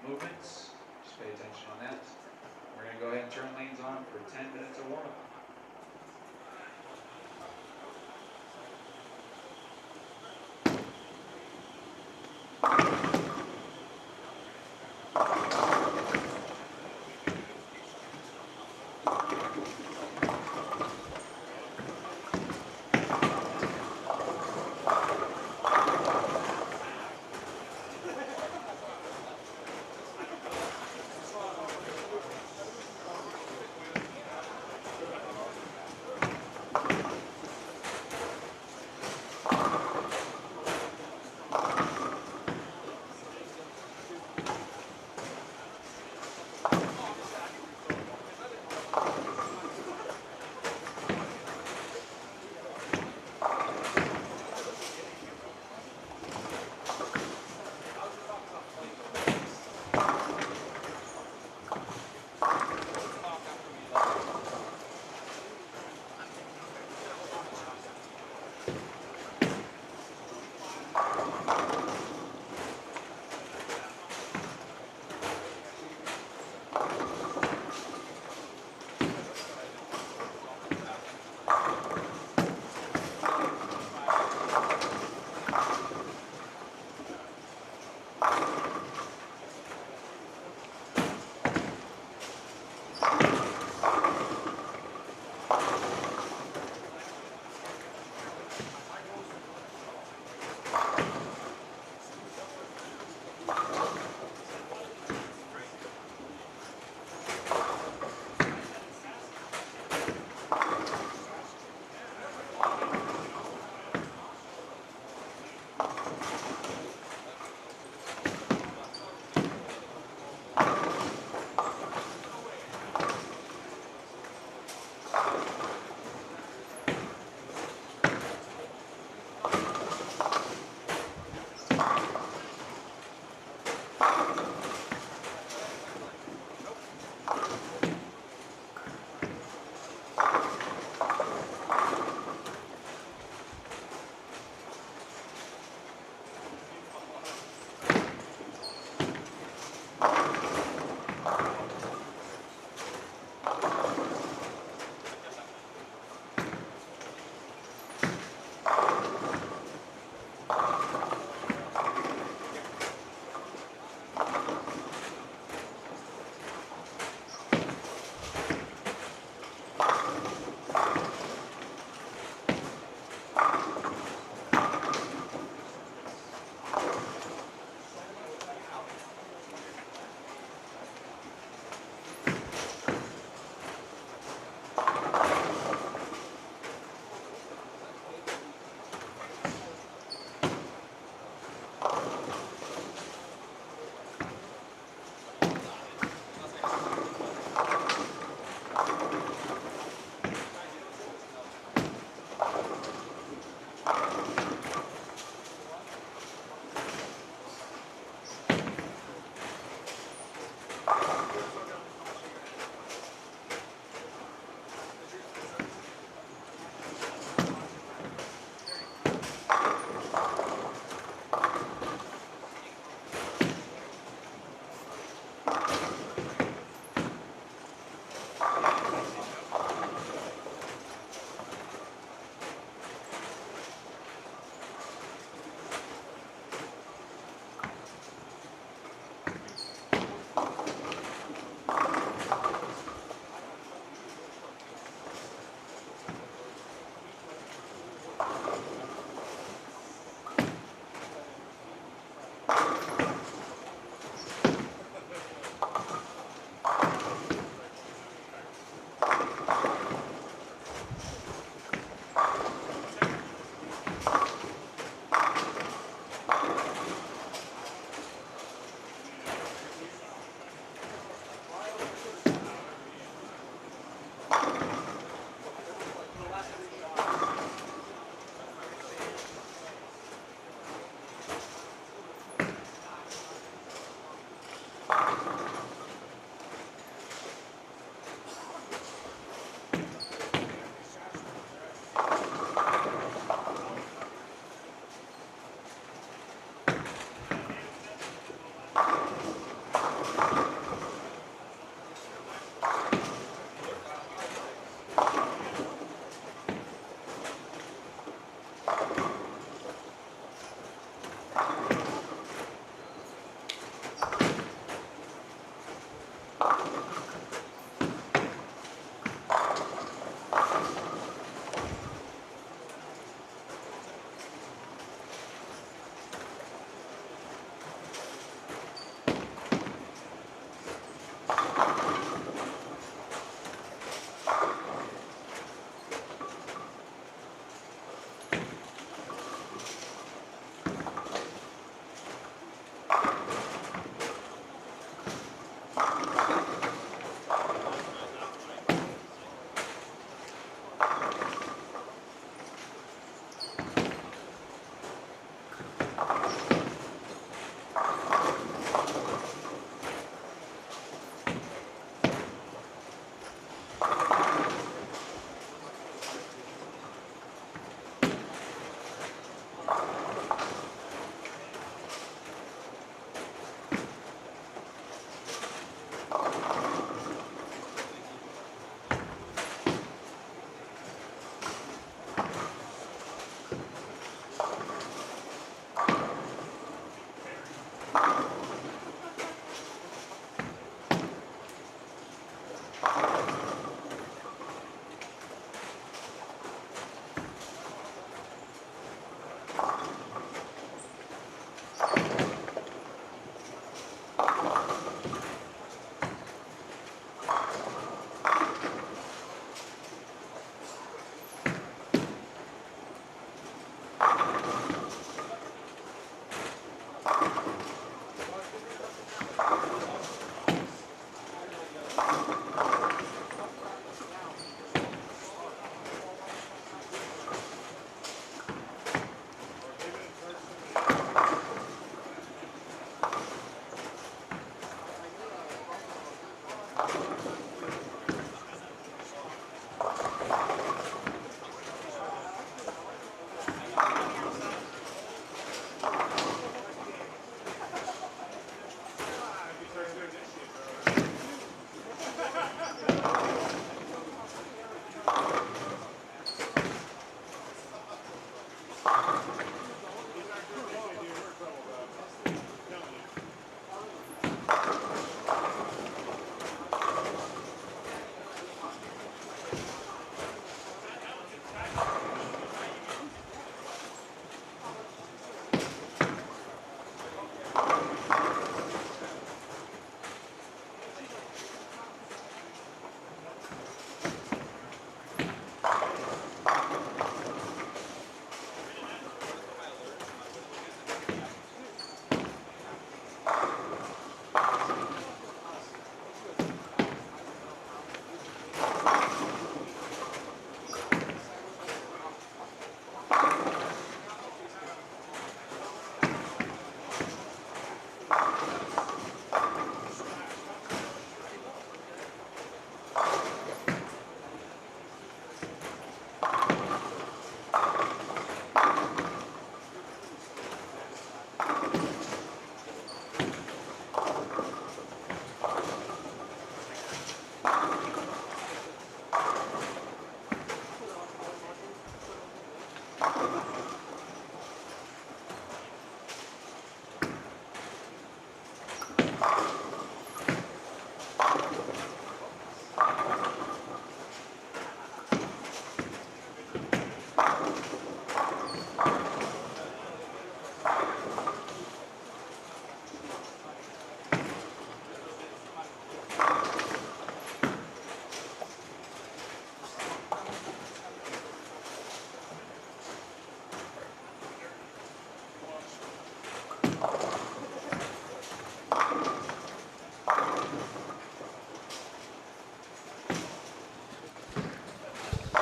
movements. Just pay attention on that. We're going to go ahead and turn lanes on for 10 minutes of warm-up.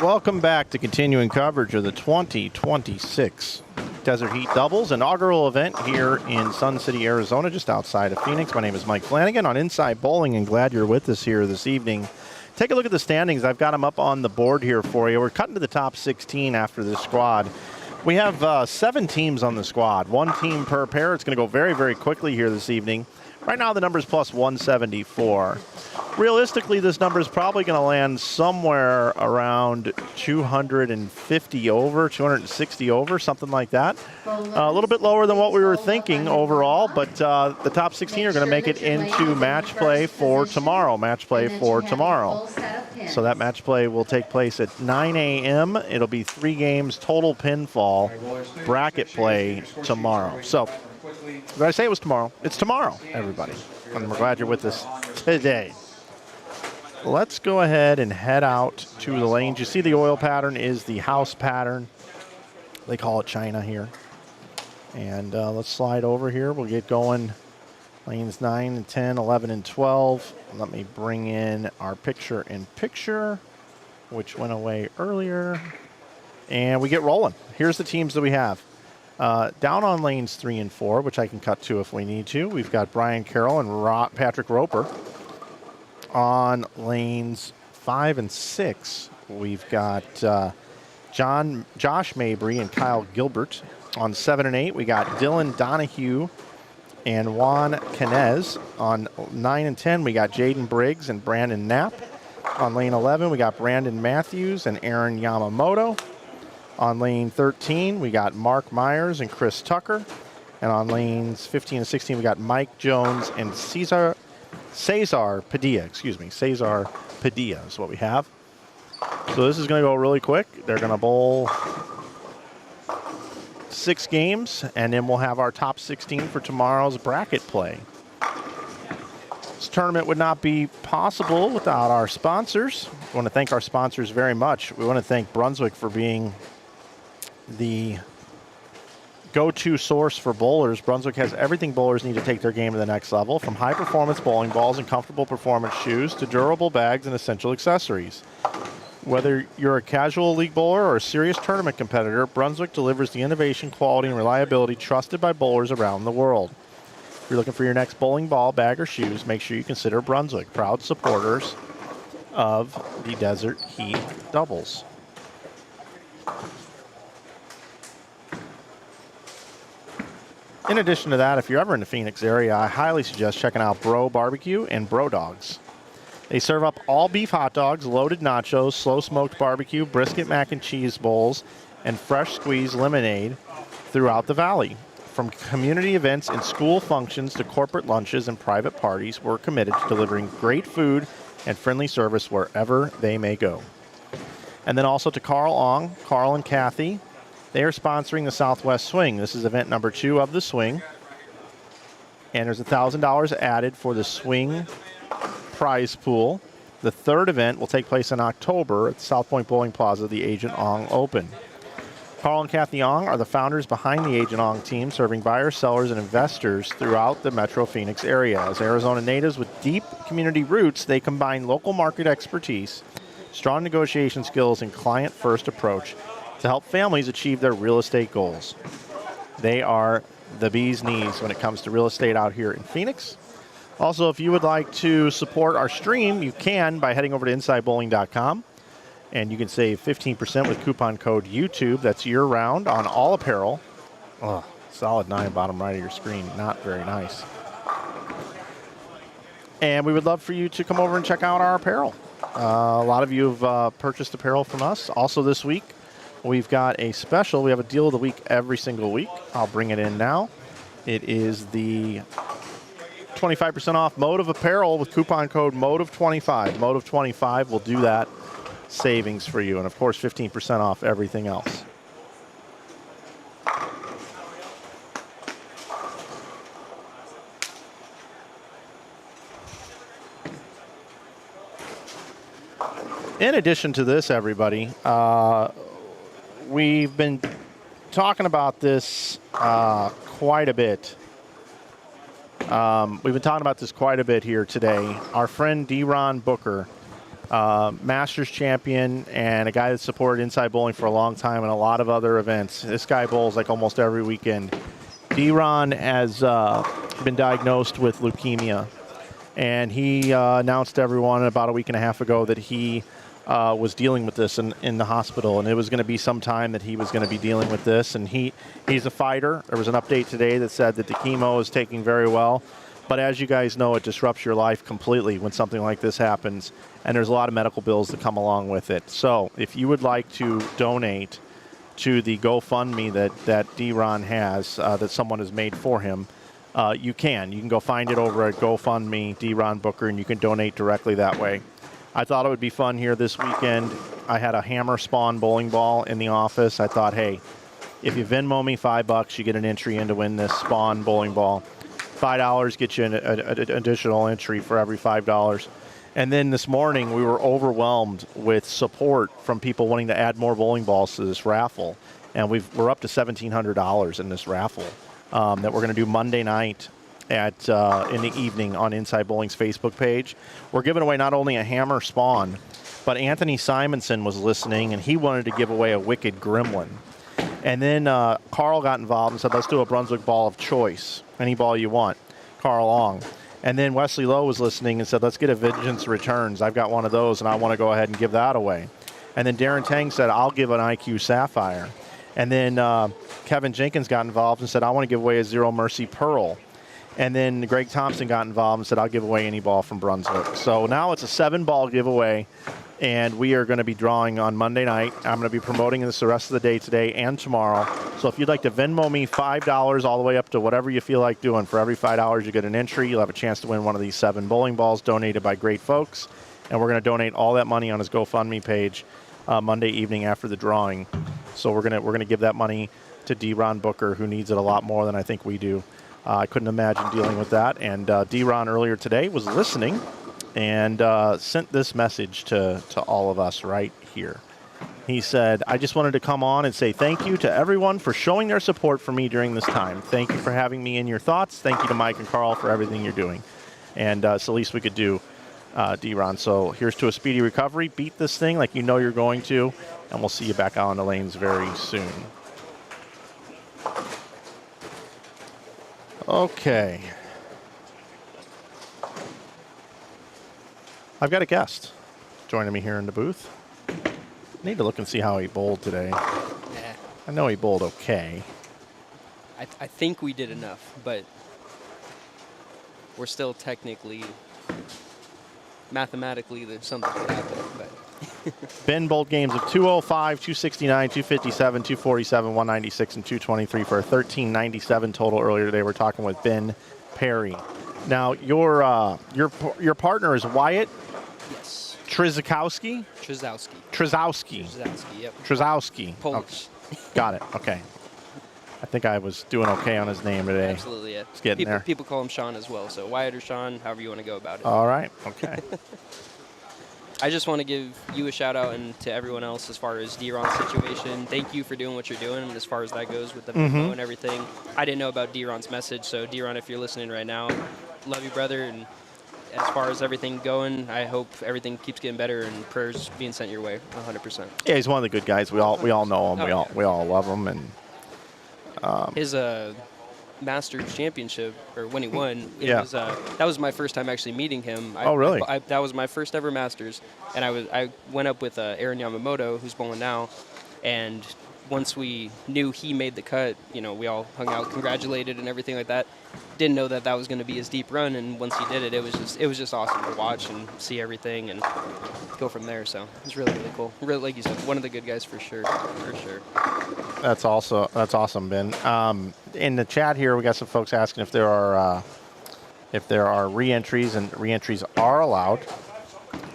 Welcome back to continuing coverage of the 2026 Desert Heat Doubles, inaugural event here in Sun City, Arizona, just outside of Phoenix. My name is Mike Flanagan on Inside Bowling, and glad you're with us here this evening. Take a look at the standings. I've got them up on the board here for you. We're cutting to the top 16 after this squad. We have 7 teams on the squad, 1 team per pair. It's going to go very, very quickly here this evening. Right now, the number is plus 174. Realistically, this number is probably going to land somewhere around 250 over, 260 over, something like that. A little bit lower than what we were thinking overall, but the top 16 are going to make it into match play for tomorrow. So that match play will take place at 9 a.m. It'll be 3 games, total pinfall, bracket play tomorrow. So, did I say it was tomorrow? It's tomorrow, everybody. And we're glad you're with us today. Let's go ahead and head out to the lanes. You see the oil pattern is the house pattern. They call it China here. And let's slide over here. We'll get going. Lanes 9 and 10, 11 and 12. Let me bring in our picture-in-picture, which went away earlier. And we get rolling. Here's the teams that we have. Down on lanes 3 and 4, which I can cut to if we need to, we've got Brian Carroll and Patrick Roper. On lanes 5 and 6, we've got Josh Mabry and Kyle Gilbert. On 7 and 8, we got Dylan Donahue and Juan Canez. On 9 and 10, we got Jaden Briggs and Brandon Knapp. On lane 11, we got Brandon Matthews and Aaron Yamamoto. On lane 13, we got Mark Myers and Chris Tucker. And on lanes 15 and 16, we got Mike Jones and Cesar Padilla. Excuse me, Cesar Padilla is what we have. So this is going to go really quick. They're going to bowl 6 games, and then we'll have our top 16 for tomorrow's bracket play. This tournament would not be possible without our sponsors. We want to thank our sponsors very much. We want to thank Brunswick for being the go-to source for bowlers. Brunswick has everything bowlers need to take their game to the next level, from high-performance bowling balls and comfortable performance shoes to durable bags and essential accessories. Whether you're a casual league bowler or a serious tournament competitor, Brunswick delivers the innovation, quality, and reliability trusted by bowlers around the world. If you're looking for your next bowling ball, bag, or shoes, make sure you consider Brunswick, proud supporters of the Desert Heat Doubles. In addition to that, if you're ever in the Phoenix area, I highly suggest checking out BroBQ and Dawgs. They serve up all beef hot dogs, loaded nachos, slow smoked barbecue, brisket mac and cheese bowls, and fresh squeezed lemonade throughout the valley. From community events and school functions to corporate lunches and private parties, we're committed to delivering great food and friendly service wherever they may go. And then also to Carl and Kathy. They are sponsoring the Southwest Swing. This is event number 2 of the Swing. And there's $1,000 added for the Swing prize pool. The 3rd event will take place in October at the South Point Bowling Plaza, the Agent Ong Open. Carl and Kathy Ong are the founders behind the Agent Ong team, serving buyers, sellers, and investors throughout the Metro Phoenix area. As Arizona natives with deep community roots, they combine local market expertise, strong negotiation skills, and client-first approach to help families achieve their real estate goals. They are the bee's knees when it comes to real estate out here in Phoenix. Also, if you would like to support our stream, you can by heading over to InsideBowling.com. And you can save 15% with coupon code YouTube. That's year-round on all apparel. Oh, solid 9 bottom right of your screen. Not very nice. And we would love for you to come over and check out our apparel. A lot of you have purchased apparel from us. Also this week, we've got a special. We have a deal of the week every single week. I'll bring it in now. It is the 25% off Motive apparel with coupon code MOTIVE25. MOTIVE25 will do that savings for you, and of course 15% off everything else. In addition to this, everybody, we've been talking about this quite a bit. We've been talking about this quite a bit here today. Our friend D-Ron Booker, Masters champion and a guy that supported Inside Bowling for a long time and a lot of other events. This guy bowls like almost every weekend. D-Ron has been diagnosed with leukemia, and he announced to everyone about a week and a half ago that he was dealing with this in the hospital, and it was going to be some time that he was going to be dealing with this. And he's a fighter. There was an update today that said that the chemo is taking very well. But as you guys know, it disrupts your life completely when something like this happens, and there's a lot of medical bills that come along with it. So if you would like to donate to the GoFundMe that D-Ron has, that someone has made for him, you can. You can go find it over at GoFundMe, D-Ron Booker, and you can donate directly that way. I thought it would be fun here this weekend. I had a Hammer Spawn bowling ball in the office. I thought, hey, if you Venmo me $5, you get an entry in to win this Spawn bowling ball. $5 gets you an additional entry for every $5. And then this morning, we were overwhelmed with support from people wanting to add more bowling balls to this raffle. And we're up to $1,700 in this raffle that we're going to do Monday night in the evening on Inside Bowling's Facebook page. We're giving away not only a Hammer Spawn, but Anthony Simonson was listening, and he wanted to give away a Wicked Gremlin. And then Carl got involved and said, let's do a Brunswick ball of choice. Any ball you want. Carl Ong. And then Wesley Lowe was listening and said, let's get a Vengeance Returns. I've got one of those, and I want to go ahead and give that away. And then Darren Tang said, I'll give an IQ Sapphire. And then Kevin Jenkins got involved and said, I want to give away a Zero Mercy Pearl. And then Greg Thompson got involved and said, I'll give away any ball from Brunswick. So now it's a 7-ball giveaway and we are going to be drawing on Monday night. I'm going to be promoting this the rest of the day today and tomorrow. So if you'd like to Venmo me $5 all the way up to whatever you feel like doing, for every $5 you get an entry, you'll have a chance to win one of these 7 bowling balls donated by great folks. And we're going to donate all that money on his GoFundMe page Monday evening after the drawing. So we're gonna give that money to D-Ron Booker, who needs it a lot more than I think we do. I couldn't imagine dealing with that. And D-Ron earlier today was listening and sent this message to all of us right here. He said, I just wanted to come on and say thank you to everyone for showing their support for me during this time. Thank you for having me in your thoughts. Thank you to Mike and Carl for everything you're doing. And it's the least we could do, D-Ron. So here's to a speedy recovery. Beat this thing like you know you're going to, and we'll see you back out on the lanes very soon. Okay. I've got a guest joining me here in the booth. I need to look and see how he bowled today. I know he bowled okay. I think we did enough, but we're still technically, mathematically, there's something could happen. But Ben bowled games of 205, 269, 257, 247, 196, and 223 for a 1397 total earlier today. We're talking with Ben Perry. Now, your partner is Wyatt yes. Trzykowski? Trzowski, yep. Trzowski. Polish. Okay. Got it. Okay. I think I was doing okay on his name today. Absolutely, yeah. It's getting there. People call him Sean as well, so Wyatt or Sean, however you want to go about it. All right. Okay. I just want to give you a shout out and to everyone else as far as D-Ron's situation. Thank you for doing what you're doing as far as that goes with the Venmo and everything. I didn't know about D-Ron's message, so D-Ron, if you're listening right now, love you, brother. And as far as everything going, I hope everything keeps getting better and prayers being sent your way 100%. Yeah, he's one of the good guys. We all know him. We all love him. And his Masters championship, or when he won, that was my first time actually meeting him. Really? That was my first ever Masters, and I went up with Aaron Yamamoto, who's bowling now, and once we knew he made the cut, we all hung out, congratulated, and everything like that. Didn't know that was going to be his deep run, and once he did it, it was just awesome to watch and see everything and go from there. So it was really, really cool. Really, like you said, one of the good guys for sure. That's awesome, Ben. In the chat here, we got some folks asking if there are re-entries, and re-entries are allowed.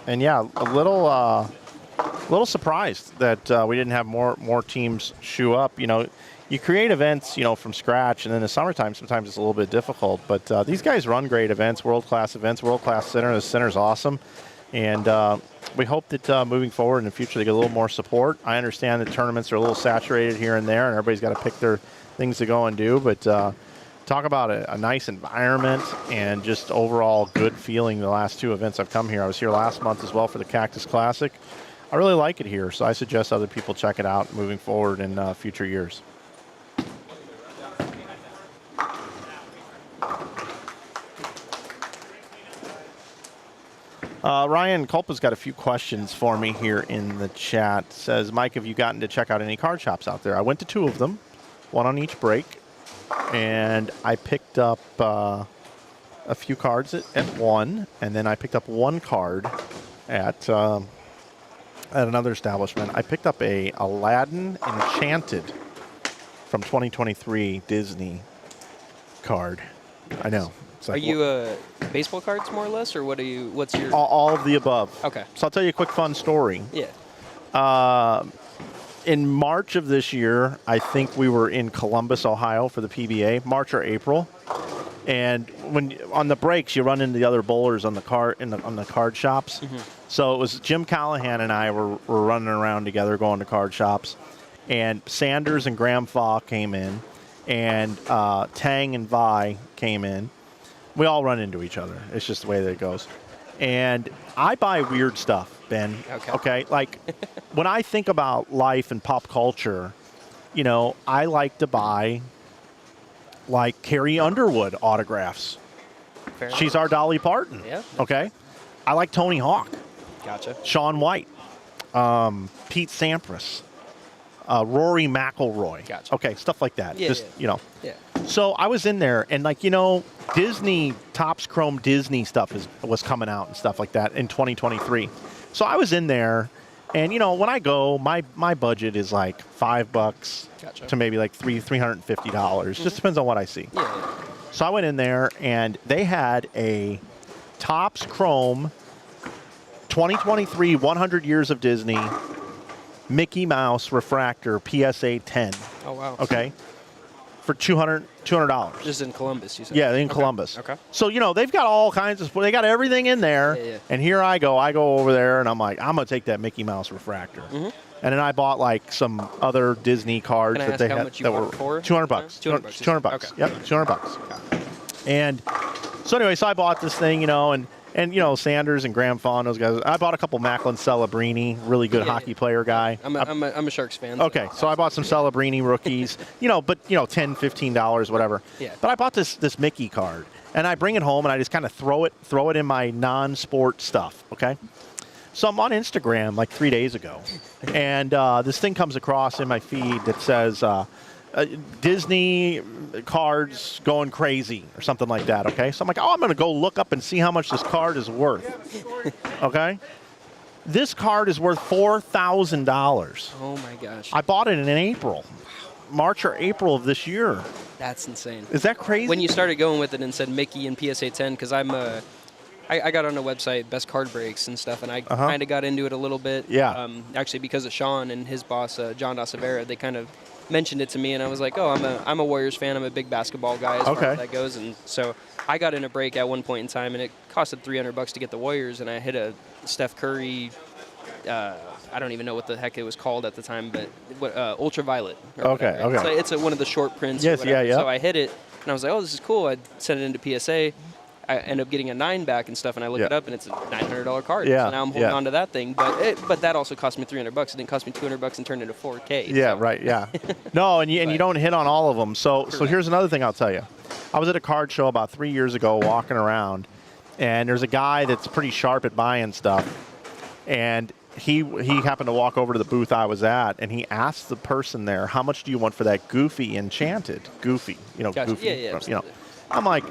And yeah, a little surprised that we didn't have more teams show up. You create events, from scratch, and in the summertime, sometimes it's a little bit difficult. But these guys run great events, world-class center. The center's awesome. And we hope that moving forward in the future, they get a little more support. I understand that tournaments are a little saturated here and there, and everybody's got to pick their things to go and do. But talk about a nice environment and just overall good feeling the last 2 events I've come here. I was here last month as well for the Cactus Classic. I really like it here, so I suggest other people check it out moving forward in future years. Ryan Culpa's got a few questions for me here in the chat. Says, Mike, have you gotten to check out any card shops out there? I went to 2 of them, one on each break, and I picked up a few cards at one, and then I picked up 1 card at another establishment. I picked up a Aladdin Enchanted from 2023 Disney card. I know. Are you baseball cards more or less, or what's your? All of the above. Okay. So I'll tell you a quick fun story. Yeah. In March of this year, I think we were in Columbus, Ohio for the PBA, March or April. And when on the breaks, you run into the other bowlers on the card shops. Mm-hmm. So it was Jim Callahan and I were running around together, going to card shops. And Sanders and Graham Faw came in, and Tang and Vi came in. We all run into each other. It's just the way that it goes. And I buy weird stuff, Ben. Okay? Like, when I think about life and pop culture, I like to buy, like, Carrie Underwood autographs. She's our Dolly Parton. Yeah. Okay? I like Tony Hawk. Gotcha. Sean White. Pete Sampras. Rory McIlroy. Gotcha. Okay, stuff like that. Yeah, Yeah. Yeah. So I was in there, and Disney, Topps Chrome Disney stuff was coming out and stuff like that in 2023. So I was in there, and when I go, my budget is like $5 Gotcha. to maybe like $350. Just depends on what I see. Yeah. So I went in there, and they had a Topps Chrome 2023 100 Years of Disney Mickey Mouse refractor PSA 10. Oh, wow. Okay. For $200. Just in Columbus, you said? Yeah, in Columbus. Okay. So, they've got all kinds of, they got everything in there. Yeah. And here I go over there, and I'm like, I'm going to take that Mickey Mouse refractor. And then I bought like some other Disney cards Can I that ask they how had much you that bought were it for? $200. $200. $200. Okay. Yep, $200. And so anyway, so I bought this thing, and Sanders and Graham Fawn, those guys. I bought a couple Macklin Celebrini, really good hockey player guy. I'm a Sharks fan. Okay, so I bought some Celebrini rookies, but $10, $15, whatever. Yeah. But I bought this Mickey card, and I bring it home, and I just kind of throw it in my non-sport stuff. Okay. So I'm on Instagram like 3 days ago, and this thing comes across in my feed that says Disney cards going crazy or something like that. Okay. So I'm like, I'm going to go look up and see how much this card is worth. Okay. This card is worth $4,000. Oh my gosh. I bought it in March or April of this year. That's insane. Is that crazy? When you started going with it and said Mickey and PSA 10, because I got on a website, Best Card Breaks and stuff, and I kind of got into it a little bit. Yeah. Actually, because of Sean and his boss, John DaSavera, they kind of mentioned it to me, and I was like, I'm a Warriors fan. I'm a big basketball guy as far as that goes. And so I got in a break at one point in time, and it costed $300 to get the Warriors, and I hit a Steph Curry, I don't even know what the heck it was called at the time, but Ultraviolet. Okay. So it's one of the short prints. Yes, yeah. So I hit it, and I was like, this is cool. I sent it into PSA. I end up getting a 9 back and stuff, and I look it up, and it's a $900 card. Yeah, So now I'm holding on to that thing, but that also cost me $300. It didn't cost me $200 and turned into $4K. Yeah, so. right. Yeah. No, and you don't hit on all of them. So here's another thing I'll tell you. I was at a card show about 3 years ago, walking around, and there's a guy that's pretty sharp at buying stuff, and he happened to walk over to the booth I was at, and he asked the person there, "How much do you want for that Goofy Enchanted?" Goofy, Gotcha. Goofy. Yeah. I'm like.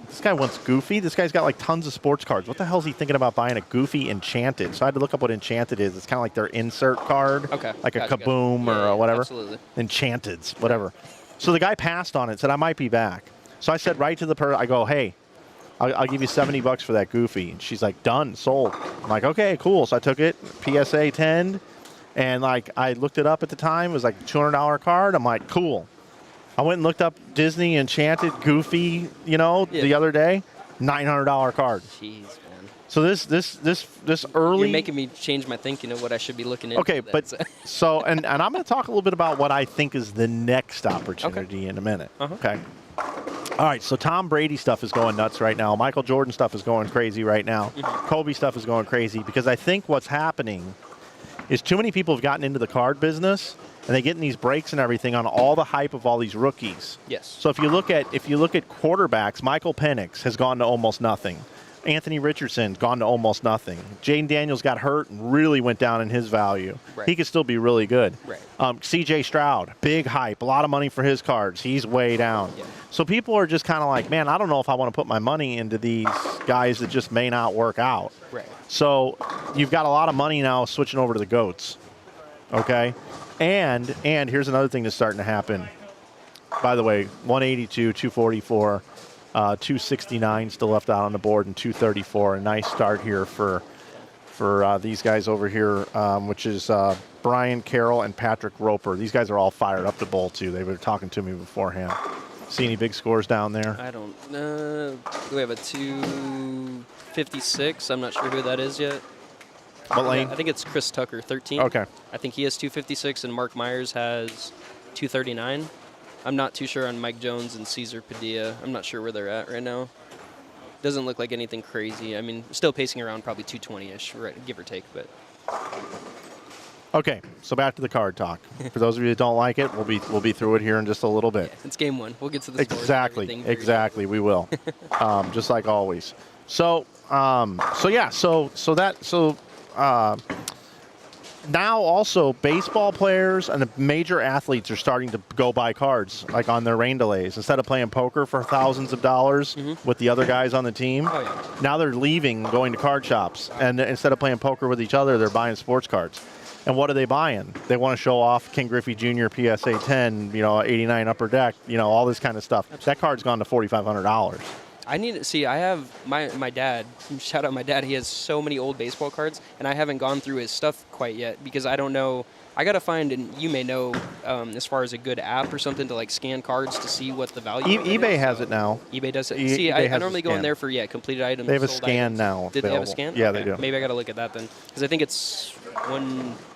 This guy wants Goofy. This guy's got like tons of sports cards. What the hell is he thinking about buying a Goofy Enchanted? So I had to look up what Enchanted is. It's kind of like their insert card, like a Kaboom or whatever. Absolutely. Enchanteds, whatever. So the guy passed on it, said, I might be back. So I said right to the person, I go, hey, I'll give you $70 for that Goofy. And she's like, done, sold. I'm like, okay, cool. So I took it, PSA 10, and like I looked it up at the time. It was like a $200 card. I'm like, cool. I went and looked up Disney Enchanted Goofy, the other day, $900 card. Jeez, man. So this early. You're making me change my thinking of what I should be looking into. Okay, but so and I'm going to talk a little bit about what I think is the next opportunity in a minute. Okay. All right, so Tom Brady stuff is going nuts right now. Michael Jordan stuff is going crazy right now. Kobe stuff is going crazy because I think what's happening is too many people have gotten into the card business. And they get in these breaks and everything on all the hype of all these rookies. Yes. So if you look at quarterbacks, Michael Penix has gone to almost nothing. Anthony Richardson's gone to almost nothing. Jaden Daniels got hurt and really went down in his value. Right. He could still be really good. Right. C.J. Stroud, big hype, a lot of money for his cards. He's way down. Yeah. So people are just kind of like, man, I don't know if I want to put my money into these guys that just may not work out. Right. So you've got a lot of money now switching over to the GOATs. Okay? And here's another thing that's starting to happen. By the way, 182, 244, 269 still left out on the board, and 234. A nice start here for these guys over here, which is Brian Carroll and Patrick Roper. These guys are all fired up to bowl too. They were talking to me beforehand. See any big scores down there? I don't. We have a 256. I'm not sure who that is yet. What lane? I think it's Chris Tucker, 13. Okay. I think he has 256, and Mark Myers has 239. I'm not too sure on Mike Jones and Cesar Padilla. I'm not sure where they're at right now. Doesn't look like anything crazy. I mean, still pacing around probably 220-ish, right, give or take. But okay, so back to the card talk. For those of you that don't like it, we'll be through it here in just a little bit. Yeah, it's game one. We'll get to the scores. Exactly. We will, just like always. now also baseball players and the major athletes are starting to go buy cards like on their rain delays instead of playing poker for thousands of dollars with the other guys on the team. Oh, yeah. Now they're leaving, going to card shops, and instead of playing poker with each other, they're buying sports cards. And what are they buying? They want to show off King Griffey Jr. PSA 10, 89 upper deck, all this kind of stuff. That card's gone to $4,500. I need to see. I have my dad. Shout out my dad. He has so many old baseball cards, and I haven't gone through his stuff quite yet because I don't know. I gotta find, and you may know, as far as a good app or something to like scan cards to see what the value. eBay has it now. eBay does it. See, I normally go in there for completed items. They have a sold scan items. now. Did they have a scan? Yeah, okay. they do. Maybe I gotta look at that then, because I think it's what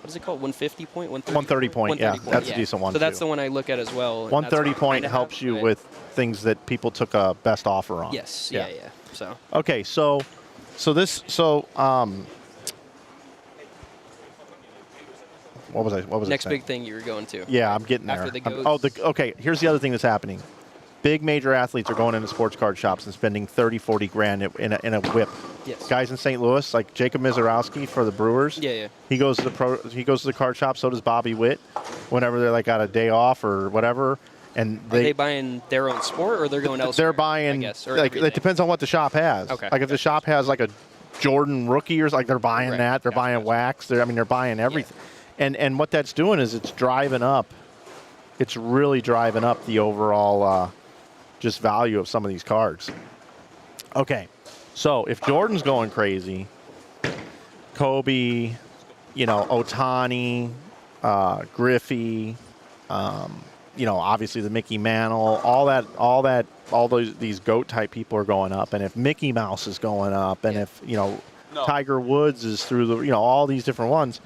is it called? 150 point, 130 point. Yeah, that's a decent one. So that's too. the one I look at as well. 130 point helps you with things that people took a best offer on. Yes. Yeah. So. Okay, so what was I Next saying? big thing you were going to. Yeah, I'm getting there. After the goats. Okay, here's the other thing that's happening. Big major athletes are going into sports card shops and spending 30, 40 grand in a whip. Yes. Guys in St. Louis, like Jacob Mizorowski for the Brewers. Yeah. He goes to the card shop. So does Bobby Witt. Whenever they're like got a day off or whatever, and Are they buying their own sport or they're going elsewhere? They're buying. I guess, or like it depends on what the shop has. Okay. Like if the shop has like a Jordan rookie or like they're buying that. They're buying wax. They're buying everything. Yeah. And what that's doing is it's driving up. It's really driving up the overall just value of some of these cards. Okay, so if Jordan's going crazy, Kobe, Ohtani, Griffey, obviously the Mickey Mantle, all these GOAT type people are going up, and if Mickey Mouse is going up, and if Tiger Woods is through the all these different ones.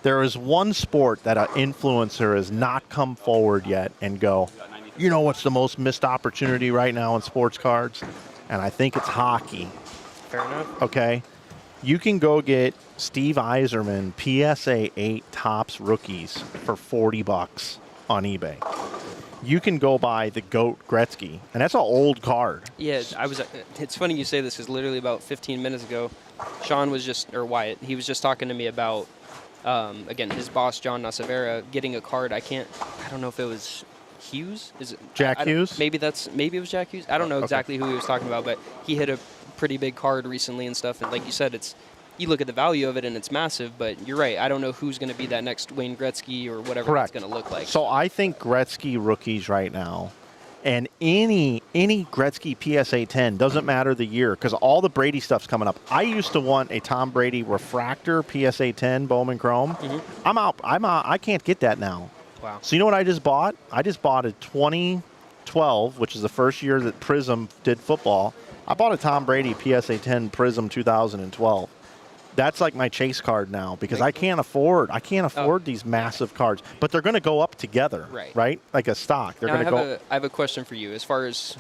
There is one sport that an influencer has not come forward yet and go, what's the most missed opportunity right now in sports cards? And I think it's hockey. Fair enough. Okay. You can go get Steve Yzerman PSA 8 Topps rookies for $40 on eBay. You can go buy the GOAT Gretzky, and that's an old card. Yeah, it's funny you say this because literally about 15 minutes ago, Sean was Wyatt, he was just talking to me about, again, his boss, John Nasavera, getting a card. I don't know if it was Hughes. Is it Jack Hughes? Maybe it was Jack Hughes. I don't know exactly who he was talking about, but he hit a pretty big card recently and stuff. And like you said, you look at the value of it and it's massive, but you're right. I don't know who's going to be that next Wayne Gretzky or whatever it's going to look like. So I think Gretzky rookies right now, and any Gretzky PSA 10, doesn't matter the year, because all the Brady stuff's coming up. I used to want a Tom Brady refractor PSA 10 Bowman Chrome. Mm-hmm. I'm out. I can't get that now. Wow. So you know what I just bought? I just bought a 2012, which is the first year that Prism did football. I bought a Tom Brady PSA 10 Prism 2012. That's like my chase card now because I can't afford these massive cards, but they're going to go up together, right? Like a stock. They're going to go. I have a question for you. As far as,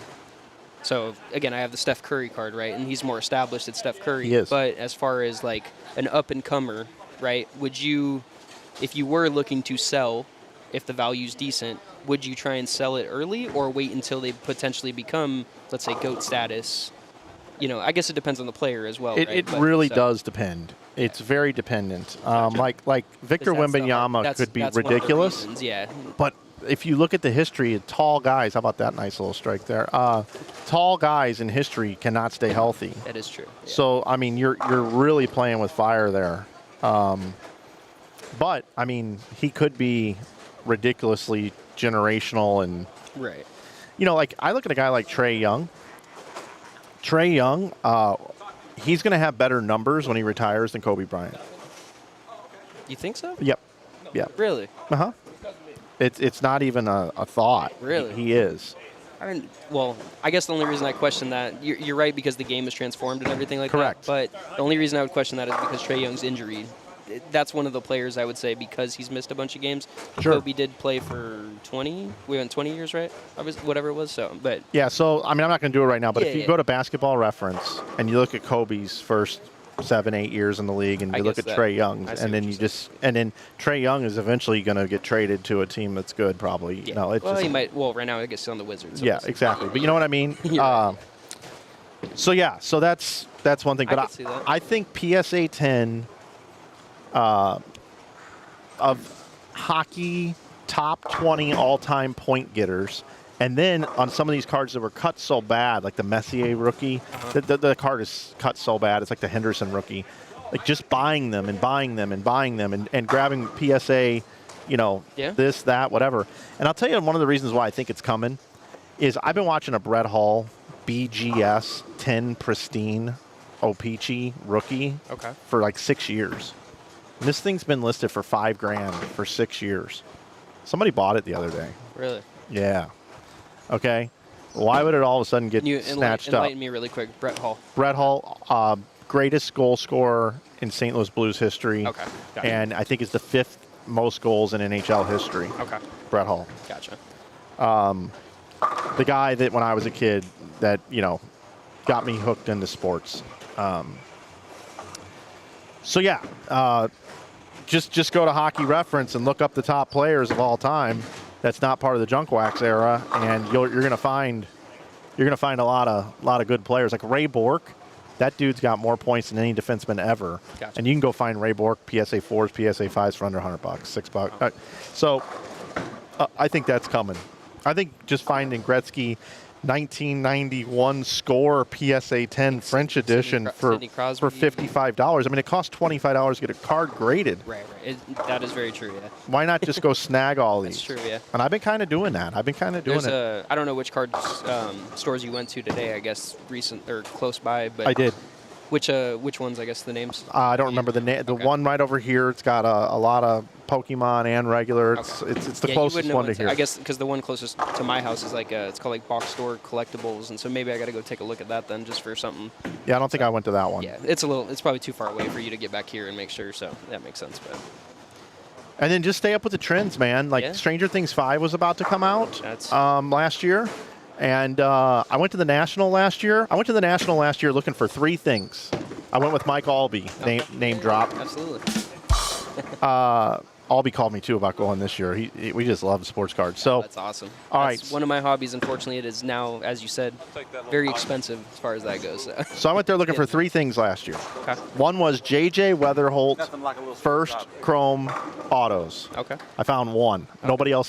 so again, I have the Steph Curry card, right? And he's more established at Steph Curry. He is. But as far as like an up and comer, right? Would you, if you were looking to sell, if the value's decent, would you try and sell it early or wait until they potentially become, let's say, GOAT status? I guess it depends on the player as well. It really does depend. It's very dependent. Like Victor Wembanyama could be ridiculous. But if you look at the history of tall guys, how about that nice little strike there? Tall guys in history cannot stay healthy. That is true. Yeah. So I mean, you're really playing with fire there. But I mean, he could be ridiculously generational and right. Like I look at a guy like Trae Young. Trae Young, he's going to have better numbers when he retires than Kobe Bryant. You think so? Yep. Really? Uh-huh. It's not even a thought. Really? He is. I guess the only reason I question that, you're right because the game is transformed and everything like Correct. that. But the only reason I would question that is because Trae Young's injury. That's one of the players I would say because he's missed a bunch of games. Sure. Kobe did play for 20. We went 20 years, right? Whatever it was. So, but yeah. So I mean, I'm not going to do it right now. But if you go to Basketball Reference and you look at Kobe's first 7-8 years in the league, and you look at Trae Young's, and then then Trae Young is eventually going to get traded to a team that's good, probably. Yeah. He might. Well, right now I guess he's on the Wizards. So yeah, exactly. But you know what I mean. So that's one thing. But I think PSA 10. hockey top 20 all-time point getters. And then on some of these cards that were cut so bad, like the Messier rookie, the card is cut so bad. It's like the Henderson rookie. Like just buying them and buying them and buying them and grabbing PSA, this, that, whatever. And I'll tell you one of the reasons why I think it's coming is I've been watching a Brett Hall BGS 10 Pristine O-Pee-Chee rookie for like 6 years. And this thing's been listed for $5,000 for 6 years. Somebody bought it the other day. Really? Yeah. Okay. Why would it all of a sudden get snatched up? Enlighten me really quick. Brett Hall. Brett Hall, greatest goal scorer in St. Louis Blues history. Okay. Gotcha. And I think is the 5th most goals in NHL history. Okay. Brett Hall. Gotcha. The guy that when I was a kid that, got me hooked into sports. So yeah, just go to Hockey Reference and look up the top players of all time. That's not part of the junk wax era, and you're gonna find a lot of good players like Ray Bourque. That dude's got more points than any defenseman ever. Gotcha. And you can go find Ray Bourque PSA 4s, PSA 5s for under $100, $6. So I think that's coming. I think just finding Gretzky 1991 score PSA 10 French edition for $55. I mean, it costs $25 to get a card graded. Right. That is very true, yeah. Why not just go snag all these? That's true, yeah. And I've been kind of doing that. I don't know which card stores you went to today, I guess, recent or close by. But I did. Which ones, I guess, the names? I don't remember the name. The one right over here, it's got a lot of Pokemon and regular. It's the closest one to here. I guess because the one closest to my house is it's called like Box Store Collectibles, and so maybe I got to go take a look at that then, just for something. Yeah, I don't think I went to that one. Yeah, it's probably too far away for you to get back here and make sure, so that makes sense. But. And then just stay up with the trends, man. Like Stranger Things 5 was about to come out last year. And I went to the National last year. Looking for 3 things. I went with Mike Albee, name drop. Absolutely. Albee called me, too, about going this year. We just love sports cards. So that's awesome. All that's right. One of my hobbies. Unfortunately, it is now, as you said, very expensive as far as that goes. So I went there looking for 3 things last year. Okay. One was J.J. Weatherholt first Chrome autos. Okay. I found one. Okay.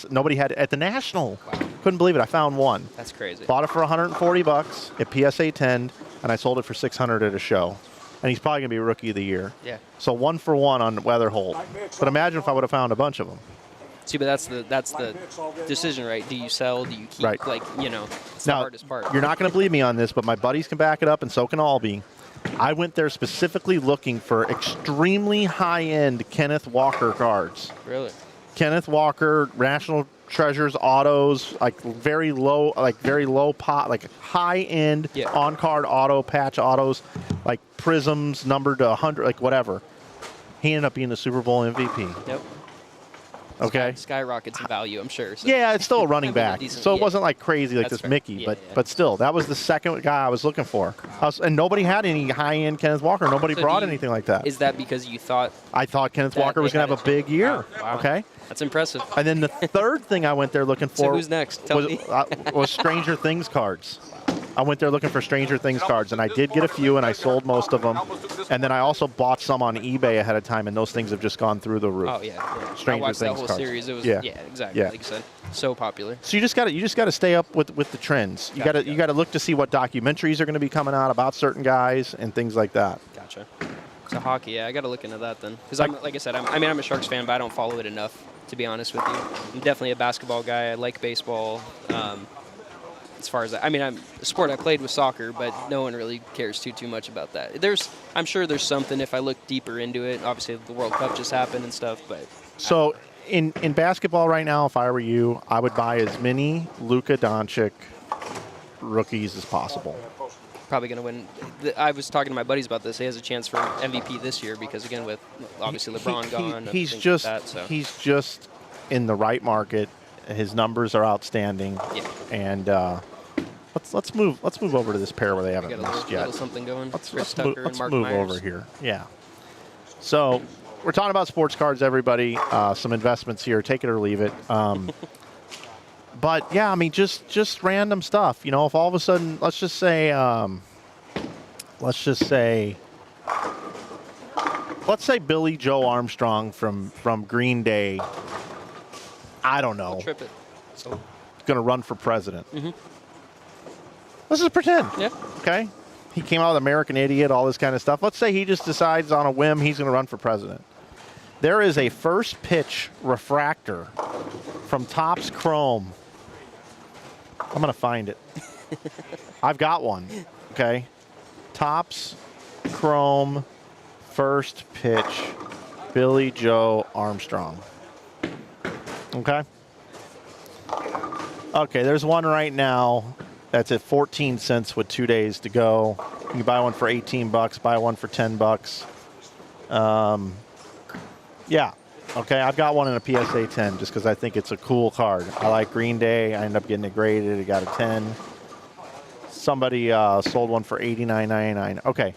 Nobody had it at the National. Wow. Couldn't believe it. I found one. That's crazy. Bought it for $140 at PSA 10, and I sold it for $600 at a show. And he's probably going to be Rookie of the Year. Yeah. So 1 for 1 on Weatherholt. But imagine if I would have found a bunch of them. See, but that's the decision, right? Do you sell? Do you keep? Right. It's the hardest part. You're not going to believe me on this, but my buddies can back it up, and so can Albee. I went there specifically looking for extremely high-end Kenneth Walker cards. Really? Kenneth Walker, National Treasures autos, very low pot, high-end on-card auto patch autos, like prisms numbered to 100, whatever. He ended up being the Super Bowl MVP. Yep. Okay. Skyrockets in value, I'm sure. So. Yeah, it's still a running back. So it wasn't crazy like this fair. Mickey, but still, that was the second guy I was looking for. And nobody had any high-end Kenneth Walker. Nobody brought anything like that. Is that because you thought? I thought Kenneth Walker was going to have a big year. Wow. Okay. That's impressive. And then the third thing I went there looking for so who's next? Tell me. Was Stranger Things cards. I went there looking for Stranger Things cards, and I did get a few, and I sold most of them. And then I also bought some on eBay ahead of time, and those things have just gone through the roof. Oh yeah. Stranger I watched Things that whole cards. series. It was exactly like you said. So popular. So you just got to stay up with the trends. You got to look to see what documentaries are going to be coming out about certain guys and things like that. Gotcha. So hockey, I got to look into that then, because like I said, I'm a Sharks fan, but I don't follow it enough, to be honest with you. I'm definitely a basketball guy. I like baseball. As far as I'm a sport I played with soccer, but no one really cares too much about that. I'm sure there's something if I look deeper into it. Obviously, the World Cup just happened and stuff, but. So in basketball right now, if I were you, I would buy as many Luka Doncic rookies as possible. Probably going to win. I was talking to my buddies about this. He has a chance for MVP this year because, again, with obviously LeBron gone. He's just in the right market. His numbers are outstanding. Yeah. And let's move over to this pair where they haven't missed yet. Little something going. Let's move over here. Yeah. So we're talking about sports cards, everybody. Some investments here. Take it or leave it. But yeah, just random stuff. If all of a sudden, let's just say let's say Billy Joe Armstrong from Green Day, I don't know, I'll trip it. So, going to run for president. Let's just pretend. yeah. Okay? He came out with American Idiot, all this kind of stuff. Let's say he just decides on a whim he's going to run for president. There is a first pitch refractor from Topps Chrome. I'm going to find it. I've got one. Okay? Topps Chrome first pitch Billy Joe Armstrong. Okay? Okay, there's one right now that's at 14 cents with 2 days to go. You can buy one for 18 bucks, buy one for 10 bucks. Yeah. Okay, I've got one in a PSA 10 just because I think it's a cool card. I like Green Day. I ended up getting it graded. It got a 10. Somebody sold one for $89.99. Okay.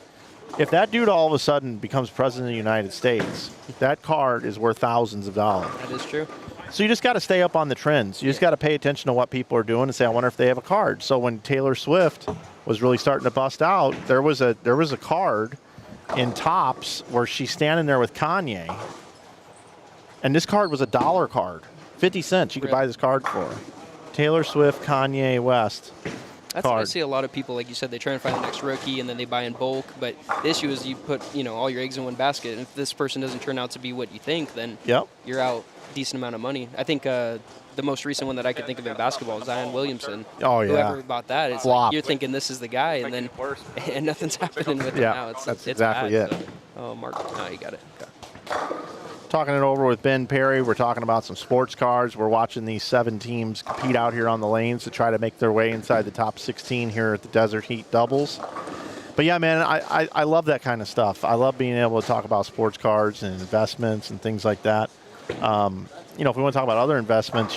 If that dude all of a sudden becomes president of the United States, that card is worth thousands of dollars. That is true. So you just got to stay up on the trends. You just got to pay attention to what people are doing and say, I wonder if they have a card. So when Taylor Swift was really starting to bust out, there was a card in Topps where she's standing there with Kanye. And this card was a $1 card. 50 cents you could buy this card for. Taylor Swift, Kanye West. That's what I see a lot of people, like you said, they try and find the next rookie and then they buy in bulk. But the issue is you put, all your eggs in one basket. And if this person doesn't turn out to be what you think, then you're out a decent amount of money. I think the most recent one that I could think of in basketball is Zion Williamson. Oh, yeah. Whoever bought that, it's like you're thinking this is the guy, and then and nothing's happening with it now. That's exactly bad, it. So. Oh, Mark, no, you got it. Okay. Talking it over with Ben Perry. We're talking about some sports cards. We're watching these 7 teams compete out here on the lanes to try to make their way inside the top 16 here at the Desert Heat Doubles. But yeah, man, I love that kind of stuff. I love being able to talk about sports cards and investments and things like that. If we want to talk about other investments,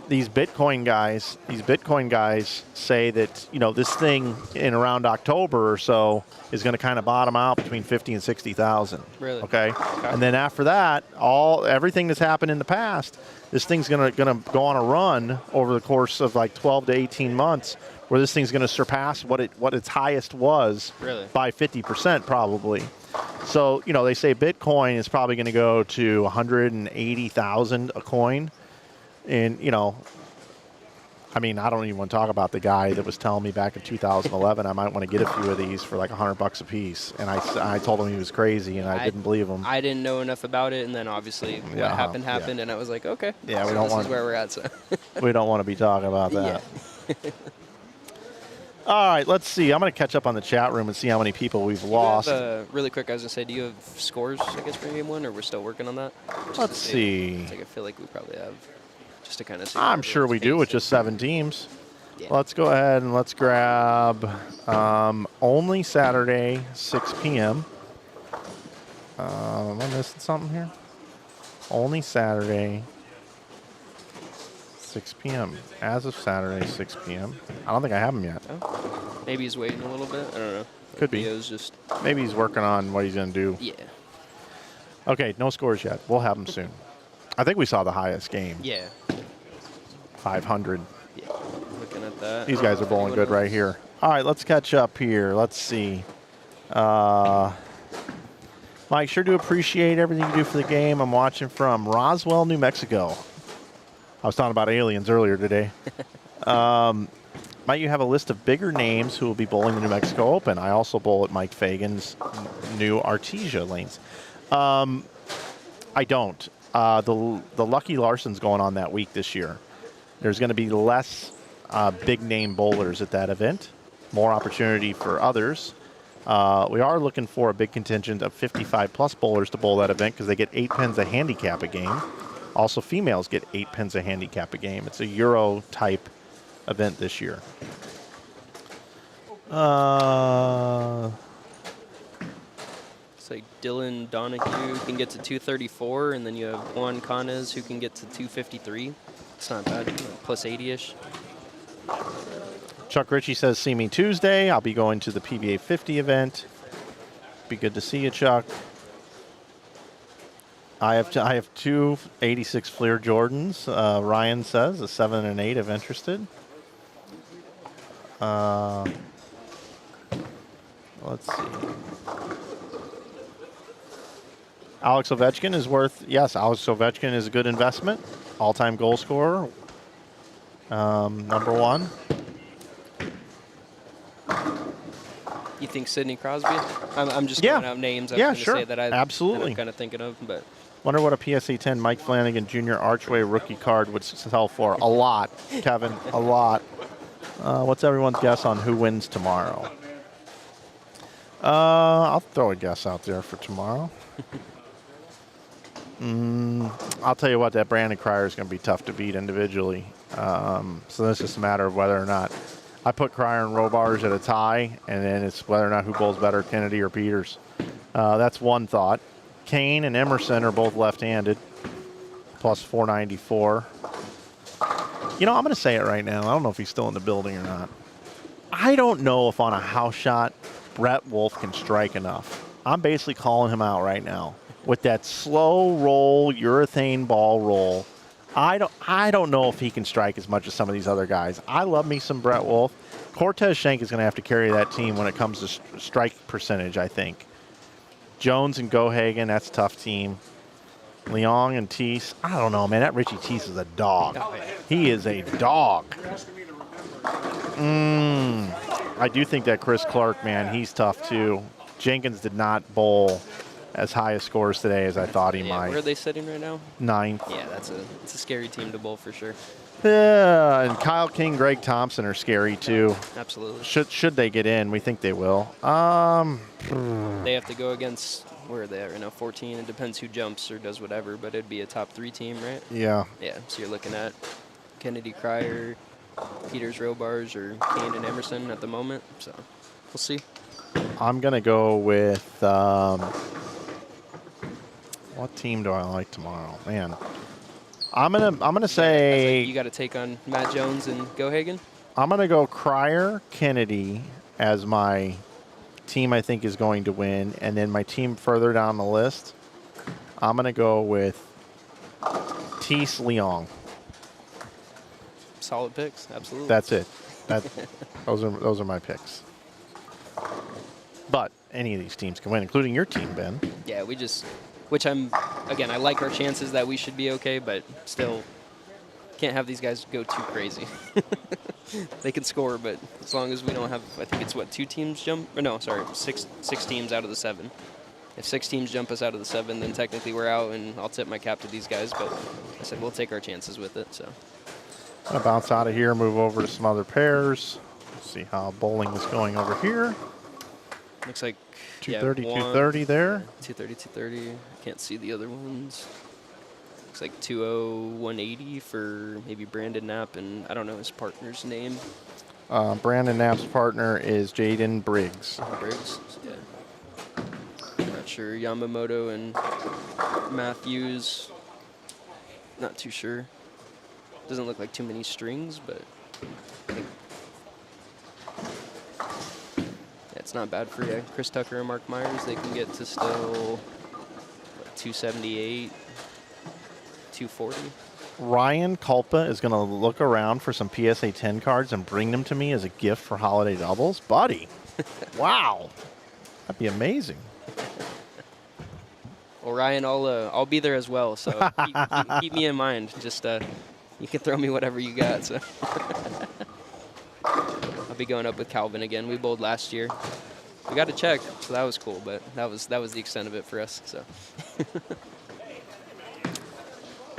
these Bitcoin guys say that, this thing in around October or so is going to kind of bottom out between 50 and 60,000. Really? Okay. And then after that, everything that's happened in the past, this thing's going to go on a run over the course of like 12 to 18 months where this thing's going to surpass what its highest was by 50% probably. So, they say Bitcoin is probably going to go to 180,000 a coin. And, I don't even want to talk about the guy that was telling me back in 2011 I might want to get a few of these for like $100 a piece. And I told him he was crazy, and I didn't believe him. I didn't know enough about it, and then obviously what happened, and I was like, okay. Yeah, so this is where we're at. So we don't want to be talking about that. Yeah. All right, let's see. I'm going to catch up on the chat room and see how many people we've lost. Really quick, I was going to say, do you have scores, I guess, for game one, or we're still working on that? Let's see. I feel like we probably have, just to kind of see. I'm sure we do with just 7 teams. Yeah. Let's go ahead and let's grab only Saturday, 6 p.m. Am I missing something here? Only Saturday, 6 p.m. As of Saturday, 6 p.m. I don't think I have them yet. Oh. Maybe he's waiting a little bit. I don't know. Could be. Just... Maybe he's working on what he's going to do. Yeah. Okay, no scores yet. We'll have them soon. I think we saw the highest game. Yeah. 500. Yeah. Looking at that. These guys are bowling good right here. All right, let's catch up here. Let's see. Mike, sure do appreciate everything you do for the game. I'm watching from Roswell, New Mexico. I was talking about aliens earlier today. Might you have a list of bigger names who will be bowling the New Mexico Open? I also bowl at Mike Fagan's new Artesia lanes. I don't. The Lucky Larson's going on that week this year. There's going to be less big-name bowlers at that event, more opportunity for others. We are looking for a big contingent of 55-plus bowlers to bowl that event because they get 8 pins a handicap a game. Also, females get 8 pins a handicap a game. It's a Euro-type event this year. It's like Dylan Donahue can get to 234, and then you have Juan Canes who can get to 253. It's not bad, plus 80-ish. Chuck Ritchie says, see me Tuesday. I'll be going to the PBA 50 event. Be good to see you, Chuck. I have 2 86 Fleer Jordans. Ryan says, a 7 and 8 if interested. Let's see. Alex Ovechkin is worth, yes, Alex Ovechkin is a good investment. All-time goal scorer. Number 1. You think Sidney Crosby? I'm just Yeah. throwing out names. I Yeah, was going to sure. say that Absolutely. I'm kind of thinking of, but Wonder what a PSA 10 Mike Flanagan Jr. Archway rookie card would sell for. A lot, Kevin, a lot. What's everyone's guess on who wins tomorrow? I'll throw a guess out there for tomorrow. I'll tell you what, that Brandon Cryer is going to be tough to beat individually. So this is just a matter of whether or not I put Cryer and Robars at a tie, and then it's whether or not who bowls better, Kennedy or Peters. That's one thought. Kane and Emerson are both left-handed, plus 494. You know, I'm going to say it right now. I don't know if he's still in the building or not. I don't know if on a house shot, Brett Wolf can strike enough. I'm basically calling him out right now. With that slow roll, urethane ball roll, I don't know if he can strike as much as some of these other guys. I love me some Brett Wolf. Cortez Schenk is going to have to carry that team when it comes to strike percentage, I think. Jones and Gohagen, that's a tough team. Leong and Teese, I don't know, man. That Richie Teese is a dog. He is a dog. I do think that Chris Clark, man, he's tough too. Jenkins did not bowl as high a scores today as I thought he might. Where are they sitting right now? 9th. Yeah, it's a scary team to bowl for sure. Yeah, and Kyle King, Greg Thompson are scary too. Absolutely. Should they get in? We think they will. They have to go against, where are they at right now? 14. It depends who jumps or does whatever, but it'd be a top 3 team, right? Yeah. Yeah, so you're looking at Kennedy, Cryer, Peters, Robars, or Kane and Emerson at the moment. So we'll see. I'm gonna go with what team do I like tomorrow? Man, I'm gonna say You got to take on Matt Jones and Gohagen. I'm gonna go Cryer, Kennedy as my team. I think is going to win, and then my team further down the list, I'm gonna go with Teese, Leong. Solid picks, absolutely. That's it. Those are my picks. But any of these teams can win, including your team, Ben. Yeah, I like our chances that we should be okay, but still can't have these guys go too crazy. They can score, but as long as we don't have, I think it's what, 2 teams jump? Or no, sorry, six teams out of the 7. If 6 teams jump us out of the 7, then technically we're out, and I'll tip my cap to these guys. But I said we'll take our chances with it. So I'm gonna bounce out of here, move over to some other pairs. See how bowling is going over here. looks like 230, 230 there. 230, 230. Can't see the other ones. Looks like 201, 180 for maybe Brandon Knapp, and I don't know his partner's name. Brandon Knapp's partner is Jaden Briggs. Briggs, yeah. Not sure. Yamamoto and Matthews. Not too sure. Doesn't look like too many strings, but I think it's not bad for Chris Tucker and Mark Myers. They can get to still what, 278, 240. Ryan Culpa is going to look around for some PSA 10 cards and bring them to me as a gift for holiday doubles. Buddy, wow. That'd be amazing. Well, Ryan, I'll be there as well, so keep me in mind. Just you can throw me whatever you got. So I'll be going up with Calvin again. We bowled last year. We got a check, so that was cool. But that was the extent of it for us. So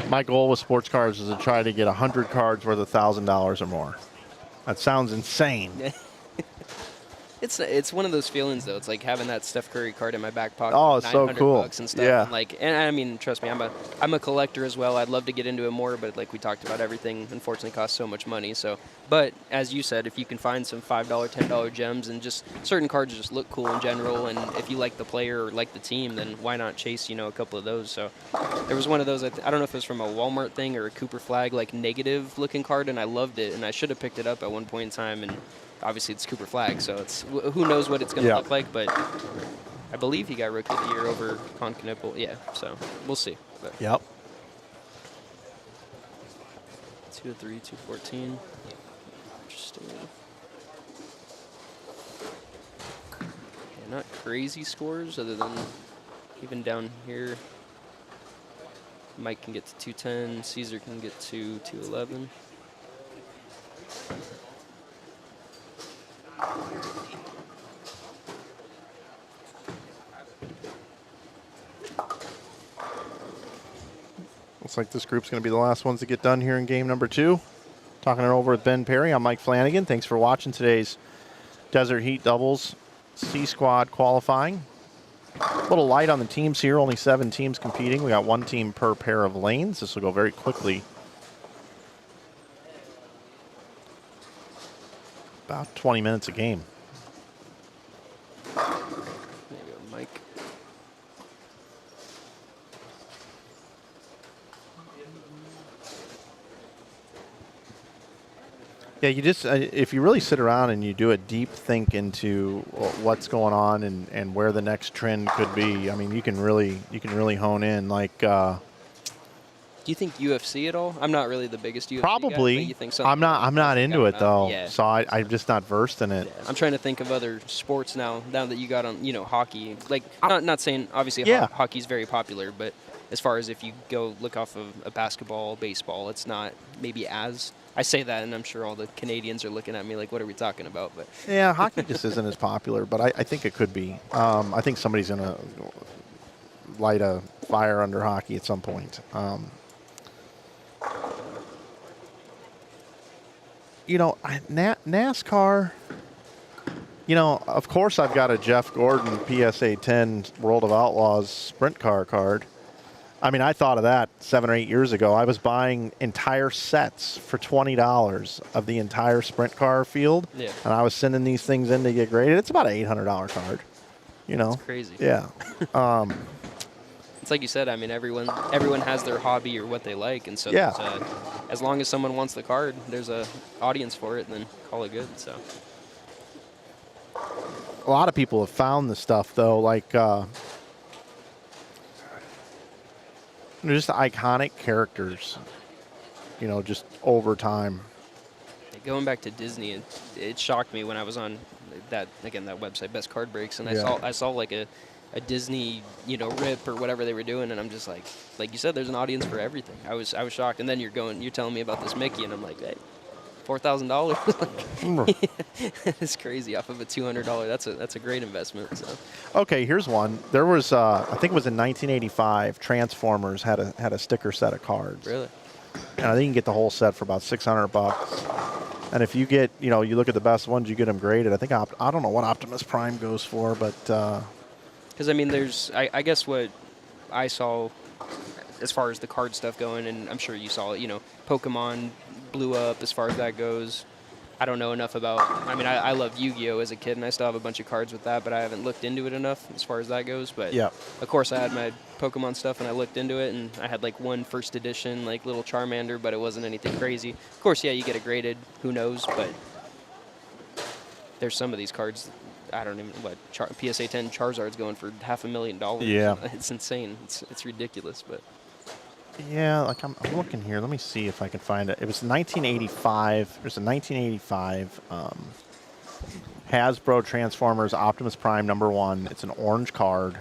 My goal with sports cards is to try to get 100 cards worth $1,000 or more. That sounds insane. It's one of those feelings though. It's like having that Steph Curry card in my back pocket. Oh, it's so cool. $900 and stuff. Yeah. And I mean, trust me, I'm a collector as well. I'd love to get into it more, but like we talked about, everything unfortunately costs so much money. So, but as you said, if you can find some $5, $10 gems and just certain cards just look cool in general, and if you like the player or like the team, then why not chase a couple of those? So there was one of those. I don't know if it was from a Walmart thing or a Cooper Flag like negative looking card, and I loved it, and I should have picked it up at one point in time. And obviously, it's Cooper Flag, so it's who knows what it's going to look like. But I believe he got Rookie of the Year over Concanipple. Yeah, so we'll see. But Yep. 203, 214. Interesting. Yeah, not crazy scores other than Even down here, Mike can get to 210. Caesar can get to 211. Looks like this group's going to be the last ones to get done here in game number 2. Talking it over with Ben Perry, I'm Mike Flanagan. Thanks for watching today's Desert Heat Doubles C Squad qualifying. A little light on the teams here, only 7 teams competing. We got 1 team per pair of lanes. This will go very quickly. About 20 minutes a game. There you go, Mike. Yeah, you just if you really sit around and you do a deep think into what's going on and where the next trend could be, I mean, you can really hone in. Like, Do you think UFC at all? I'm not really the biggest UFC probably. guy, but you think something I'm not into it though, Yeah. so I'm just not versed in it. Yeah. I'm trying to think of other sports now that you got on, hockey. Like, not saying obviously hockey's very popular, but as far as if you go look off of a basketball, baseball, it's not maybe as. I say that, and I'm sure all the Canadians are looking at me like, what are we talking about? But yeah, hockey just isn't as popular, but I think it could be. I think somebody's going to light a fire under hockey at some point. NASCAR, of course I've got a Jeff Gordon PSA 10 World of Outlaws sprint car card. I mean, I thought of that 7 or 8 years ago. I was buying entire sets for $20 of the entire sprint car field, and I was sending these things in to get graded. It's about an $800 card, It's crazy. Yeah. It's like you said. I mean, everyone has their hobby or what they like, and so as long as someone wants the card, there's a audience for it, and then call it good. So a lot of people have found the stuff though, like. They're just iconic characters, just over time. Going back to Disney, it shocked me when I was on that website, Best Card Breaks, and I saw like a Disney, rip or whatever they were doing, and I'm just like you said, there's an audience for everything. I was shocked, and then you're telling me about this Mickey, and I'm like, hey, $4,000. It's crazy off of a $200. That's a great investment. So. Okay, here's one. There was I think it was in 1985. Transformers had a sticker set of cards. Really? And I think you can get the whole set for about $600. And if you get, you look at the best ones, you get them graded. I think I don't know what Optimus Prime goes for, but because I mean, there's I guess what I saw as far as the card stuff going, and I'm sure you saw it. Pokemon blew up as far as that goes. I don't know enough about. I mean, I love Yu-Gi-Oh as a kid, and I still have a bunch of cards with that, but I haven't looked into it enough as far as that goes. But of course, I had my Pokemon stuff, and I looked into it, and I had like one first edition, like little Charmander, but it wasn't anything crazy. Of course, you get it graded. Who knows? But there's some of these cards. I don't even PSA 10 Charizard's going for $500,000. Yeah, it's insane. It's ridiculous, but. Yeah, like I'm looking here. Let me see if I can find it. It was 1985. There's a 1985 Hasbro Transformers Optimus Prime #1. It's an orange card,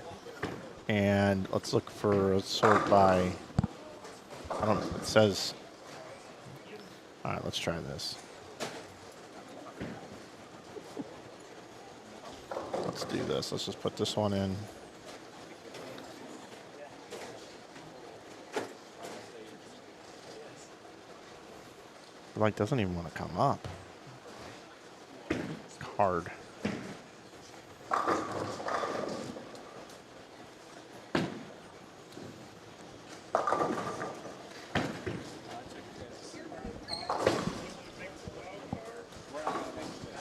and let's look for a sort by. I don't know. It says. All right, let's try this. Let's do this. Let's just put this one in. Like, doesn't even want to come up. Card.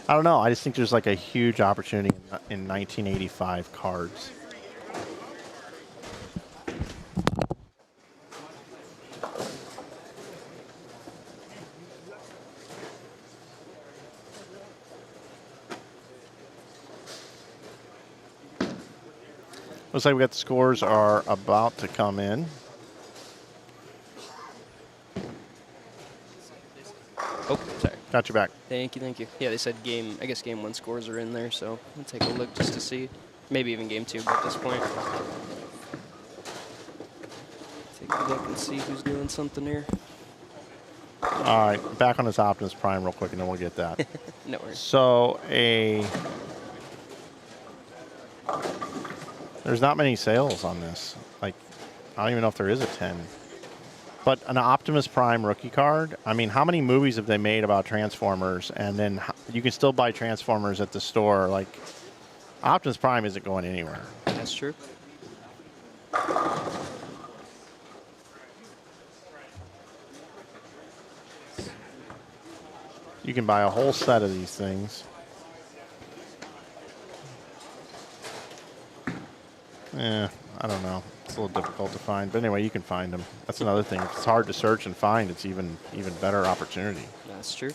I don't know. I just think there's like a huge opportunity in 1985 cards. Looks like we got the scores are about to come in. Oh, sorry. Got you back. Thank you. Yeah, they said I guess game 1 scores are in there, so we'll take a look just to see. Maybe even game 2 at this point. look and see who's doing something here. All right, back on this Optimus Prime real quick, and then we'll get that. No worries. So there's not many sales on this. Like, I don't even know if there is a 10. But an Optimus Prime rookie card, I mean, how many movies have they made about Transformers? And then you can still buy Transformers at the store. Like, Optimus Prime isn't going anywhere. That's true. You can buy a whole set of these things. I don't know. It's a little difficult to find. But anyway, you can find them. That's another thing. If it's hard to search and find, it's even better opportunity. That's true.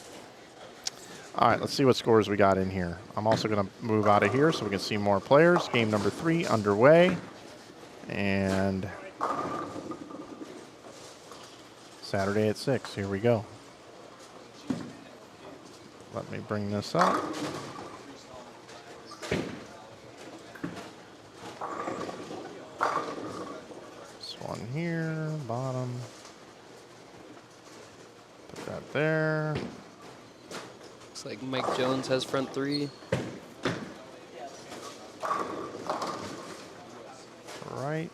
All right, let's see what scores we got in here. I'm also going to move out of here so we can see more players. Game number 3 underway. And Saturday at 6. Here we go. Let me bring this up. This one here, bottom. Put that there. Looks like Mike Jones has front 3. Right.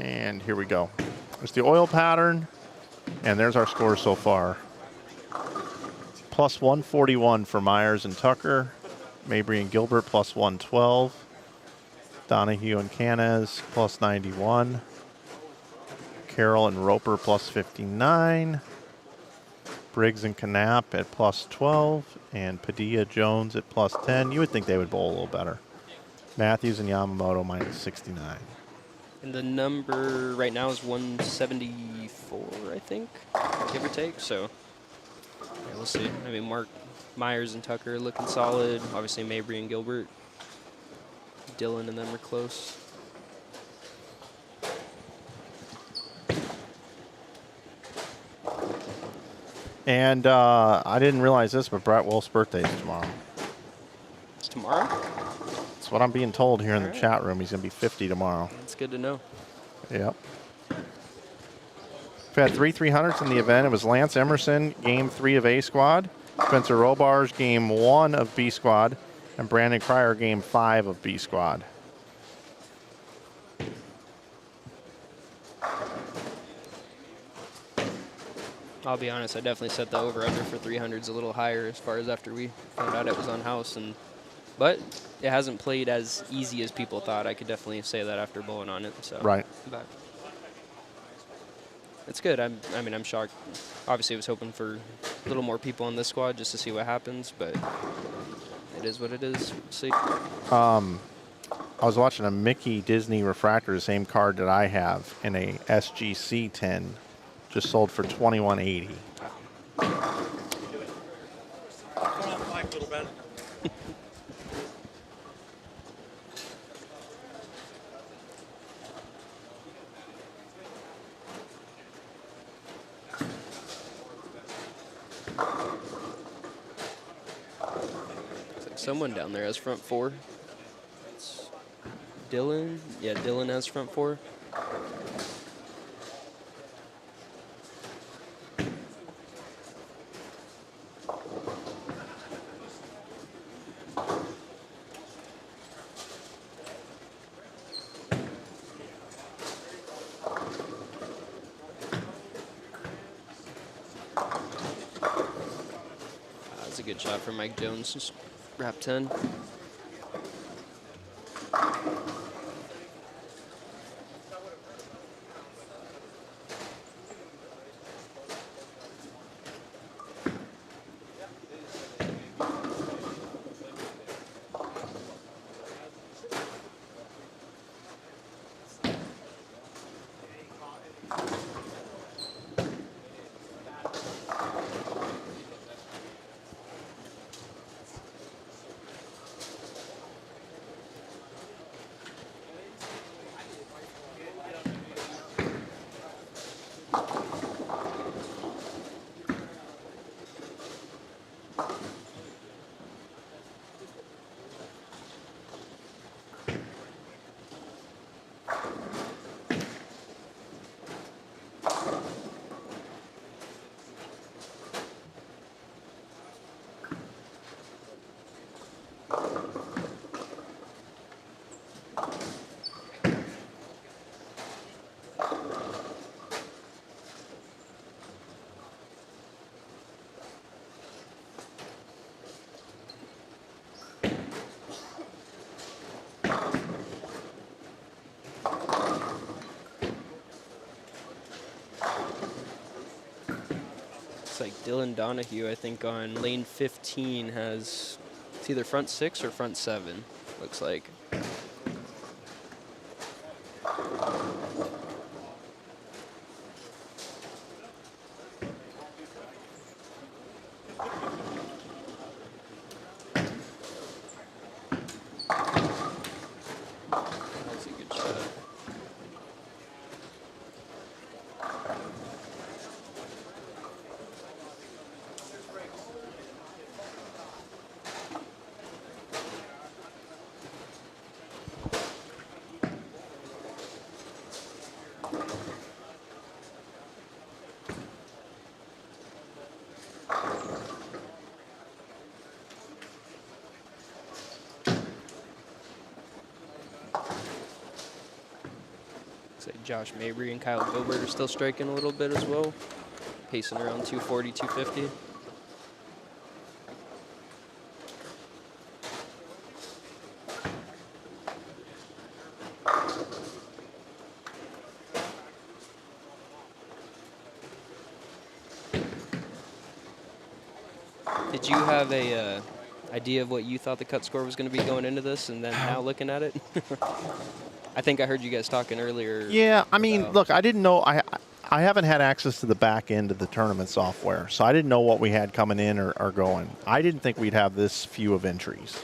And here we go. There's the oil pattern, and there's our score so far. Plus 141 for Myers and Tucker. Mabry and Gilbert plus 112. Donahue and Canez plus 91. Carroll and Roper plus 59. Briggs and Knapp at plus 12. And Padilla Jones at plus 10. You would think they would bowl a little better. Matthews and Yamamoto minus 69. And the number right now is 174, I think, give or take. So yeah, we'll see. I mean, Myers and Tucker are looking solid. Obviously, Mabry and Gilbert. Dylan and them are close. And I didn't realize this, but Brett Wolf's birthday is tomorrow. It's tomorrow? That's what I'm being told here in the chat room. He's going to be 50 tomorrow. That's good to know. Yep. We've had 3 300s in the event. It was Lance Emerson, game 3 of A squad. Spencer Robar's game 1 of B squad. And Brandon Cryer, game 5 of B squad. I'll be honest, I definitely set the over-under for 300s a little higher as far as after we found out it was on house. But it hasn't played as easy as people thought. I could definitely say that after bowling on it. So. Right. But it's good. I mean, I'm shocked. Obviously, I was hoping for a little more people on this squad just to see what happens, but it is what it is. We'll see. I was watching a Mickey Disney refractor, the same card that I have, in a SGC 10, just sold for $21.80. Someone down there has front 4. It's Dylan. Yeah, Dylan has front 4. That's a good shot from Mike Jones. Just wrap 10. Looks like Dylan Donahue, I think, on lane 15 has, it's either front 6 or front 7, looks like. That's a good shot. Josh Mabry and Kyle Gilbert are still striking a little bit as well, pacing around 240, 250. Did you have a idea of what you thought the cut score was going to be going into this, and then now looking at it? I think I heard you guys talking earlier. Yeah, I mean, look, I didn't know. I haven't had access to the back end of the tournament software, so I didn't know what we had coming in or going. I didn't think we'd have this few of entries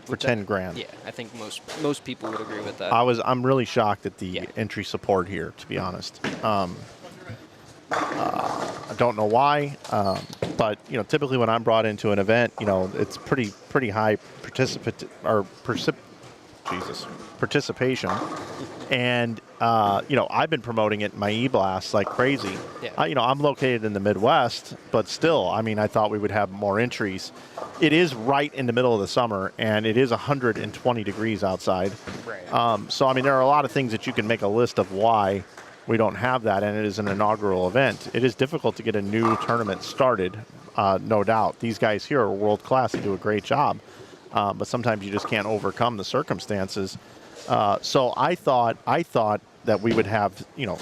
for 10 grand. Yeah, I think most people would agree with that. I'm really shocked at the entry support here, to be honest. I don't know why, but you know, typically when I'm brought into an event, you know, it's pretty high participation, and you know, I've been promoting it in my e-blasts like crazy. Yeah. You know, I'm located in the Midwest, but still, I mean, I thought we would have more entries. It is right in the middle of the summer, and it is 120 degrees outside. Right. So I mean, there are a lot of things that you can make a list of why we don't have that, and it is an inaugural event. It is difficult to get a new tournament started, no doubt. These guys here are world class and do a great job. But sometimes you just can't overcome the circumstances. So I thought that we would have, you know,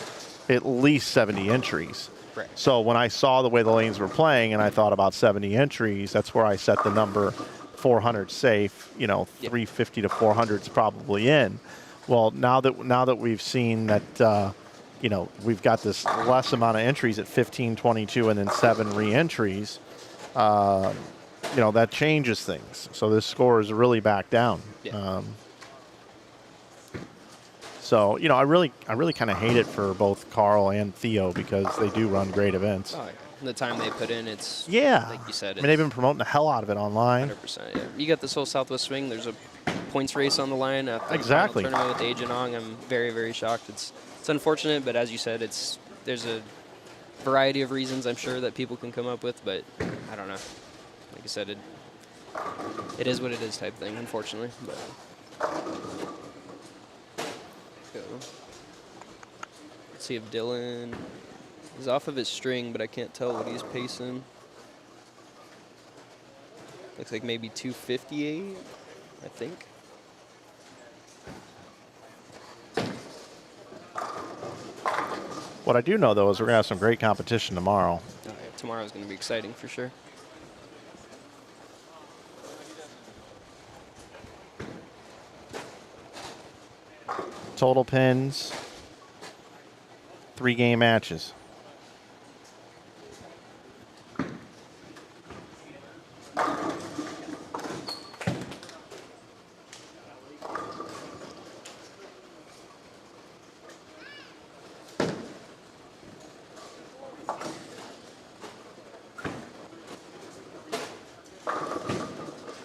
at least 70 entries. Right. So when I saw the way the lanes were playing and I thought about 70 entries, that's where I set the number 400 safe. You know, 350 to 400 is probably in. Well, now that we've seen that, you know, we've got this less amount of entries at 15, 22, and then 7 re-entries. You know, that changes things. So this score is really back down. Yeah. So, you know, I really kind of hate it for both Carl and Theo because they do run great events. Oh, yeah. The time they put in, it's like you said. I mean, they've been promoting the hell out of it online. 100%. Yeah. You got this whole Southwest swing. There's a points race on the line at the Exactly. final tournament with Agent Ong. I'm very, very shocked. It's unfortunate, but as you said, there's a variety of reasons I'm sure that people can come up with, but I don't know. Like I said, it is what it is type thing, unfortunately. But let's see if Dylan is off of his string, but I can't tell what he's pacing. Looks like maybe 258, I think. What I do know, though, is we're going to have some great competition tomorrow. Oh, yeah. Tomorrow's going to be exciting for sure. Total pins, 3-game matches.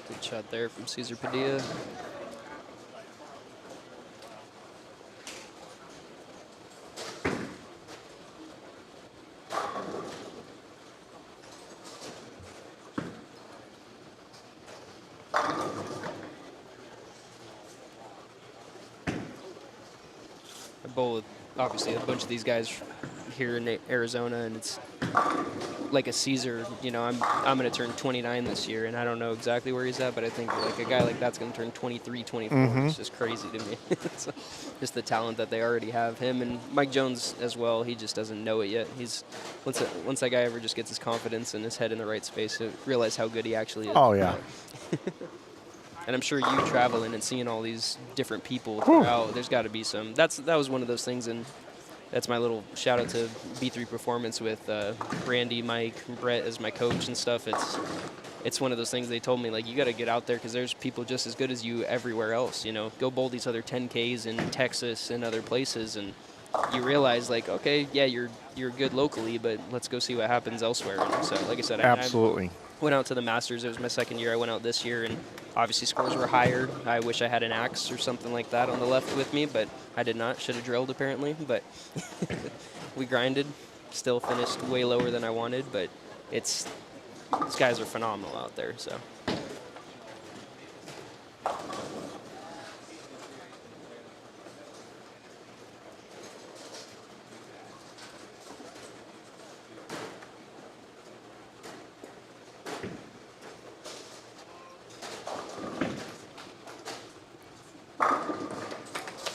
Good shot there from Cesar Padilla. Bowl with obviously a bunch of these guys here in Arizona, and it's like a Caesar. You know, I'm going to turn 29 this year, and I don't know exactly where he's at, but I think like a guy like that's going to turn 23, 24. It's just crazy to me. So, just the talent that they already have. Him and Mike Jones as well. He just doesn't know it yet. He's once that guy ever just gets his confidence and his head in the right space, to realize how good he actually is. Oh yeah. And I'm sure you traveling and seeing all these different people throughout, there's got to be some. That was one of those things, and that's my little shout out to B3 Performance with Randy, Mike, Brett as my coach and stuff. It's one of those things they told me, like, you got to get out there because there's people just as good as you everywhere else. You know, go bowl these other 10Ks in Texas and other places, and you realize, like, okay, yeah, you're good locally, but let's go see what happens elsewhere. And so, like I said, Absolutely. I went out to the Masters. It was my second year. I went out this year, and obviously scores were higher. I wish I had an axe or something like that on the left with me, but I did not. Should have drilled, apparently. But we grinded. Still finished way lower than I wanted, but these guys are phenomenal out there. So.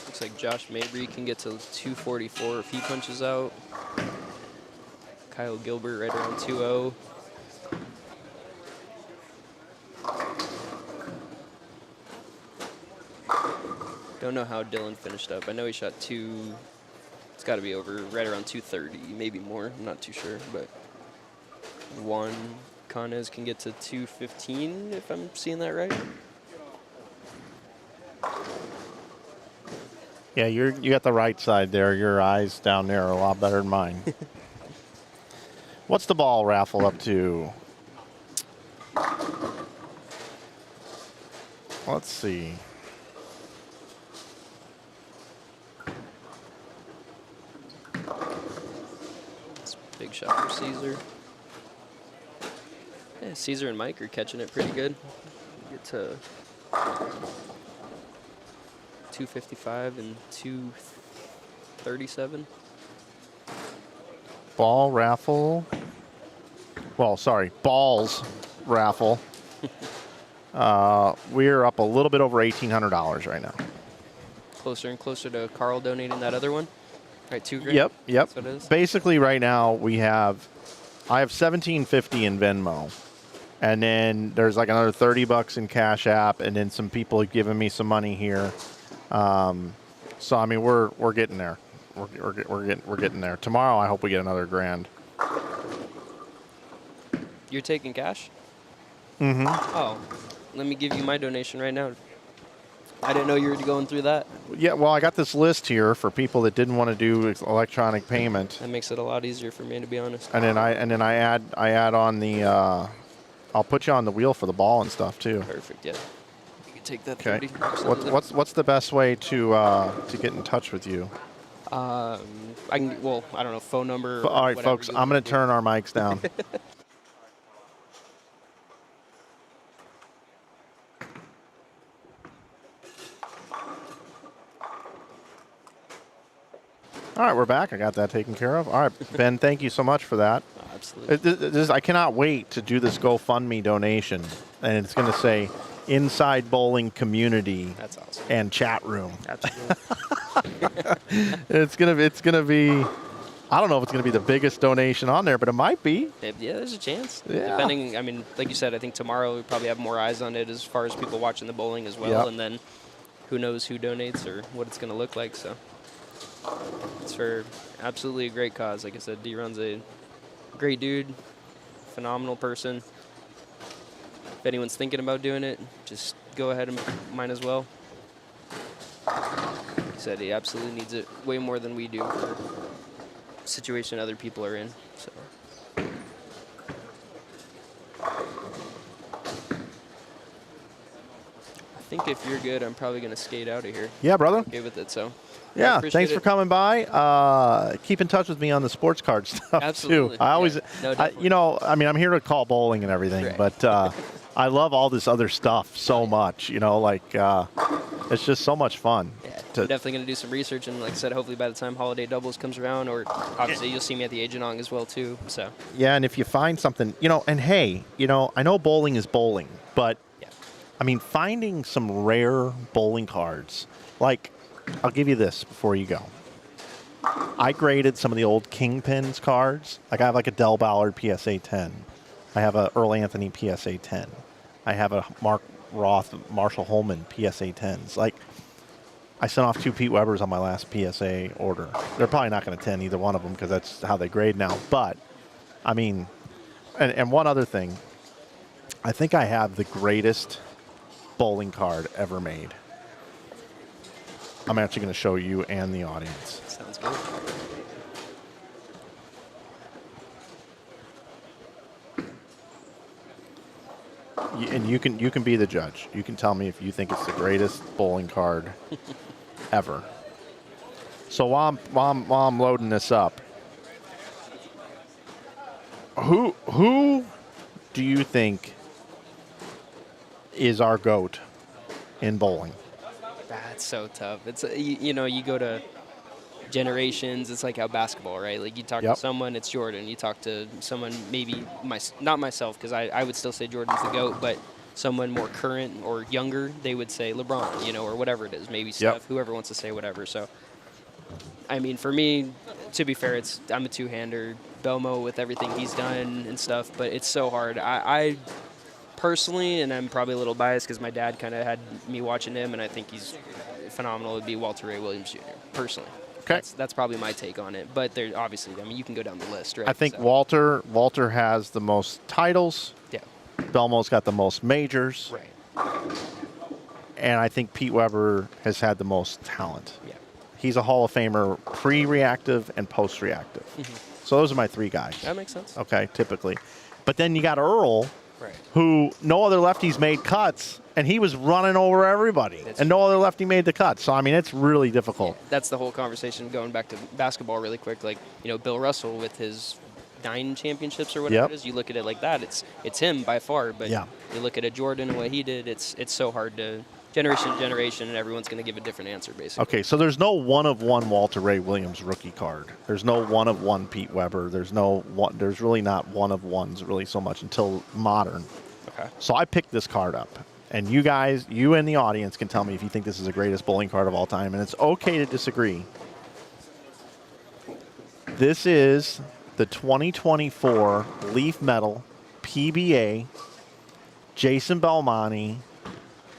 Looks like Josh Mabry can get to 244 if he punches out. Kyle Gilbert right around 2-0. Don't know how Dylan finished up. I know he shot it's got to be over right around 230, maybe more. I'm not too sure, but Juan Canes can get to 215 if I'm seeing that right. Yeah, you got the right side there. Your eyes down there are a lot better than mine. What's the ball raffle up to? Let's see. It's a big shot for Caesar. Yeah, Caesar and Mike are catching it pretty good. Get to 255 and 237. Ball raffle. Well, sorry, balls raffle. We're up a little bit over $1,800 right now. Closer and closer to Carl donating that other one. Right, $2,000. Yep. That's what it is. Basically, right now I have $17.50 in Venmo, and then there's like another $30 in Cash App, and then some people have given me some money here. So I mean, we're getting there. We're getting there. Tomorrow, I hope we get another grand. You're taking cash? Mm-hmm. Oh, let me give you my donation right now. I didn't know you were going through that. Yeah, well, I got this list here for people that didn't want to do electronic payment. That makes it a lot easier for me, to be honest. And then I add on the I'll put you on the wheel for the ball and stuff too. Perfect. Yeah. You can take that. Okay. 30. What's the best way to get in touch with you? I can. Well, I don't know, phone number. Or All right, folks. I'm going to turn our mics down. All right, we're back. I got that taken care of. All right, Ben, thank you so much for that. Oh, absolutely. I cannot wait to do this GoFundMe donation, and it's going to say Inside Bowling Community. That's awesome. And chat room. Absolutely. It's gonna be. I don't know if it's gonna be the biggest donation on there, but it might be. Yeah, there's a chance. Yeah. Depending, I mean, like you said, I think tomorrow we probably have more eyes on it as far as people watching the bowling as well, Yep. and then who knows who donates or what it's going to look like. So it's for absolutely a great cause. Like I said, D-Ron's a great dude, phenomenal person. If anyone's thinking about doing it, just go ahead and might as well. Like I said, he absolutely needs it way more than we do for the situation other people are in. So. I think if you're good, I'm probably going to skate out of here. Yeah, brother. Okay with it, so. Yeah, thanks for coming by. Keep in touch with me on the sports card stuff Absolutely. too. I always, No, I'm here to call bowling and everything, right. but I love all this other stuff so much. It's just so much fun. Yeah, I'm definitely going to do some research, and like I said, hopefully by the time holiday doubles comes around, or obviously you'll see me at the Agenong as well too. So Yeah, and if you find something, and hey, I know bowling is bowling, but yeah, I mean, finding some rare bowling cards, like, I'll give you this before you go. I graded some of the old Kingpins cards. Like, I have like a Del Ballard PSA 10. I have a Earl Anthony PSA 10. I have a Mark Roth, Marshall Holman PSA 10s. Like, I sent off 2 Pete Webers on my last PSA order. They're probably not going to 10 either one of them because that's how they grade now. But, I mean, and one other thing. I think I have the greatest bowling card ever made. I'm actually going to show you and the audience. sounds good. And you can be the judge. You can tell me if you think it's the greatest bowling card ever. So while I'm loading this up, who do you think is our GOAT in bowling? That's so tough. It's you go to generations. It's like how basketball, right? Like you talk to someone, it's Jordan. You talk to someone, maybe not myself, because I would still say Jordan's the GOAT, but someone more current or younger, they would say LeBron, or whatever it is, maybe Steph, whoever wants to say whatever. So, I mean, for me, to be fair, I'm a two-hander. Belmo with everything he's done and stuff, but it's so hard. I personally, and I'm probably a little biased because my dad kind of had me watching him, and I think he's phenomenal, would be Walter Ray Williams Jr., personally. Okay. That's probably my take on it. But there, obviously, I mean, you can go down the list, right? I think Walter has the most titles. Yeah. Belmo's got the most majors. Right. And I think Pete Weber has had the most talent. Yeah. He's a Hall of Famer pre-reactive and post-reactive. Mm-hmm. So those are my 3 guys. That makes sense. Okay, typically. But then you got Earl, Right. who no other lefties made cuts, and he was running over everybody. And no other lefty made the cut. So, I mean, it's really difficult. That's the whole conversation going back to basketball really quick. Like, Bill Russell with his 9 championships or whatever it is, you look at it like that, it's him by far. But you look at a Jordan and what he did, it's so hard to generation to generation, and everyone's going to give a different answer, basically. Okay, so there's no one-of-one Walter Ray Williams rookie card. There's no one-of-one Pete Weber. There's really not one-of-ones really so much until modern. Okay. So I picked this card up. And you guys, you and the audience can tell me if you think this is the greatest bowling card of all time, and it's okay to disagree. This is the 2024 Leaf Metal PBA Jason Belmonte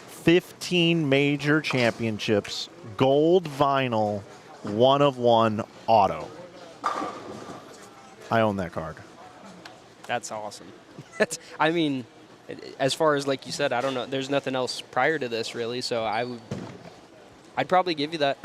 15 major championships, gold vinyl, one-of-one auto. I own that card. That's awesome. I mean, as far as, like you said, I don't know. There's nothing else prior to this, really, so I'd probably give you that.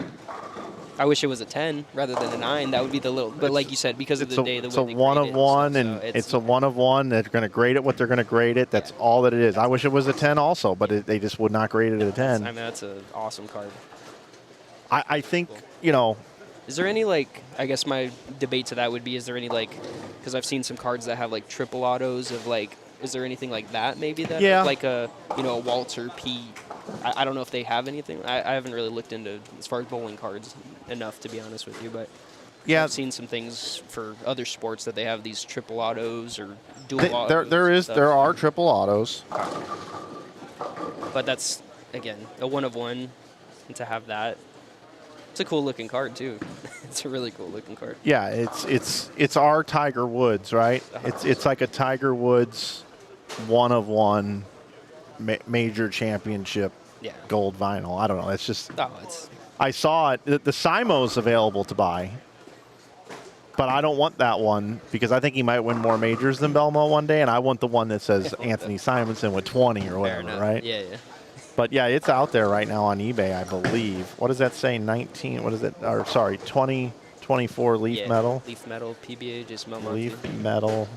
I wish it was a 10 rather than a 9. That would be the little. But like you said, because of the day, it's a one-of-one, and it's a one-of-one. They're going to grade it what they're going to grade it. That's all that it is. I wish it was a 10 also, but they just would not grade it a 10. I mean, that's an awesome card. I think, Is there any, I guess my debate to that would be, is there any, because I've seen some cards that have, triple autos of, is there anything like that maybe that, like a Walter P. I don't know if they have anything. I haven't really looked into, as far as bowling cards, enough, to be honest with you, but I've seen some things for other sports that they have these triple autos or dual autos. There are triple autos. But that's, again, a one-of-one, and to have that, it's a cool-looking card, too. It's a really cool-looking card. Yeah, it's our Tiger Woods, right? It's like a Tiger Woods one-of-one major championship gold vinyl. I don't know. It's just... I saw it. The Simo's available to buy, but I don't want that one because I think he might win more majors than Belmo one day, and I want the one that says Anthony Simonson with 20 or whatever, right? Yeah. But, yeah, it's out there right now on eBay, I believe. What does that say? 19? What is it? Or, sorry, 2024 Leaf Metal? Leaf Metal, PBA, just Belmonte. Leaf Metal,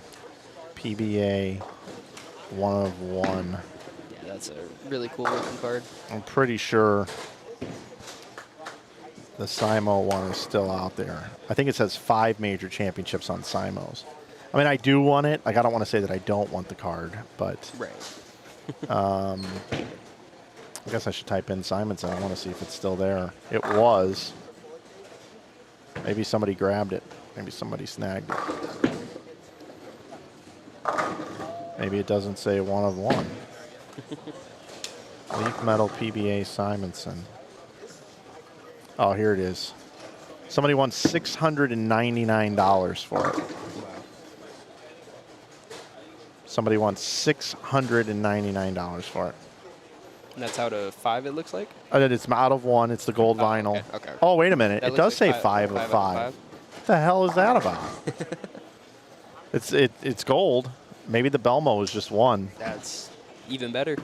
PBA, one-of-one. Yeah, that's a really cool-looking card. I'm pretty sure the Simo one is still out there. I think it says 5 major championships on Simos. I mean, I do want it. I don't want to say that I don't want the card, but... Right. I guess I should type in Simonson. I want to see if it's still there. It was. Maybe somebody grabbed it. Maybe somebody snagged it. Maybe it doesn't say 1 of 1. Leaf Metal PBA Simonson. Oh, here it is. Somebody won $699 for it. Somebody won $699 for it. And that's out of 5, it looks like? It's out of 1. It's the gold vinyl. Okay. Oh, wait a minute. That It does looks say like 5 of 5. What the hell is that about? It's gold. Maybe the Belmo is just 1. That's even better.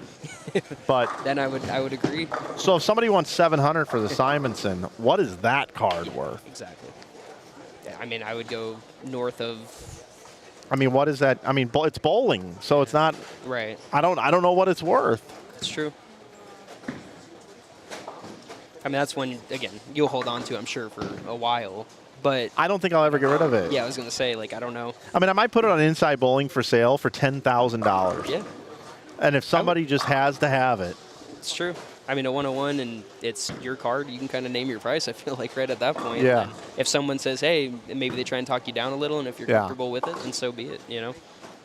But then I would agree. so if somebody wants $700 for the Simonson, what is that card worth? Exactly. Yeah, I mean, I would go north of. I mean, what is that? I mean, it's bowling, so it's not. Right. I don't know what it's worth. It's true. I mean, that's when, again, you'll hold on to, I'm sure, for a while. But I don't think I'll ever get rid of it. yeah, I was going to say, like, I don't know. I mean, I might put it on Inside Bowling for sale for $10,000. Yeah, And if somebody just has to have it. it's true. I mean, a 101 and it's your card, you can kind of name your price, I feel like, right at that point. Yeah. And if someone says, hey, maybe they try and talk you down a little, and if you're Yeah. comfortable with it, then so be it, you know?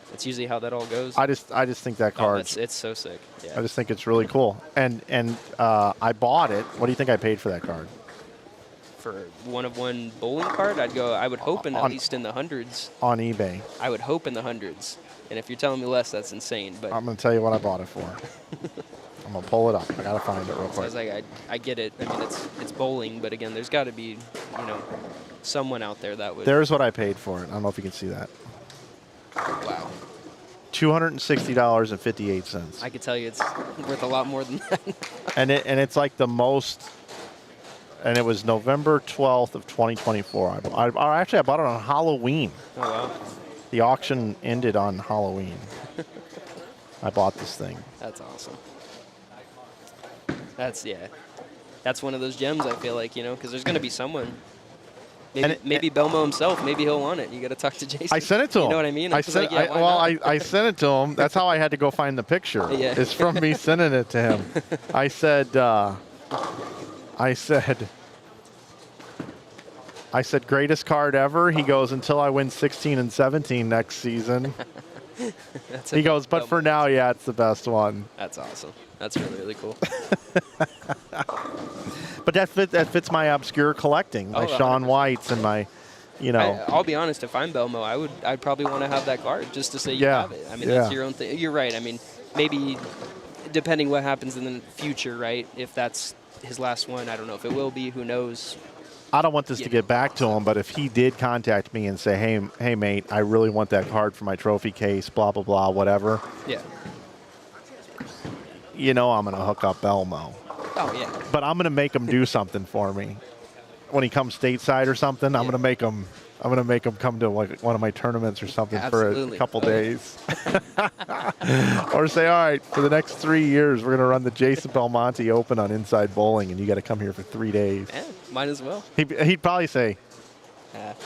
That's usually how that all goes. I just think that card. It's so sick. Yeah. I just think it's really cool. And I bought it. What do you think I paid for that card? For a 1-of-1 bowling card, I would hope at least in the hundreds. On eBay. I would hope in the hundreds. And if you're telling me less, that's insane. But I'm going to tell you what I bought it for. I'm going to pull it up. I got to find it real I quick. was like, I get it. I mean, it's bowling, but again, there's got to be, someone out there that would. There's what I paid for it. I don't know if you can see that. Wow. $260.58. I could tell you it's worth a lot more than that. And it's like the most. And it was November 12th of 2024. I bought it on Halloween. Oh, wow. The auction ended on Halloween. I bought this thing. That's awesome. That's one of those gems, I feel like, because there's going to be someone. Maybe Belmo himself, maybe he'll want it. You got to talk to Jason. I sent it to him. You know what I mean? I sent it to him. That's how I had to go find the picture. Yeah. It's from me sending it to him. I said, greatest card ever. He goes, until I win 16 and 17 next season. He goes, but for now, yeah, it's the best one. That's awesome. That's really, really cool. But that fits my obscure collecting, my Shaun 100%. Whites and my, I'll be honest. If I'm Belmo, I'd probably want to have that card just to say you have it. I mean, that's your own thing. You're right. I mean, maybe depending what happens in the future, right? If that's his last one, I don't know if it will be. Who knows? I don't want this to get back to him, but if he did contact me and say, hey, mate, I really want that card for my trophy case, blah, blah, blah, whatever. Yeah. I'm going to hook up Belmo. Oh, yeah. But I'm going to make him do something for me. When he comes stateside or something, I'm going to make him come to like one of my tournaments or something for a couple days. Or say, all right, for the next 3 years, we're going to run the Jason Belmonte Open on Inside Bowling, and you got to come here for 3 days. Yeah, might as well. He'd probably say,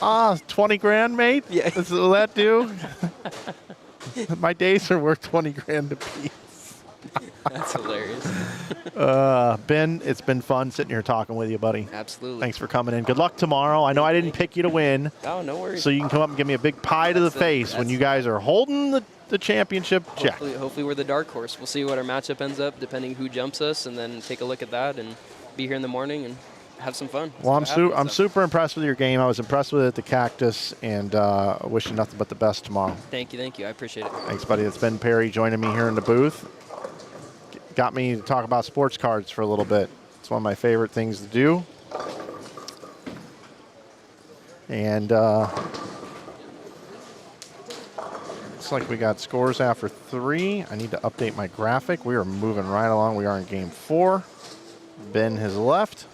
20 grand, mate? Yeah. Will that do? My days are worth 20 grand a piece. That's hilarious. Ben, it's been fun sitting here talking with you, buddy. Absolutely. Thanks for coming in. Good luck tomorrow. I know I didn't pick you to win. Oh, no worries. So you can come up and give me a big pie to the face when you guys are holding the championship check. Hopefully we're the dark horse. We'll see what our matchup ends up, depending who jumps us, and then take a look at that and be here in the morning and have some fun. Well, I'm super impressed with your game. I was impressed with it at the Cactus, and wish you nothing but the best tomorrow. Thank you. I appreciate it. Thanks, buddy. It's Ben Perry joining me here in the booth. Got me to talk about sports cards for a little bit. It's one of my favorite things to do. And looks like we got scores after 3. I need to update my graphic. We are moving right along. We are in game 4. Ben has left.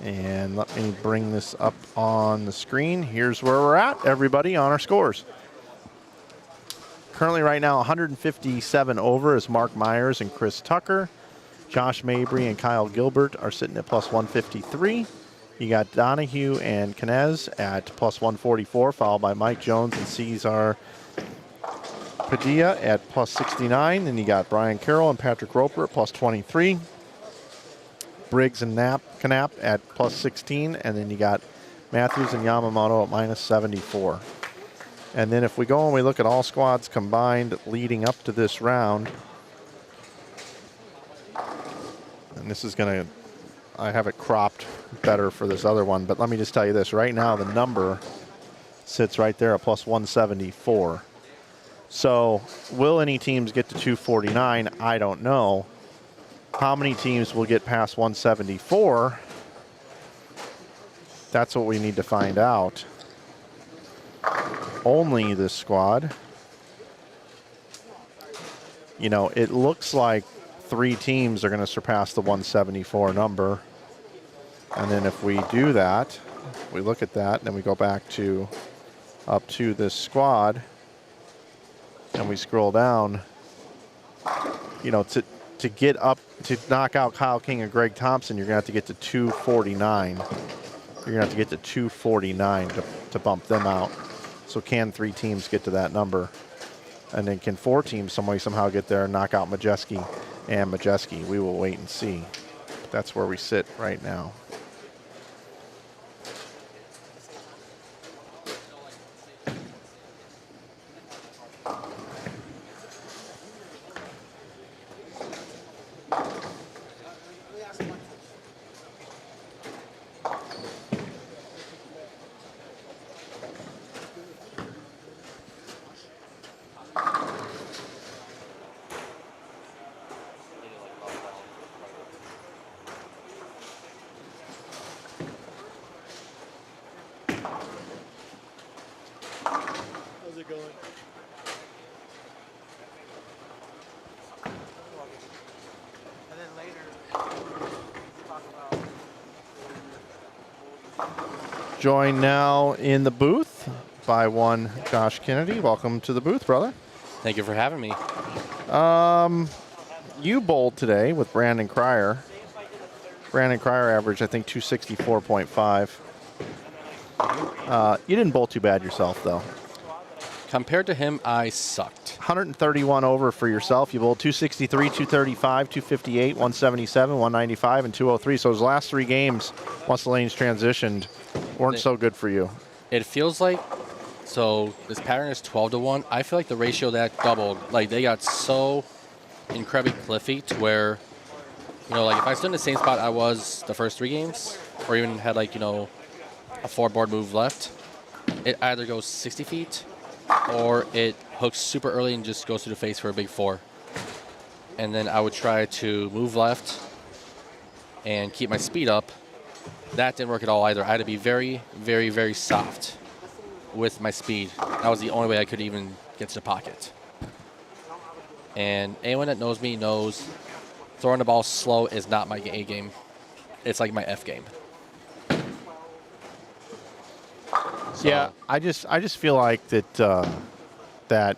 And let me bring this up on the screen. Here's where we're at, everybody, on our scores. Currently right now 157 over is Mark Myers and Chris Tucker. Josh Mabry and Kyle Gilbert are sitting at plus 153. You got Donahue and Knez at plus 144, followed by Mike Jones and Cesar Padilla at plus 69. Then you got Brian Carroll and Patrick Roper at plus 23. Briggs and Knapp at plus 16, and then you got Matthews and Yamamoto at minus 74. And then if we go and we look at all squads combined leading up to this round, and this is going to, I have it cropped better for this other one, but let me just tell you this. Right now, the number sits right there at plus 174. So will any teams get to 249? I don't know. How many teams will get past 174? That's what we need to find out. Only this squad. You know, it looks like 3 teams are going to surpass the 174 number. And then if we do that, we look at that, and then we go back to up to this squad, and we scroll down, you know, to get up, to knock out Kyle King and Greg Thompson, you're going to have to get to 249. You're going to have to get to 249 to bump them out. So can 3 teams get to that number? And then can 4 teams somehow get there and knock out Majeski and Majeski? We will wait and see. That's where we sit right now. Joined now in the booth by one Josh Kennedy. Welcome to the booth, brother. Thank you for having me. You bowled today with Brandon Cryer. Brandon Cryer averaged, I think, 264.5. You didn't bowl too bad yourself, though. Compared to him, I sucked. 131 over for yourself. You bowled 263, 235, 258, 177, 195, and 203. So his last 3 games, once the lanes transitioned, weren't so good for you. It feels like, so this pattern is 12-1. I feel like the ratio that doubled, like they got so incredibly cliffy to where, you know, like if I stood in the same spot I was the first 3 games, or even had like, you know, a 4-board move left, it either goes 60 feet or it hooks super early and just goes to the face for a big 4. And then I would try to move left and keep my speed up. That didn't work at all either. I had to be very, very, very soft with my speed. That was the only way I could even get to the pocket. And anyone that knows me knows throwing the ball slow is not my A game. It's like my F game. So, yeah, I just feel like that that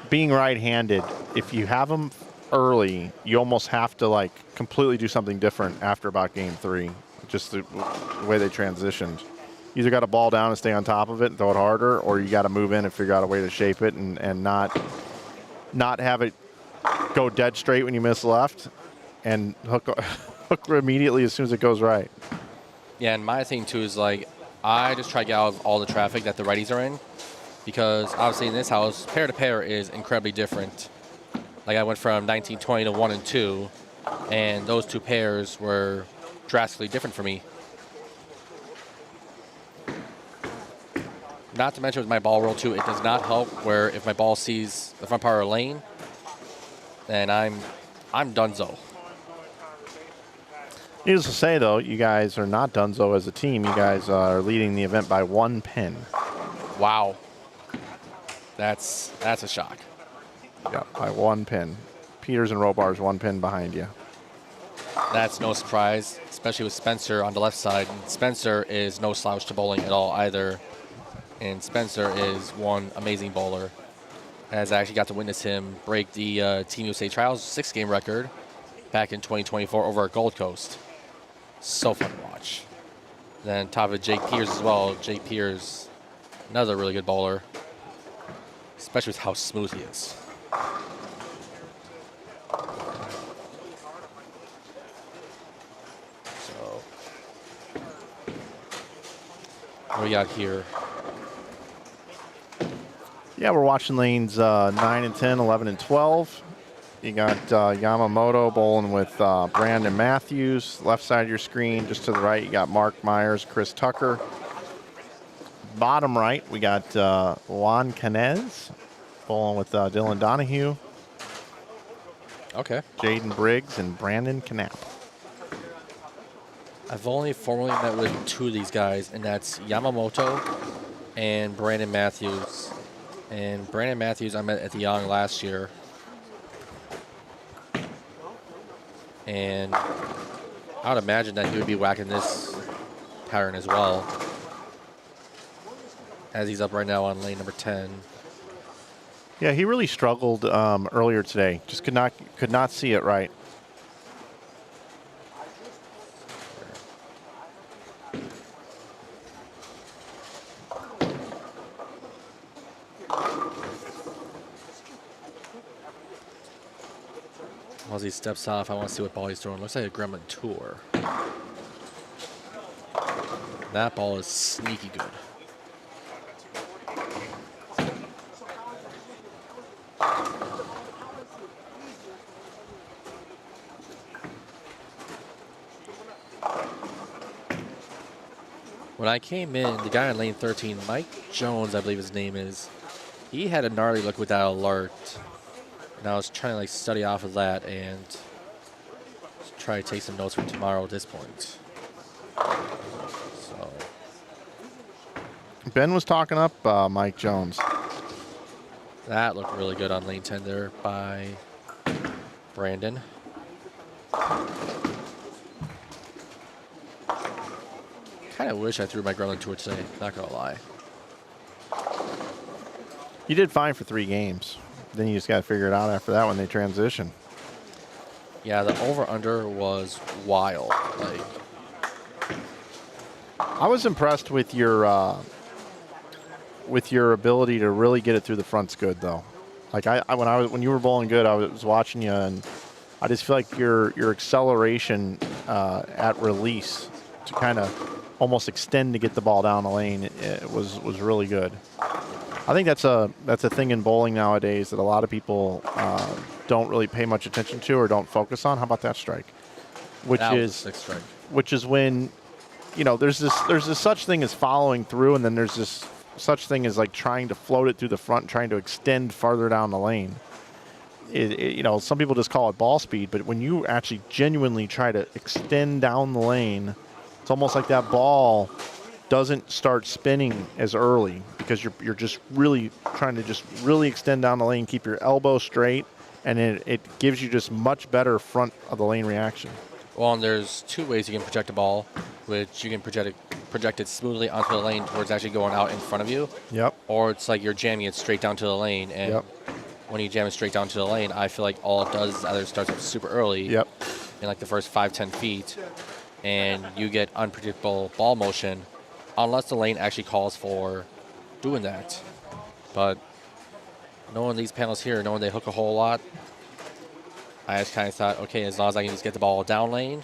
being right-handed, if you have them early, you almost have to like completely do something different after about game 3. Just the way they transitioned. You either got to ball down and stay on top of it and throw it harder, or you got to move in and figure out a way to shape it and not have it go dead straight when you miss left and hook immediately as soon as it goes right. Yeah, and my thing too is like I just try to get out of all the traffic that the righties are in, because obviously in this house, pair to pair is incredibly different. Like I went from 1920 to 1 and 2, and those 2 pairs were drastically different for me. Not to mention with my ball roll too, it does not help where if my ball sees the front part of the lane, then I'm donezo. Needless to say, though, you guys are not donezo as a team. You guys are leading the event by 1 pin. Wow. That's a shock. Yeah, by 1 pin. Peters and Robar's 1 pin behind you. That's no surprise, especially with Spencer on the left side. Spencer is no slouch to bowling at all either. And Spencer is one amazing bowler. As I actually got to witness him break the Team USA Trials 6-game record back in 2024 over at Gold Coast. So fun to watch. Then top of it, Jake Piers as well. Jake Piers, another really good bowler, especially with how smooth he is. What do we got here? Yeah, we're watching lanes 9 and 10, 11 and 12. You got Yamamoto bowling with Brandon Matthews. Left side of your screen, just to the right, you got Mark Myers, Chris Tucker. Bottom right, we got Juan Canez bowling with Dylan Donahue, Okay. Jaden Briggs, and Brandon Knapp. I've only formally met with 2 of these guys, and that's Yamamoto and Brandon Matthews. And Brandon Matthews I met at the Young last year. And I would imagine that he would be whacking this pattern as well, as he's up right now on lane number 10. Yeah, he really struggled earlier today. Just could not see it right. As he steps off, I want to see what ball he's throwing. Looks like a Gremlin Tour. That ball is sneaky good. When I came in, the guy on lane 13, Mike Jones, I believe his name is, he had a gnarly look with that alert. And I was trying to like study off of that and try to take some notes for tomorrow at this point. So Ben was talking up Mike Jones. that looked really good on lane 10 there by Brandon. Kind of wish I threw my Gremlin Tour today, not gonna lie. You did fine for 3 games. Then you just got to figure it out after that when they transition. Yeah, the over-under was wild. Like, I was impressed with your ability to really get it through the fronts good, though. Like when you were bowling good, I was watching you, and I just feel like your acceleration at release to kind of almost extend to get the ball down the lane it was really good. I think that's a thing in bowling nowadays that a lot of people don't really pay much attention to or don't focus on. How about that strike? Which that was is a 6th strike. Which is when, you know, there's this such thing as following through, and then there's this such thing as like trying to float it through the front, trying to extend farther down the lane. You know, some people just call it ball speed, but when you actually genuinely try to extend down the lane, it's almost like that ball doesn't start spinning as early because you're just really trying to just really extend down the lane, keep your elbow straight, and it gives you just much better front of the lane reaction. Well, and there's 2 ways you can project a ball, which you can project it smoothly onto the lane towards actually going out in front of you. Yep. Or it's like you're jamming it straight down to the lane, and Yep. when you jam it straight down to the lane, I feel like all it does is either starts up super early Yep. in like the first 5-10 feet, and you get unpredictable ball motion unless the lane actually calls for doing that. But knowing these panels here, knowing they hook a whole lot, I just kind of thought, okay, as long as I can just get the ball down lane,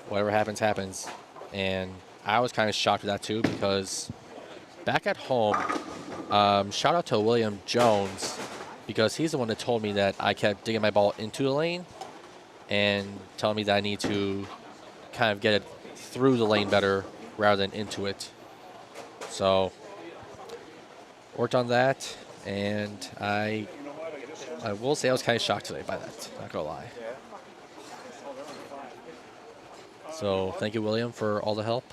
whatever happens, happens. And I was kind of shocked at that too, because back at home, shout out to William Jones, because he's the one that told me that I kept digging my ball into the lane and telling me that I need to kind of get it through the lane better rather than into it. So worked on that, and I will say I was kind of shocked today by that, not gonna lie. So thank you, William, for all the help.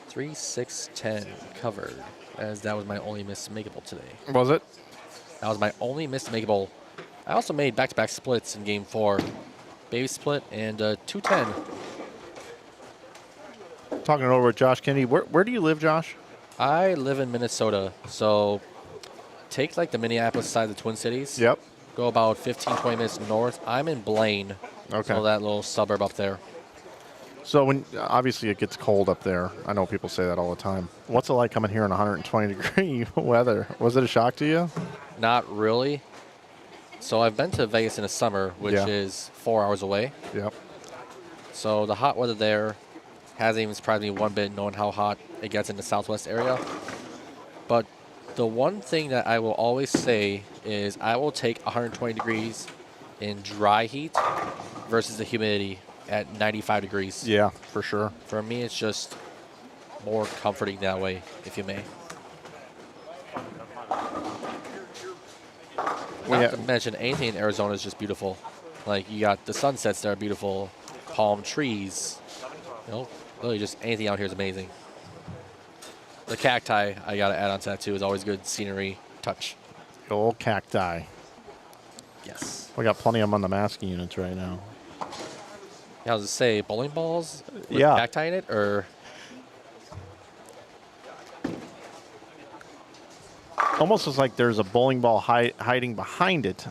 Three, 6, 10 covered, as that was my only missed makeable today. Was it? That was my only missed makeable. I also made back-to-back splits in game 4. Baby split and 210. Talking it over with Josh Kennedy. Where do you live, Josh? I live in Minnesota, so take like the Minneapolis side of the Twin Cities. Yep. Go about 15, 20 minutes north. I'm in Blaine. Okay. So that little suburb up there. So when obviously it gets cold up there, I know people say that all the time. What's it like coming here in 120 degree weather? Was it a shock to you? Not really. So I've been to Vegas in the summer, which Yeah. is 4 hours away. Yep. So the hot weather there hasn't even surprised me one bit, knowing how hot it gets in the southwest area. But the one thing that I will always say is I will take 120 degrees in dry heat versus the humidity at 95 degrees. Yeah, for sure. For me, it's just more comforting that way, if you may. Not to mention, anything in Arizona is just beautiful. Like, you got the sunsets that are beautiful, palm trees. You know, really just anything out here is amazing. The cacti, I got to add on to that too, is always good scenery touch. The old cacti. Yes. We got plenty of them on the masking units right now. Yeah, I was to say, bowling balls with Yeah. cacti in it, or Almost looks like there's a bowling ball hiding behind it,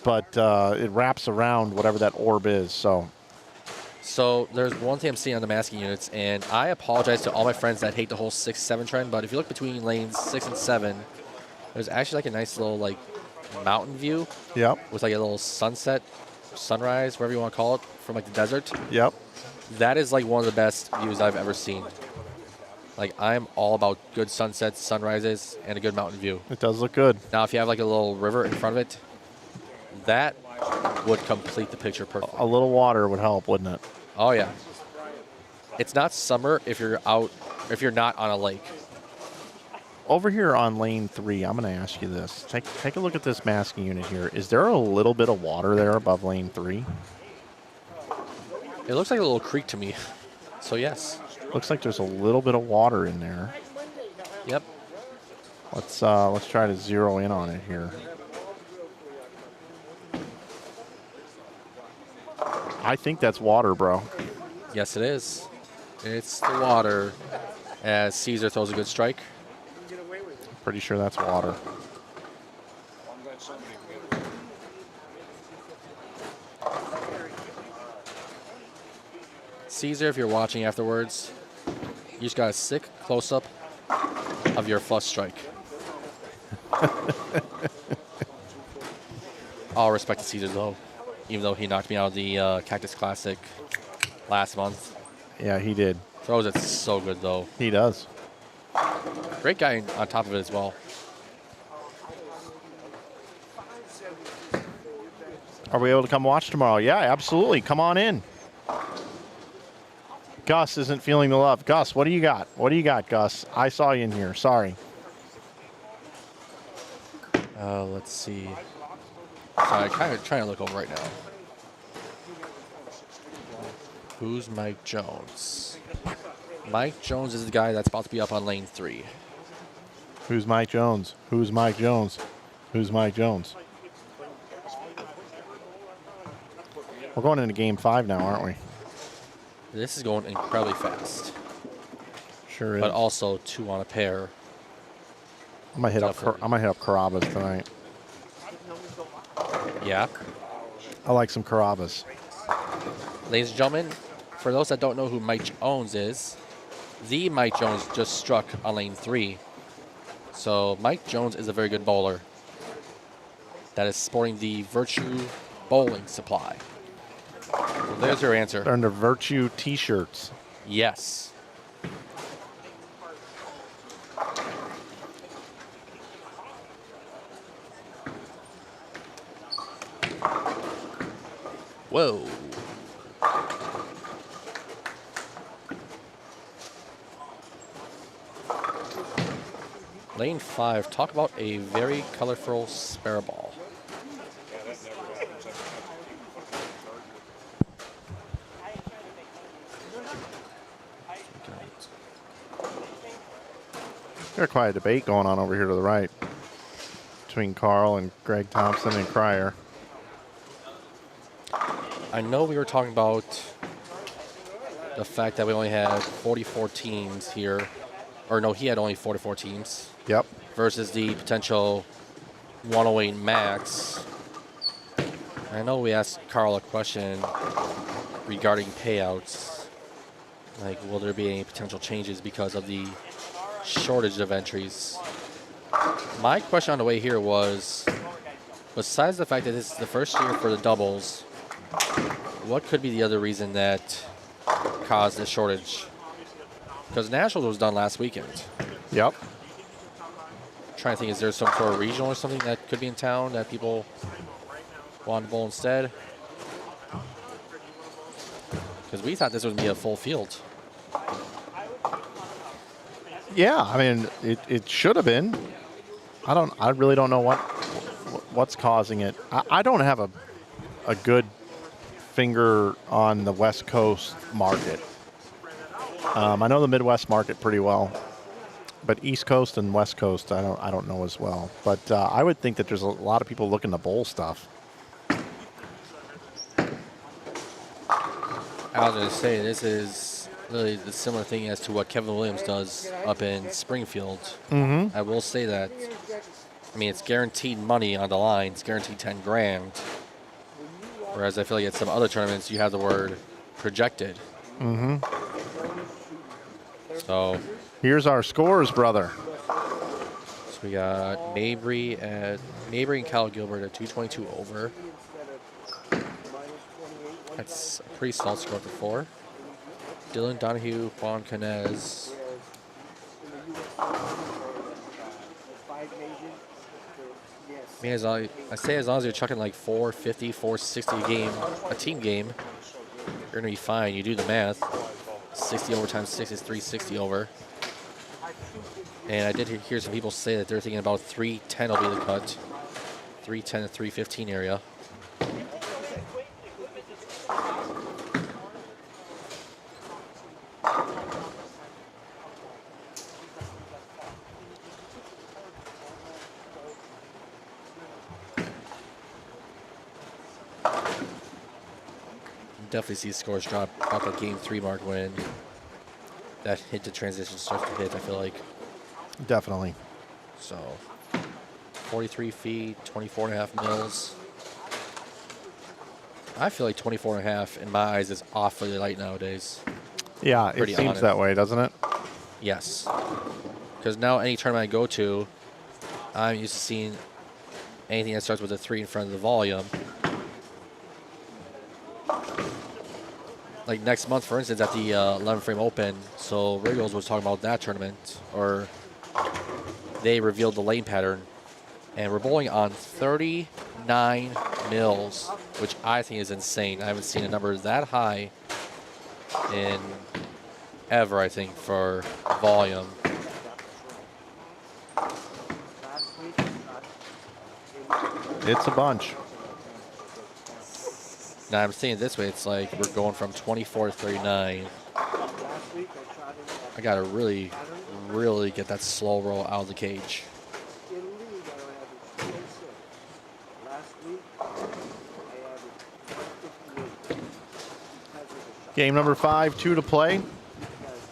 but it wraps around whatever that orb is. So there's one thing I'm seeing on the masking units, and I apologize to all my friends that hate the whole 6-7 trend, but if you look between lanes 6 and 7, there's actually like a nice little like mountain view Yep. with like a little sunset, sunrise, whatever you want to call it, from like the desert. Yep. That is like one of the best views I've ever seen. Like, I'm all about good sunsets, sunrises, and a good mountain view. It does look good. Now, if you have like a little river in front of it, that would complete the picture perfectly. A little water would help, wouldn't it? Oh yeah. It's not summer if you're not on a lake. Over here on lane 3, I'm going to ask you this. Take a look at this masking unit here. Is there a little bit of water there above lane 3? It looks like a little creek to me. So yes. Looks like there's a little bit of water in there. Yep. Let's try to zero in on it here. I think that's water, bro. Yes, it is. It's the water as Caesar throws a good strike. Pretty sure that's water. Caesar, if you're watching afterwards, you just got a sick close-up of your flush strike. All respect to Caesar, though, even though he knocked me out of the Cactus Classic last month. Yeah, he did. Throws it so good, though. He does. Great guy on top of it as well. Are we able to come watch tomorrow? Yeah, absolutely. Come on in. Gus isn't feeling the love. Gus, what do you got? What do you got, Gus? I saw you in here. Sorry. Let's see. Sorry, kind of trying to look over right now. Who's Mike Jones? Mike Jones is the guy that's about to be up on lane 3. Who's Mike Jones? Who's Mike Jones? Who's Mike Jones? We're going into game 5 now, aren't we? This is going incredibly fast, Sure is. but also 2 on a pair. I'm gonna hit up Carrabba's tonight. Yeah. I like some Carrabba's. Ladies and gentlemen, for those that don't know who Mike Jones is, the Mike Jones just struck on lane 3. So Mike Jones is a very good bowler that is sporting the Virtue bowling supply. So there's your answer. They're under Virtue t-shirts. Yes. Whoa. Lane 5, talk about a very colorful spare ball. There's quite a debate going on over here to the right between Carl and Greg Thompson and Cryer. I know we were talking about the fact that we only had 44 teams here. Or no, he had only 44 teams. Yep. Versus the potential 108 max. I know we asked Carl a question regarding payouts. Like, will there be any potential changes because of the shortage of entries? My question on the way here was, besides the fact that this is the first year for the doubles, what could be the other reason that caused this shortage? Because Nationals was done last weekend. Yep. Trying to think, is there some sort of regional or something that could be in town that people want to bowl instead? Because we thought this would be a full field. Yeah, I mean, it should have been. I really don't know what's causing it. I don't have a good finger on the West Coast market. I know the Midwest market pretty well, but East Coast and West Coast, I don't know as well. But I would think that there's a lot of people looking to bowl stuff. I was going to say, this is really the similar thing as to what Kevin Williams does up in Springfield. Mm-hmm. I will say that. I mean, it's guaranteed money on the line. It's guaranteed 10 grand. Whereas I feel like at some other tournaments, you have the word projected. Mm-hmm. So here's our scores, brother. So we got Mabry and Cal Gilbert at 222 over. That's a pretty solid score for 4. Dylan Donahue, Juan Canez. I mean, I say as long as you're chucking like 450, 460 a game, a team game, you're gonna be fine. You do the math. 60 over times 6 is 360 over. And I did hear some people say that they're thinking about 310 will be the cut. 310 to 315 area. Definitely see scores drop off that game 3 mark when that hit to transition starts to hit, I feel like. Definitely. So 43 feet, 24 and a half mils. I feel like 24 and a half in my eyes is awfully light nowadays. Yeah, it seems that way, doesn't it? Yes. Because now any tournament I go to, I'm used to seeing anything that starts with a 3 in front of the volume. Like next month, for instance, at the 11 Frame Open, so Riggles was talking about that tournament, or they revealed the lane pattern, and we're bowling on 39 mils, which I think is insane. I haven't seen a number that high in ever, I think, for volume. It's a bunch. Now I'm saying it this way, it's like we're going from 24 to 39. I gotta really, really get that slow roll out of the cage. Game number 5, 2 to play.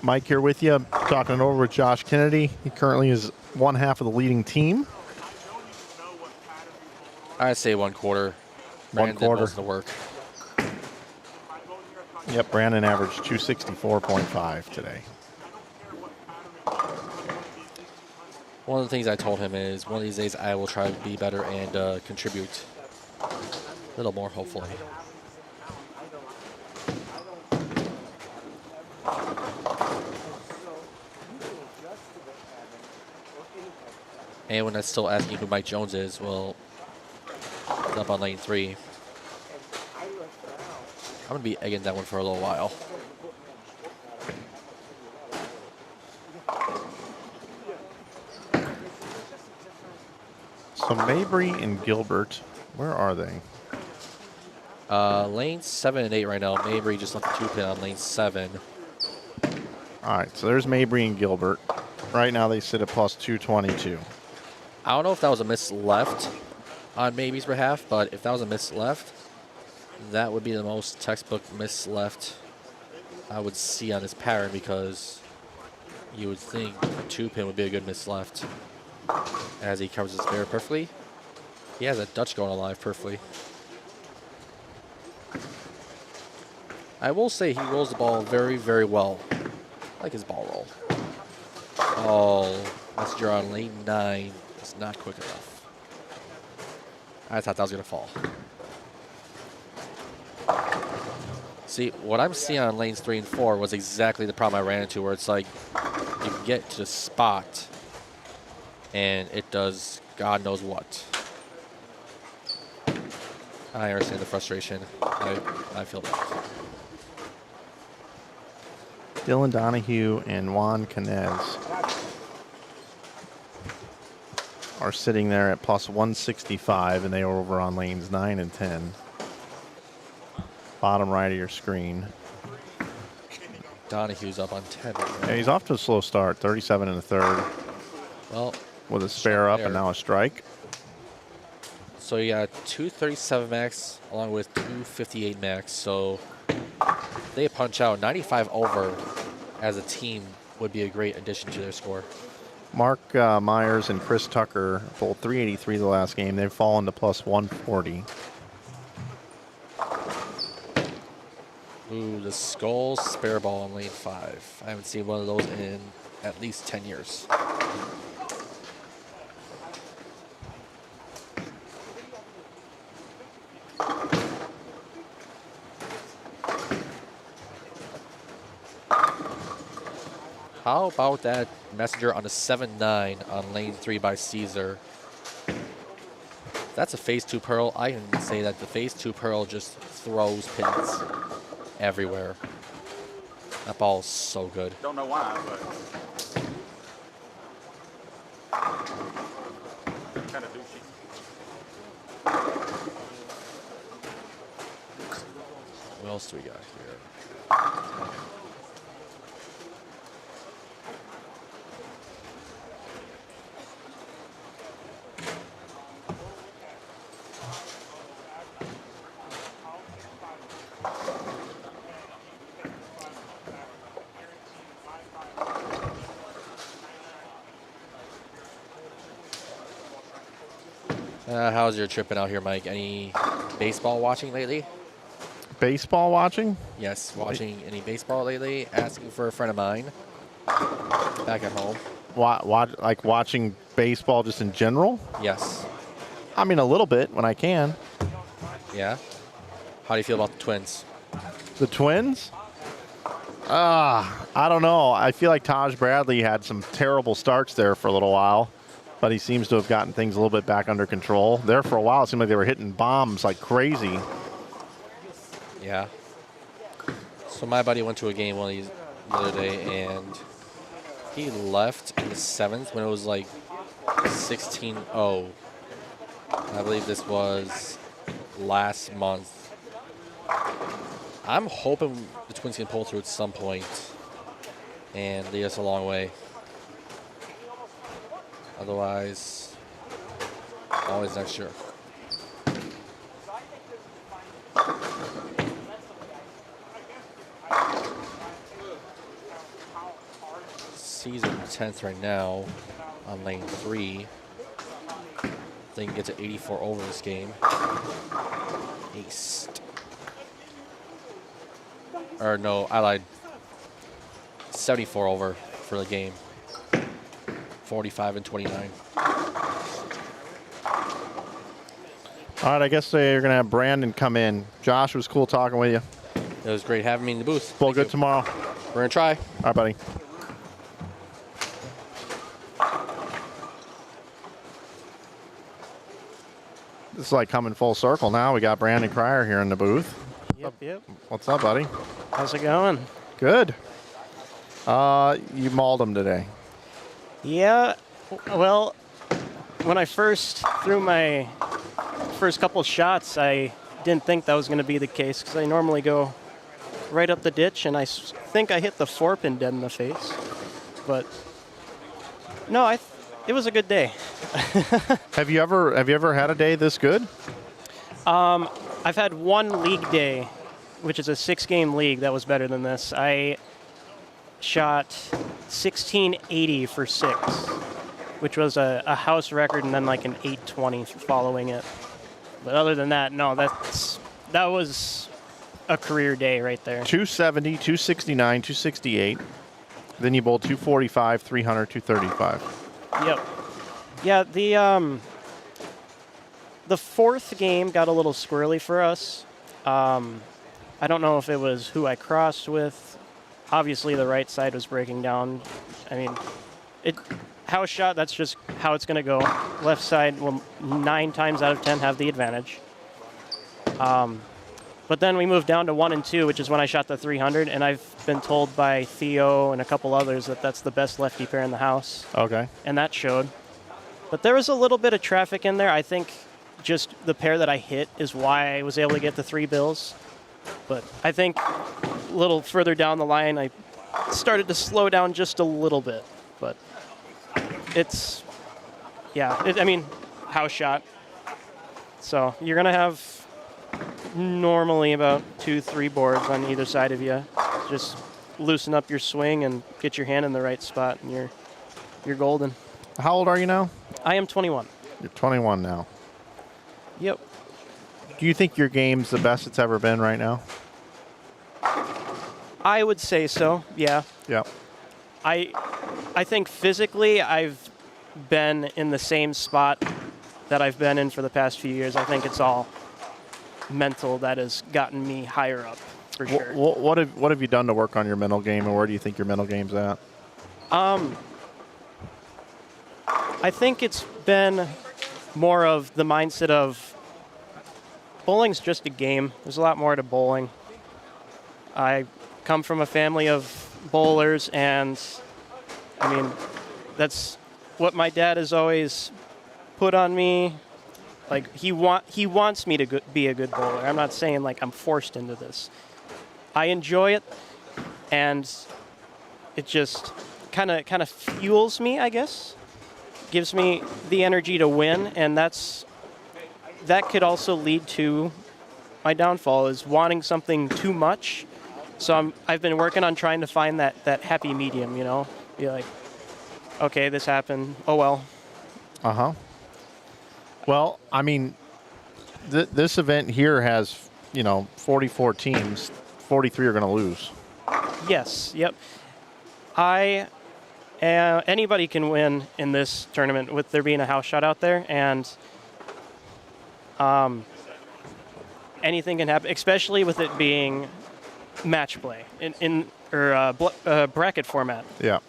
Mike here with you, talking it over with Josh Kennedy. He currently is one half of the leading team. I'd say 1/4. One quarter. Most of the work. Yep, Brandon averaged 264.5 today. One of the things I told him is one of these days I will try to be better and contribute a little more, hopefully. And when I'm still asking who Mike Jones is, well, he's up on lane 3. I'm going to be egging that one for a little while. So Mabry and Gilbert, where are they? Lane 7 and 8 right now. Mabry just left the 2-pin on lane 7. All right, so there's Mabry and Gilbert. Right now they sit at plus 222. I don't know if that was a miss left on Mabry's behalf, but if that was a miss left, that would be the most textbook miss left I would see on this pattern, because you would think a 2-pin would be a good miss left as he covers his bear perfectly. He has a Dutch going alive perfectly. I will say he rolls the ball very, very well. I like his ball roll. Oh, messenger on lane 9 is not quick enough. I thought that was going to fall. See, what I'm seeing on lanes 3 and 4 was exactly the problem I ran into, where it's like you can get to the spot and it does God knows what. I understand the frustration. I feel that. Dylan Donahue and Juan Canez are sitting there at plus 165, and they are over on lanes 9 and 10. Bottom right of your screen. Donahue's up on 10. Right? Yeah, he's off to a slow start, 37 and a third. Well, with a spare up and now a strike. So you got 237 max along with 258 max. So they punch out 95 over as a team would be a great addition to their score. Mark Myers and Chris Tucker bowled 383 the last game. They've fallen to plus 140. Ooh, the Skulls spare ball on lane 5. I haven't seen one of those in at least 10 years. How about that messenger on a 7-9 on lane 3 by Caesar? That's a phase 2 pearl. I can say that the phase 2 pearl just throws pins everywhere. That ball is so good. Don't know why, but kind of douchey. What else do we got here? How's your tripping out here, Mike? Any baseball watching lately? Baseball watching? Yes, watching any baseball lately. Asking for a friend of mine back at home. Like watching baseball just in general? Yes. I mean, a little bit when I can. Yeah. How do you feel about the Twins? The Twins? I don't know. I feel like Taj Bradley had some terrible starts there for a little while, but he seems to have gotten things a little bit back under control. There for a while, it seemed like they were hitting bombs like crazy. Yeah. So my buddy went to a game the other day, and he left in the 7th when it was like 16-0. I believe this was last month. I'm hoping the Twins can pull through at some point and lead us a long way. Otherwise, always next year. Caesar 10th right now on lane 3. They can get to 84 over this game. Ace. Or no, I lied. 74 over for the game. 45 and 29. All right, I guess they're going to have Brandon come in. Josh, it was cool talking with you. It was great having me in the booth. Bowl good tomorrow. We're going to try. All right, buddy. This is like coming full circle now. We got Brandon Cryer here in the booth. Yep. What's up, buddy? How's it going? Good. You mauled him today. Yeah, well, when I first threw my first couple shots, I didn't think that was going to be the case because I normally go right up the ditch, and I think I hit the 4-pin dead in the face. But no, it was a good day. Have you ever had a day this good? I've had one league day, which is a 6-game league that was better than this. I shot 1680 for 6, which was a house record, and then like an 820 following it. But other than that, no, that was a career day right there. 270, 269, 268. Then you bowled 245, 300, 235. Yep. Yeah, the fourth game got a little squirrely for us. I don't know if it was who I crossed with. Obviously, the right side was breaking down. I mean, house shot, that's just how it's going to go. Left side will 9 times out of 10 have the advantage. But then we moved down to 1 and 2, which is when I shot the 300, and I've been told by Theo and a couple others that that's the best lefty pair in the house. Okay. And that showed. But there was a little bit of traffic in there. I think just the pair that I hit is why I was able to get the 3 bills. But I think a little further down the line, I started to slow down just a little bit. But it's, yeah, I mean, house shot. So you're going to have normally about 2-3 boards on either side of you. Just loosen up your swing and get your hand in the right spot, and you're golden. How old are you now? I am 21. You're 21 now. Yep. Do you think your game's the best it's ever been right now? I would say so, yeah. Yeah. I think physically I've been in the same spot that I've been in for the past few years. I think it's all mental that has gotten me higher up, for sure. What have you done to work on your mental game, and where do you think your mental game's at? I think it's been more of the mindset of bowling's just a game. There's a lot more to bowling. I come from a family of bowlers, and I mean, that's what my dad has always put on me. Like, he wants me to be a good bowler. I'm not saying like I'm forced into this. I enjoy it, and it just kind of fuels me, I guess. Gives me the energy to win, and that could also lead to my downfall, is wanting something too much. So I've been working on trying to find that happy medium, you know? Be like, okay, this happened. Oh, well. Uh-huh. Well, I mean, this event here has, 44 teams. 43 are going to lose. Yes, yep. Anybody can win in this tournament with there being a house shot out there, and anything can happen, especially with it being match play or bracket format. Yeah.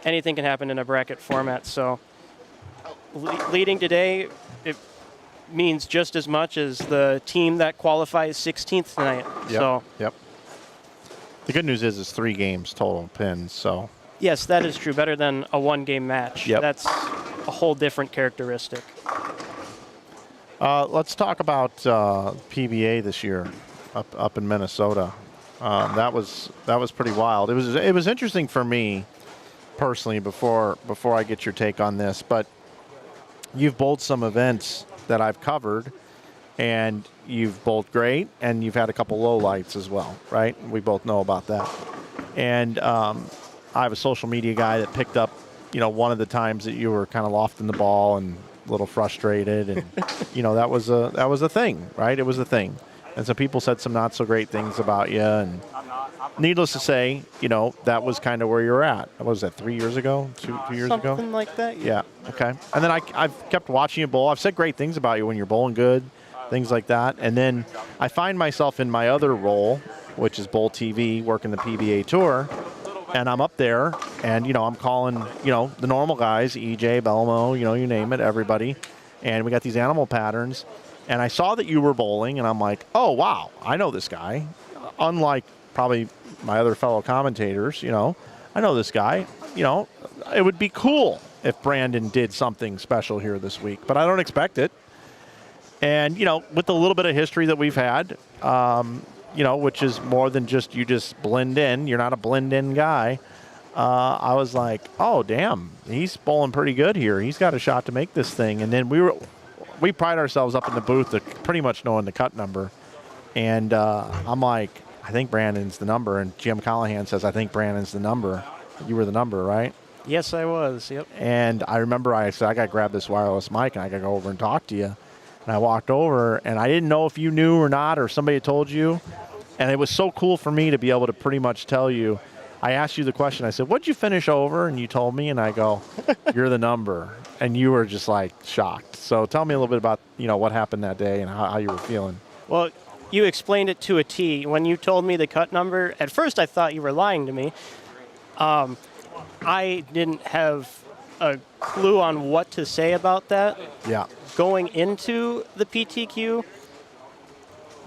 Anything can happen in a bracket format. So leading today, it means just as much as the team that qualifies 16th tonight. Yep. So Yep. The good news is it's 3 games total pins, so. yes, that is true. Better than a 1-game match. Yep. That's a whole different characteristic. Let's talk about PBA this year up in Minnesota. That was pretty wild. It was interesting for me personally before I get your take on this, but you've bowled some events that I've covered, and you've bowled great, and you've had a couple lowlights as well, right? We both know about that. And I have a social media guy that picked up, one of the times that you were kind of lofting the ball and a little frustrated, and that was a thing, right? It was a thing, and some people said some not so great things about you, and needless to say, that was kind of where you're at. What was that, 3 years ago, two years ago? Something like that. Yeah. Okay. And then I've kept watching you bowl. I've said great things about you when you're bowling good, things like that. And then I find myself in my other role, which is Bowl TV, working the PBA Tour, and I'm up there, and I'm calling the normal guys, EJ, Belmo, you name it, everybody, and we got these animal patterns, and I saw that you were bowling, and I'm like, oh wow, I know this guy, unlike probably my other fellow commentators, I know this guy, it would be cool if Brandon did something special here this week, but I don't expect it. And, with the little bit of history that we've had, which is more than just you just blend in, you're not a blend in guy. I was like, oh, damn, he's bowling pretty good here. He's got a shot to make this thing. And then we pride ourselves up in the booth to pretty much knowing the cut number. And I'm like, I think Brandon's the number. And Jim Callahan says, I think Brandon's the number. You were the number, right? Yes, I was. Yep. And I remember I said, I got to grab this wireless mic and I got to go over and talk to you. And I walked over, and I didn't know if you knew or not, or somebody told you. And it was so cool for me to be able to pretty much tell you, I asked you the question. I said, "What'd you finish over?" And you told me, and I go, "You're the number." And you were just like shocked. So tell me a little bit about what happened that day and how you were feeling. Well, you explained it to a T. When you told me the cut number, at first I thought you were lying to me. I didn't have a clue on what to say about that. Yeah. Going into the PTQ,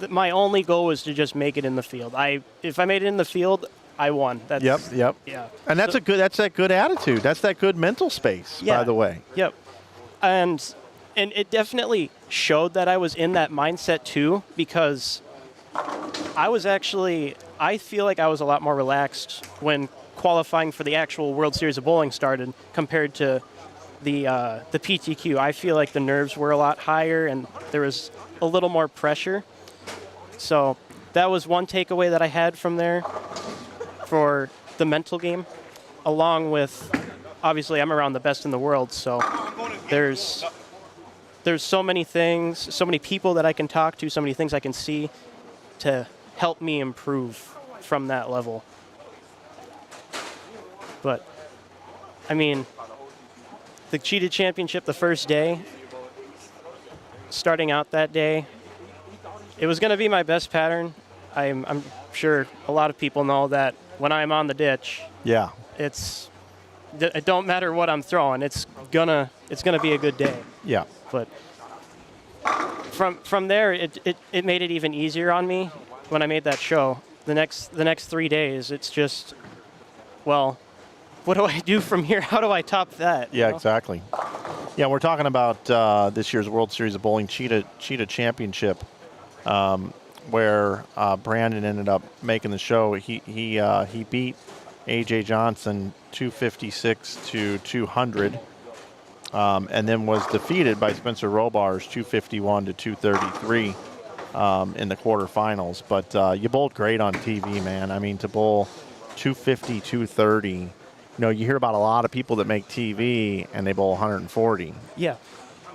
my only goal was to just make it in the field. If I made it in the field, I won. Yep. Yeah. And that's that good attitude. That's that good mental space, by the way. Yep. And it definitely showed that I was in that mindset too, because I feel like I was a lot more relaxed when qualifying for the actual World Series of Bowling started compared to the PTQ. I feel like the nerves were a lot higher and there was a little more pressure. So that was one takeaway that I had from there for the mental game, along with, obviously, I'm around the best in the world, so there's so many things, so many people that I can talk to, so many things I can see to help me improve from that level. But, I mean, the Cheetah Championship the first day, starting out that day, it was going to be my best pattern. I'm sure a lot of people know that when I'm on the ditch, Yeah. it don't matter what I'm throwing. It's gonna be a good day. Yeah. But from there, it made it even easier on me when I made that show. The next 3 days, it's just, well, what do I do from here? How do I top that? Yeah, exactly. Yeah, we're talking about this year's World Series of Bowling Cheetah Championship, where Brandon ended up making the show. He beat AJ Johnson 256 to 200, and then was defeated by Spencer Robar's 251 to 233 in the quarterfinals. But you bowled great on TV, man. I mean, to bowl 250, 230. You hear about a lot of people that make TV and they bowl 140. Yeah,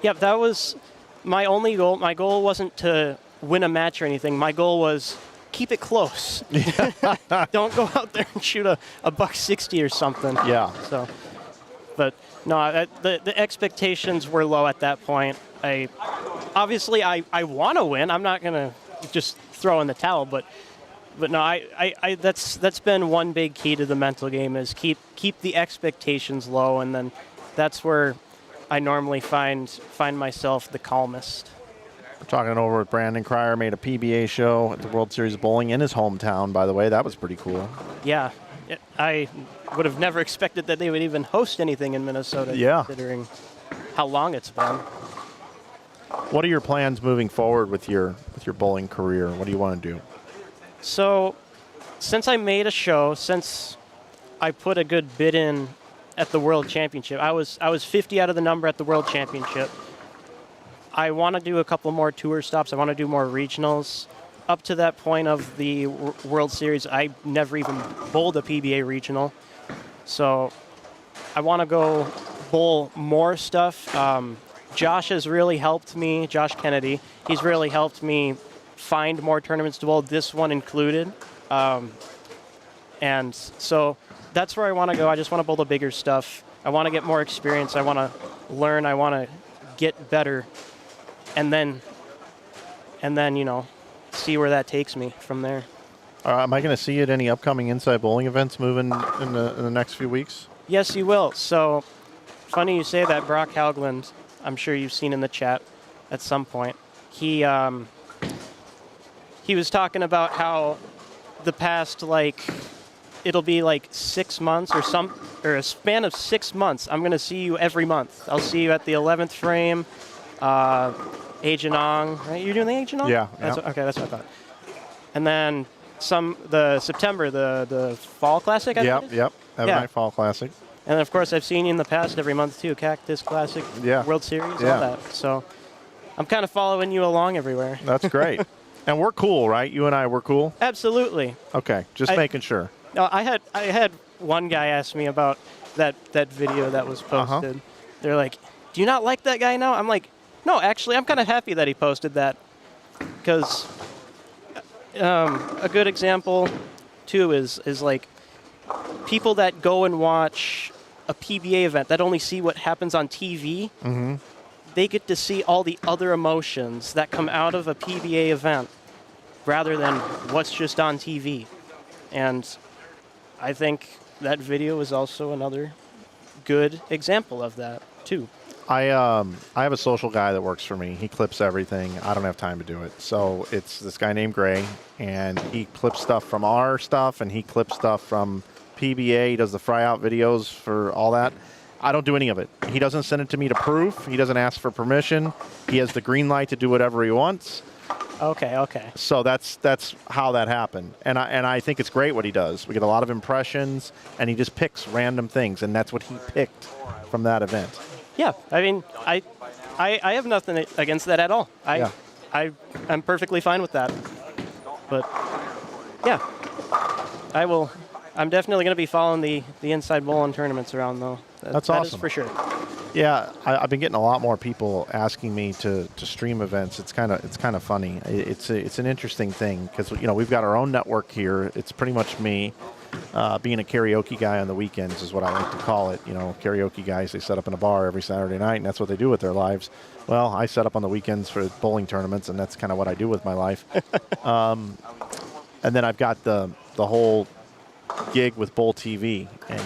that was my only goal. My goal wasn't to win a match or anything. My goal was keep it close. Don't go out there and shoot a $160 or something. Yeah. So, but no, the expectations were low at that point. I want to win. I'm not gonna just throw in the towel, but no, that's been one big key to the mental game is keep the expectations low, and then that's where I normally find myself the calmest. We're talking over with Brandon Cryer, made a PBA show at the World Series of Bowling in his hometown, by the way. That was pretty cool. Yeah, I would have never expected that they would even host anything in Minnesota, considering how long it's been. What are your plans moving forward with your bowling career? What do you want to do? So, since I made a show, since I put a good bid in at the World Championship, I was 50 out of the number at the World Championship. I want to do a couple more tour stops. I want to do more regionals. Up to that point of the World Series, I never even bowled a PBA regional. So I want to go bowl more stuff. Josh has really helped me, Josh Kennedy. He's really helped me find more tournaments to bowl, this one included. And so that's where I want to go. I just want to bowl the bigger stuff. I want to get more experience. I want to learn. I want to get better. And then, see where that takes me from there. Am I going to see you at any upcoming Inside Bowling events moving in the next few weeks? Yes, you will. So, funny you say that. Brock Haugland, I'm sure you've seen in the chat at some point. He was talking about how the past, it'll be 6 months or a span of 6 months. I'm going to see you every month. I'll see you at the 11th frame. Agenong, right? You're doing the Agenong? Yeah. Okay, that's what I thought. And then the September, the Fall Classic, I think it is? Yep. Have a night Fall Classic. And of course, I've seen you in the past every month too. Cactus Classic, World Series, all that. So I'm kind of following you along everywhere. That's great. And we're cool, right? You and I, we're cool? Absolutely. Okay, just making sure. No, I had one guy ask me about that video that was posted. They're like, "Do you not like that guy now?" I'm like, "No, actually, I'm kind of happy that he posted that, because a good example too is people that go and watch a PBA event that only see what happens on TV, they get to see all the other emotions that come out of a PBA event rather than what's just on TV. And I think that video is also another good example of that, too. I have a social guy that works for me. He clips everything. I don't have time to do it. So it's this guy named Gray, and he clips stuff from our stuff, and he clips stuff from PBA. He does the fry-out videos for all that. I don't do any of it. He doesn't send it to me to proof. He doesn't ask for permission. He has the green light to do whatever he wants. Okay. So that's how that happened. And I think it's great what he does. We get a lot of impressions, and he just picks random things, and that's what he picked from that event. Yeah, I mean, I have nothing against that at all. I'm perfectly fine with that. But yeah, I'm definitely going to be following the inside bowling tournaments around, though. That's that awesome. is for sure. Yeah, I've been getting a lot more people asking me to stream events. It's kind of funny. It's an interesting thing because we've got our own network here. It's pretty much me. Being a karaoke guy on the weekends is what I like to call it. Karaoke guys, they set up in a bar every Saturday night, and that's what they do with their lives. Well, I set up on the weekends for bowling tournaments, and that's kind of what I do with my life. And then I've got the whole gig with Bowl TV, and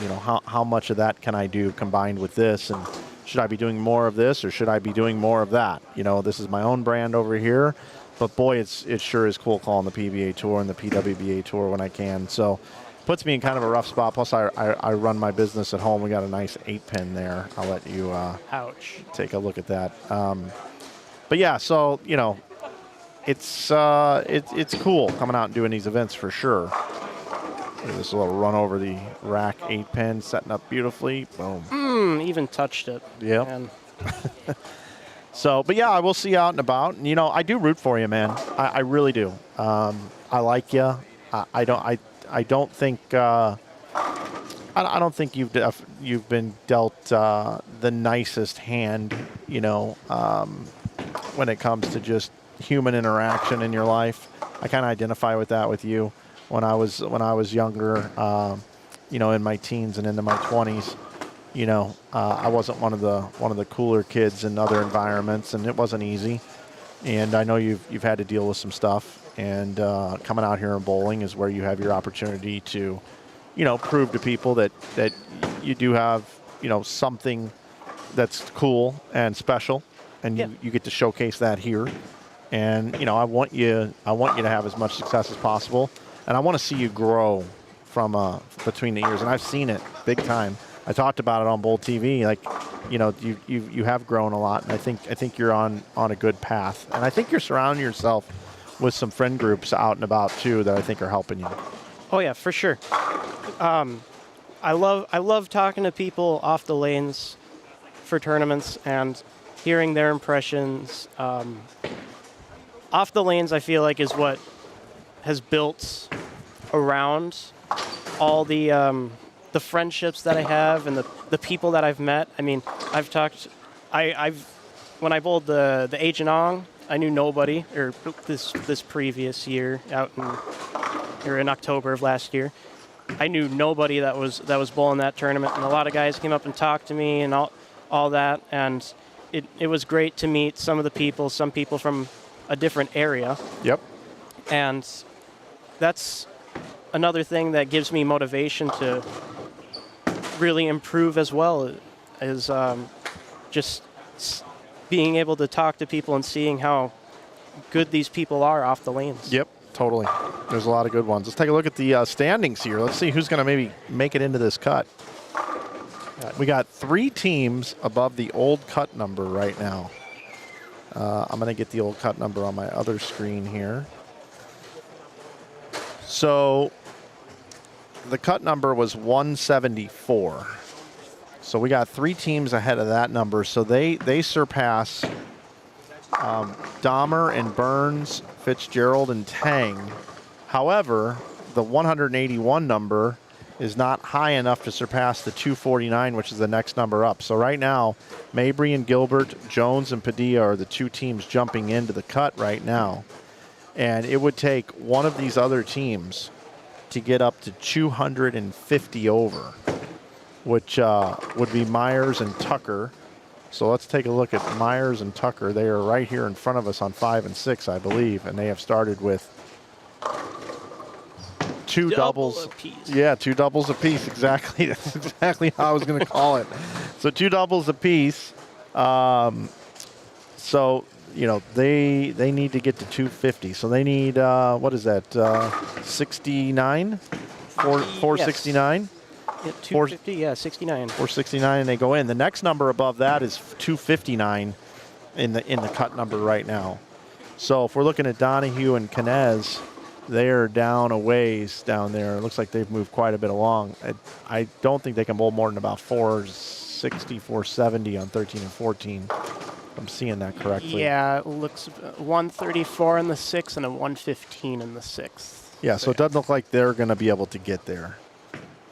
how much of that can I do combined with this, and should I be doing more of this or should I be doing more of that? This is my own brand over here, but boy, it sure is cool calling the PBA Tour and the PWBA Tour when I can. So puts me in kind of a rough spot. Plus, I run my business at home. We got a nice 8-pin there. I'll let you take a look at that. But yeah, so it's cool coming out and doing these events for sure. This little run over the rack 8-pin, setting up beautifully. Boom. Even touched it. Yep. So, but yeah, I will see you out and about. And, I do root for you, man. I really do. I like you. I don't think you've been dealt the nicest hand, when it comes to just human interaction in your life. I kind of identify with that with you. When I was younger, in my teens and into my 20s, I wasn't one of the cooler kids in other environments, and it wasn't easy. And I know you've had to deal with some stuff. And coming out here in bowling is where you have your opportunity to, prove to people that you do have, something that's cool and special, and you get to showcase that here. And I want you to have as much success as possible. And I want to see you grow from between the years, and I've seen it big time. I talked about it on Bowl TV. Like, you have grown a lot, and I think you're on a good path. And I think you're surrounding yourself with some friend groups out and about too that I think are helping you. Oh yeah, for sure. I love talking to people off the lanes for tournaments and hearing their impressions. Off the lanes, I feel like, is what has built around all the friendships that I have and the people that I've met. I mean, when I bowled the Agent Ong, I knew nobody, or this previous year in October of last year. I knew nobody that was bowling that tournament, and a lot of guys came up and talked to me and all that, and it was great to meet some people from a different area. Yep. And that's another thing that gives me motivation to really improve as well, is just being able to talk to people and seeing how good these people are off the lanes. Yep, totally. There's a lot of good ones. Let's take a look at the standings here. Let's see who's going to maybe make it into this cut. We got 3 teams above the old cut number right now. I'm going to get the old cut number on my other screen here. So the cut number was 174. So we got 3 teams ahead of that number. So they surpass Dahmer and Burns, Fitzgerald and Tang. However, the 181 number is not high enough to surpass the 249, which is the next number up. So right now, Mabry and Gilbert, Jones and Padilla are the 2 teams jumping into the cut right now. And it would take one of these other teams to get up to 250 over, which would be Myers and Tucker. So let's take a look at Myers and Tucker. They are right here in front of us on 5 and 6, I believe, and they have started with two doubles apiece. Yeah, 2 doubles apiece. Exactly. That's exactly how I was going to call it. So 2 doubles apiece. So, you know, they need to get to 250. So they need, what is that, 69? 469? Yeah, 250, yeah, 69. 469, and they go in. The next number above that is 259 in the cut number right now. So if we're looking at Donahue and Canez, they're down a ways down there. It looks like they've moved quite a bit along. I don't think they can bowl more than about 460, 470 on 13 and 14. I'm seeing that correctly. Yeah, it looks 134 in the 6th and a 115 in the 6th. Yeah, so it doesn't look like they're going to be able to get there.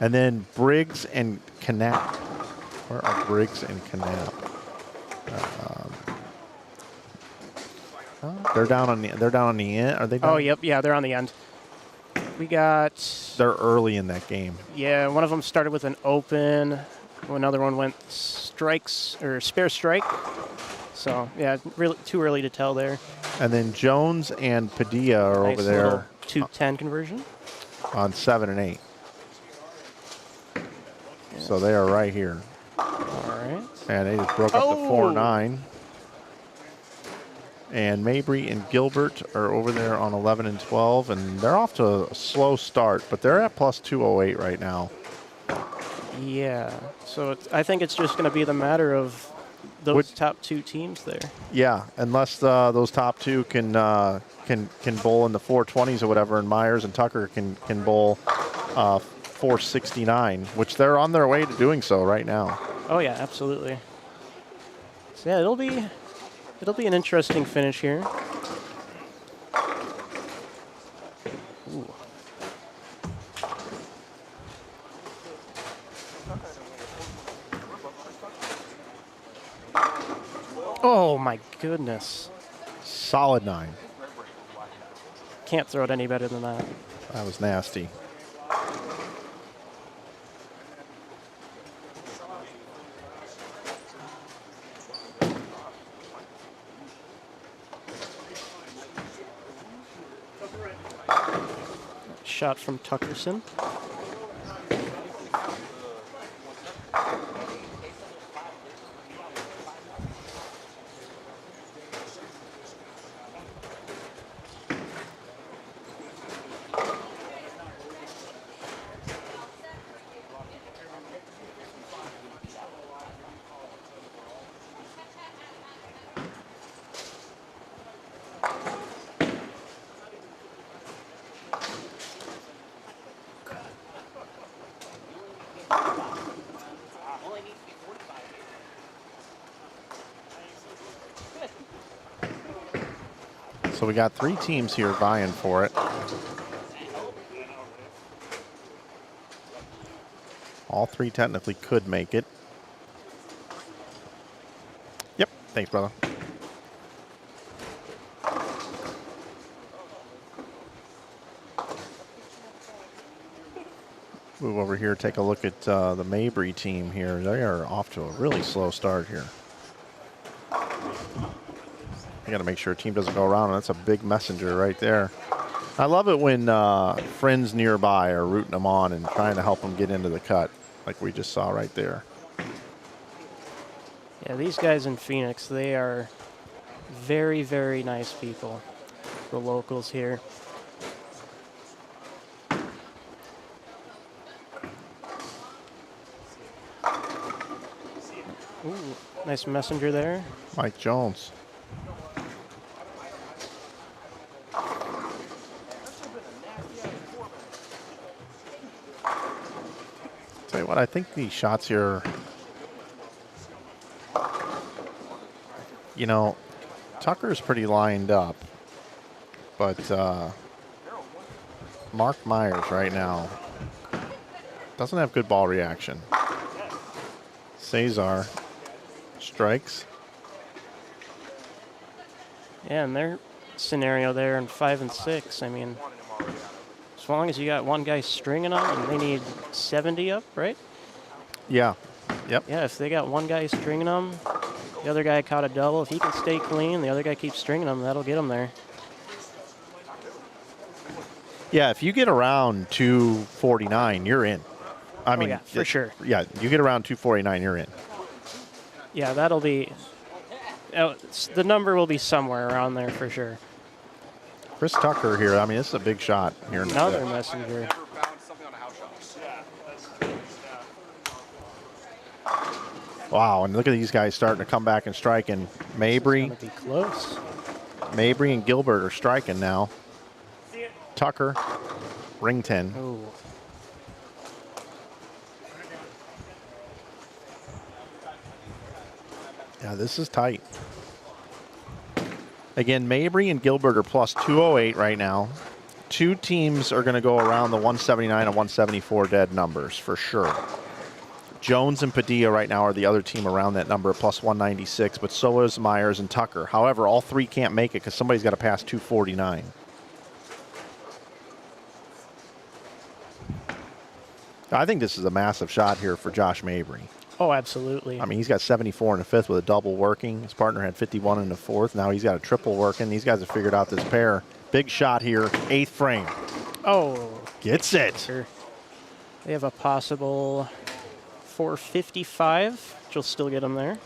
And then Briggs and Knapp. Where are Briggs and Knapp? They're down on the end. Are they down? Oh, yep, yeah, they're on the end. We got, They're early in that game. yeah, one of them started with an open. Another one went strikes or spare strike. So, yeah, really too early to tell there. And then Jones and Padilla are Nice over there little 210 conversion. on 7 and 8. So they are right here. All right. And they just broke up to 4-9. And Mabry and Gilbert are over there on 11 and 12, and they're off to a slow start, but they're at plus 208 right now. Yeah. So I think it's just going to be the matter of those top 2 teams there. Yeah, unless those top 2 can bowl in the 420s or whatever, and Myers and Tucker can bowl 469, which they're on their way to doing so right now. Oh yeah, absolutely. So yeah, it'll be an interesting finish here. Ooh. Oh my goodness. Solid 9. Can't throw it any better than that. That was nasty. Shot from Tuckerson. So we got 3 teams here vying for it. All 3 technically could make it. Yep, thanks, brother. Move over here, take a look at the Mabry team here. They are off to a really slow start here. You got to make sure a team doesn't go around, and that's a big messenger right there. I love it when friends nearby are rooting them on and trying to help them get into the cut, like we just saw right there. Yeah, these guys in Phoenix, they are very, very nice people. The locals here. Ooh, nice messenger there. Mike Jones. Tell you what, I think these shots here, you know, Tucker's pretty lined up, but Mark Myers right now doesn't have good ball reaction. Cesar strikes. Yeah, and their scenario there in 5 and 6, I mean, as long as you got one guy stringing them and they need 70 up, right? Yeah. Yep. Yeah, if they got one guy stringing them, the other guy caught a double. If he can stay clean, the other guy keeps stringing them, that'll get him there. Yeah, if you get around 249, you're in. I mean, yeah, for sure. Yeah, you get around 249, you're in. Yeah, that'll be... the number will be somewhere around there for sure. Chris Tucker here, I mean, this is a big shot here. Another messenger. Wow, and look at these guys starting to come back and striking. Mabry. It's gonna be close. Mabry and Gilbert are striking now. Tucker, ring 10. Ooh. Yeah, this is tight. Again, Mabry and Gilbert are plus 208 right now. Two teams are going to go around the 179 and 174 dead numbers for sure. Jones and Padilla right now are the other team around that number at plus 196, but so is Myers and Tucker. However, all three can't make it because somebody's got to pass 249. I think this is a massive shot here for Josh Mabry. Oh, absolutely. I mean, he's got 74 in the fifth with a double working. His partner had 51 in the fourth. Now he's got a triple working. These guys have figured out this pair. Big shot here, eighth frame. Oh. Gets it. Sure. They have a possible 455, which will still get them there.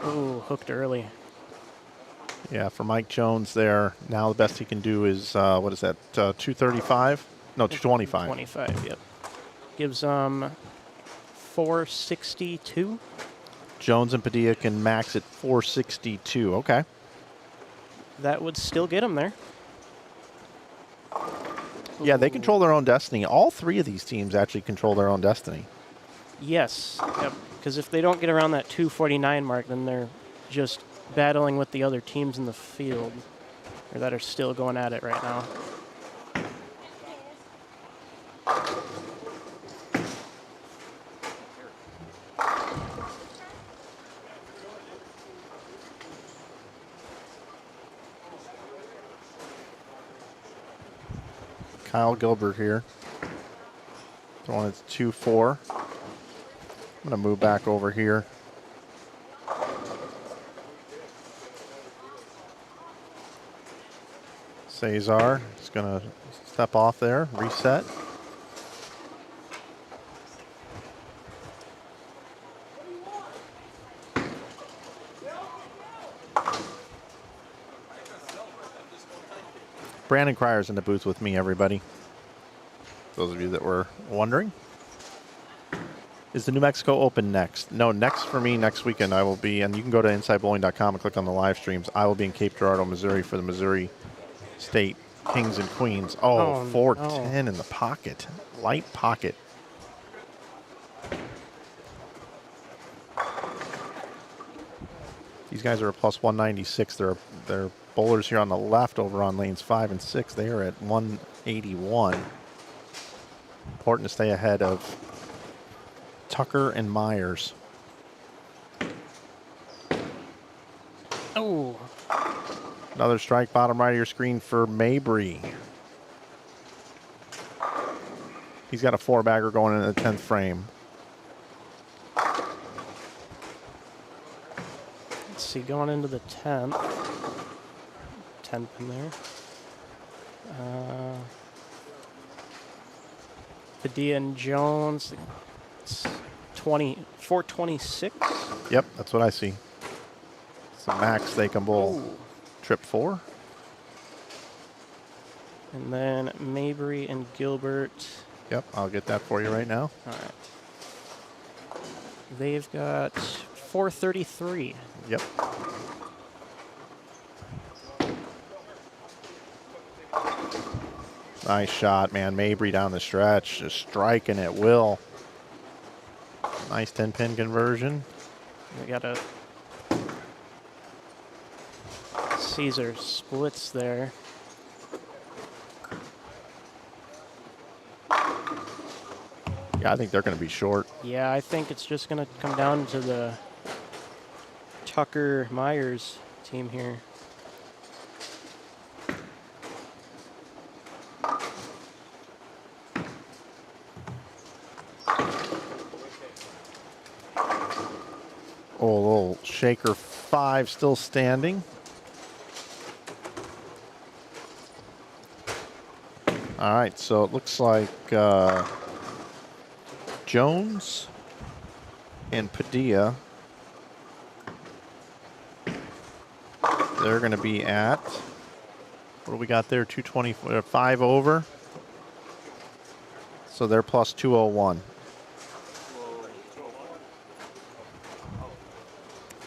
Ooh, hooked early. Yeah, for Mike Jones there, now the best he can do is, what is that, 235? No, 225. 25, yep. Gives 462. Jones and Padilla can max at 462. Okay. That would still get them there. Yeah, they control their own destiny. All three of these teams actually control their own destiny. Yes, yep. Because if they don't get around that 249 mark, then they're just battling with the other teams in the field, or that are still going at it right now. Kyle Gilbert here. Throwing it 2-4. I'm going to move back over here. Cesar is going to step off there, reset. Brandon Cryer's in the booth with me, everybody. Those of you that were wondering. Is the New Mexico Open next? No, next for me next weekend I will be, and you can go to InsideBowling.com and click on the live streams. I will be in Cape Girardeau, Missouri for the Missouri State Kings and Queens. Oh, 410 in the pocket. Light pocket. These guys are a plus 196. They're bowlers here on the left over on lanes 5 and 6. They are at 181. Important to stay ahead of Tucker and Myers. Oh. Another strike bottom right of your screen for Mabry. He's got a 4-bagger going in the 10th frame. Let's see, going into the 10th. 10th in there. Padilla and Jones. It's 426. Yep, that's what I see. It's the max they can bowl. Oh. Trip 4. And then Mabry and Gilbert. Yep, I'll get that for you right now. All right. They've got 433. Yep. Nice shot, man. Mabry down the stretch, just striking at will. Nice 10-pin conversion. We got a Caesar splits there. Yeah, I think they're going to be short. Yeah, I think it's just going to come down to the Tucker Myers team here. Oh, little shaker 5 still standing. All right, so it looks like Jones and Padilla, they're going to be at, what do we got there, 225 over? So they're plus 201.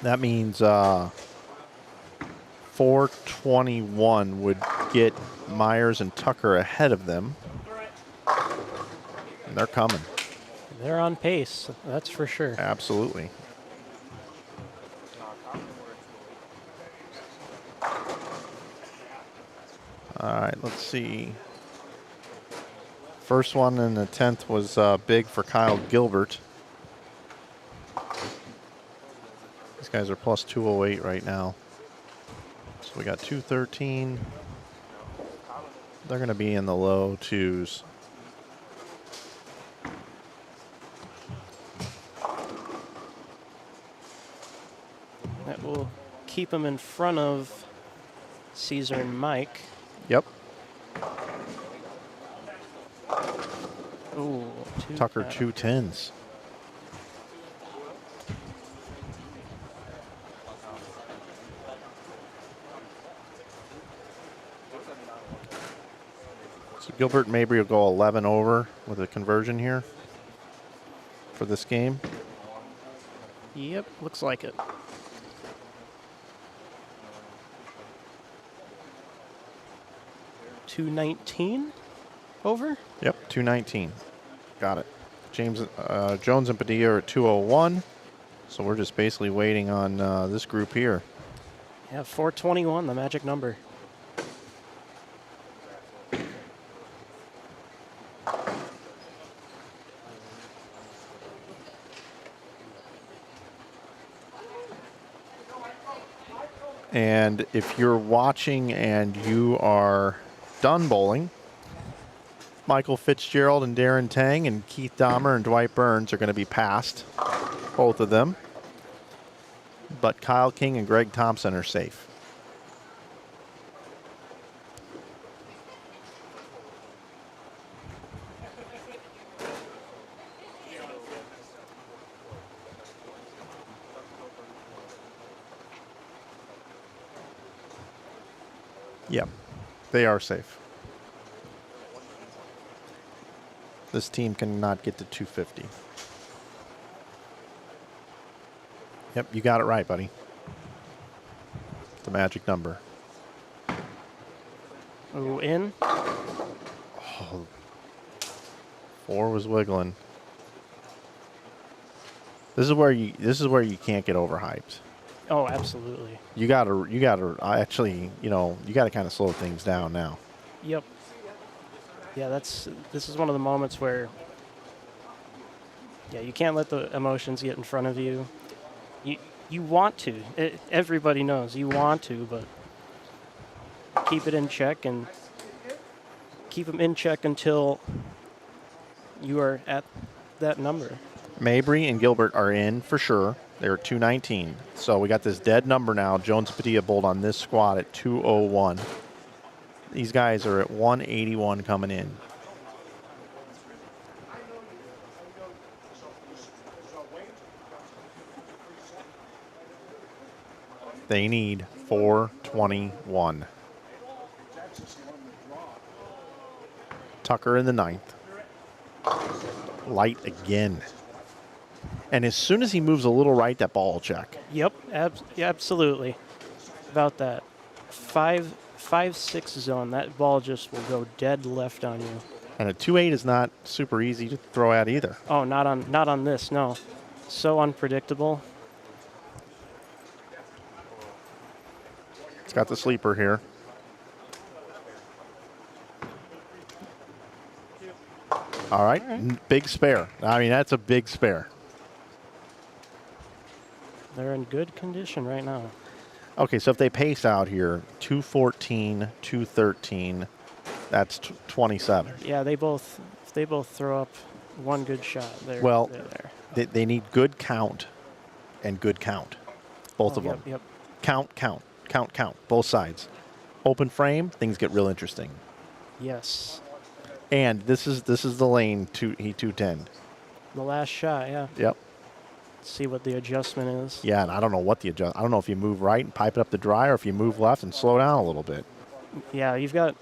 That means 421 would get Myers and Tucker ahead of them. And they're coming. They're on pace, that's for sure. Absolutely. All right, let's see. First one in the 10th was big for Kyle Gilbert. These guys are plus 208 right now. So we got 213. They're going to be in the low twos. That will keep them in front of Caesar and Mike. Yep. Ooh, Tucker 210s. So Gilbert and Mabry will go 11 over with a conversion here for this game. Yep, looks like it. $219 over? Yep, 219. Got it. Jones and Padilla are at 201. So we're just basically waiting on this group here. Yeah, 421, the magic number. And if you're watching and you are done bowling, Michael Fitzgerald and Darren Tang and Keith Dahmer and Dwight Burns are going to be passed, both of them. But Kyle King and Greg Thompson are safe. Yep, they are safe. This team cannot get to 250. Yep, you got it right, buddy. The magic number. Ooh, in. Oh, 4 was wiggling. This is where you can't get overhyped. Oh, absolutely. You gotta actually, you gotta kind of slow things down now. Yep. Yeah, this is one of the moments where, yeah, you can't let the emotions get in front of you. You want to. Everybody knows you want to, but keep it in check and keep them in check until you are at that number. Mabry and Gilbert are in for sure. They're at 219. So we got this dead number now. Jones and Padilla bowled on this squad at 201. These guys are at 181 coming in. They need 421. Tucker in the 9th. Light again. And as soon as he moves a little right, that ball will check. Yep, absolutely. About that 5-6 zone, that ball just will go dead left on you. And a 2-8 is not super easy to throw at either. Oh, not on this, no. So unpredictable. It's got the sleeper here. All right. Big spare. I mean, that's a big spare. They're in good condition right now. Okay, so if they pace out here, 214, 213, that's 27. Yeah, if they both throw up one good shot, they're there. They need good count and good count, both of them. Yep. Count, both sides. Open frame, things get real interesting. Yes. And this is the lane he 210. The last shot, yeah. Yep. See what the adjustment is. Yeah, and I don't know what the adjust. I don't know if you move right and pipe it up the dry, or if you move left and slow down a little bit. Yeah, you've got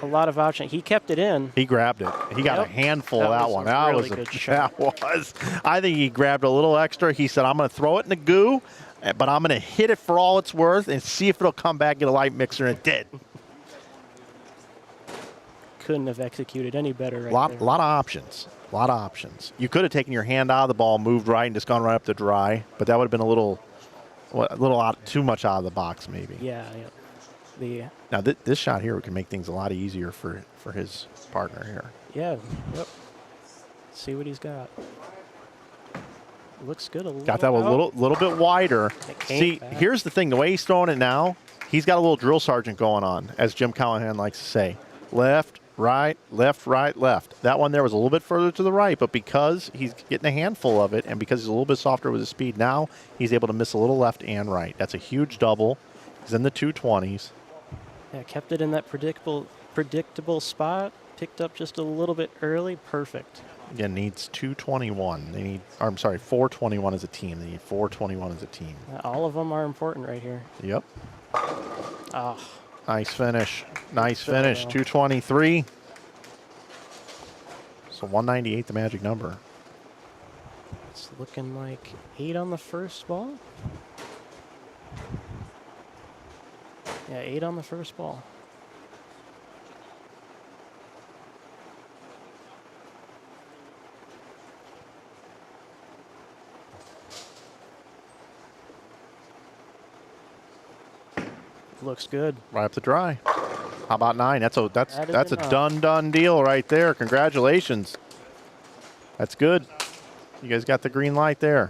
a lot of options. He kept it in. He grabbed it. He got a handful of that one. That was a good shot. That was. I think he grabbed a little extra. He said, "I'm going to throw it in the goo, but I'm going to hit it for all it's worth and see if it'll come back, get a light mixer," and it did. Couldn't have executed any better right there. Lot of options. A lot of options. You could have taken your hand out of the ball, moved right, and just gone right up to dry, but that would have been a little too much out of the box, maybe. Yeah. Now this shot here can make things a lot easier for his partner here. Yeah. Yep. See what he's got. Looks good. Got that a little bit wider. See, here's the thing. The way he's throwing it now, he's got a little drill sergeant going on, as Jim Callahan likes to say. Left, right, left, right, left. That one there was a little bit further to the right, but because he's getting a handful of it and because he's a little bit softer with his speed, now he's able to miss a little left and right. That's a huge double. He's in the 220s. Yeah, kept it in that predictable spot. Picked up just a little bit early. Perfect. Again, needs 221. 421 as a team. They need 421 as a team. All of them are important right here. Yep. Oh. Nice finish. 223. So 198, the magic number. It's looking like 8 on the first ball. Yeah, 8 on the first ball. Looks good. Right up the dry. How about 9? That's a enough. done deal right there. Congratulations. That's good. You guys got the green light there.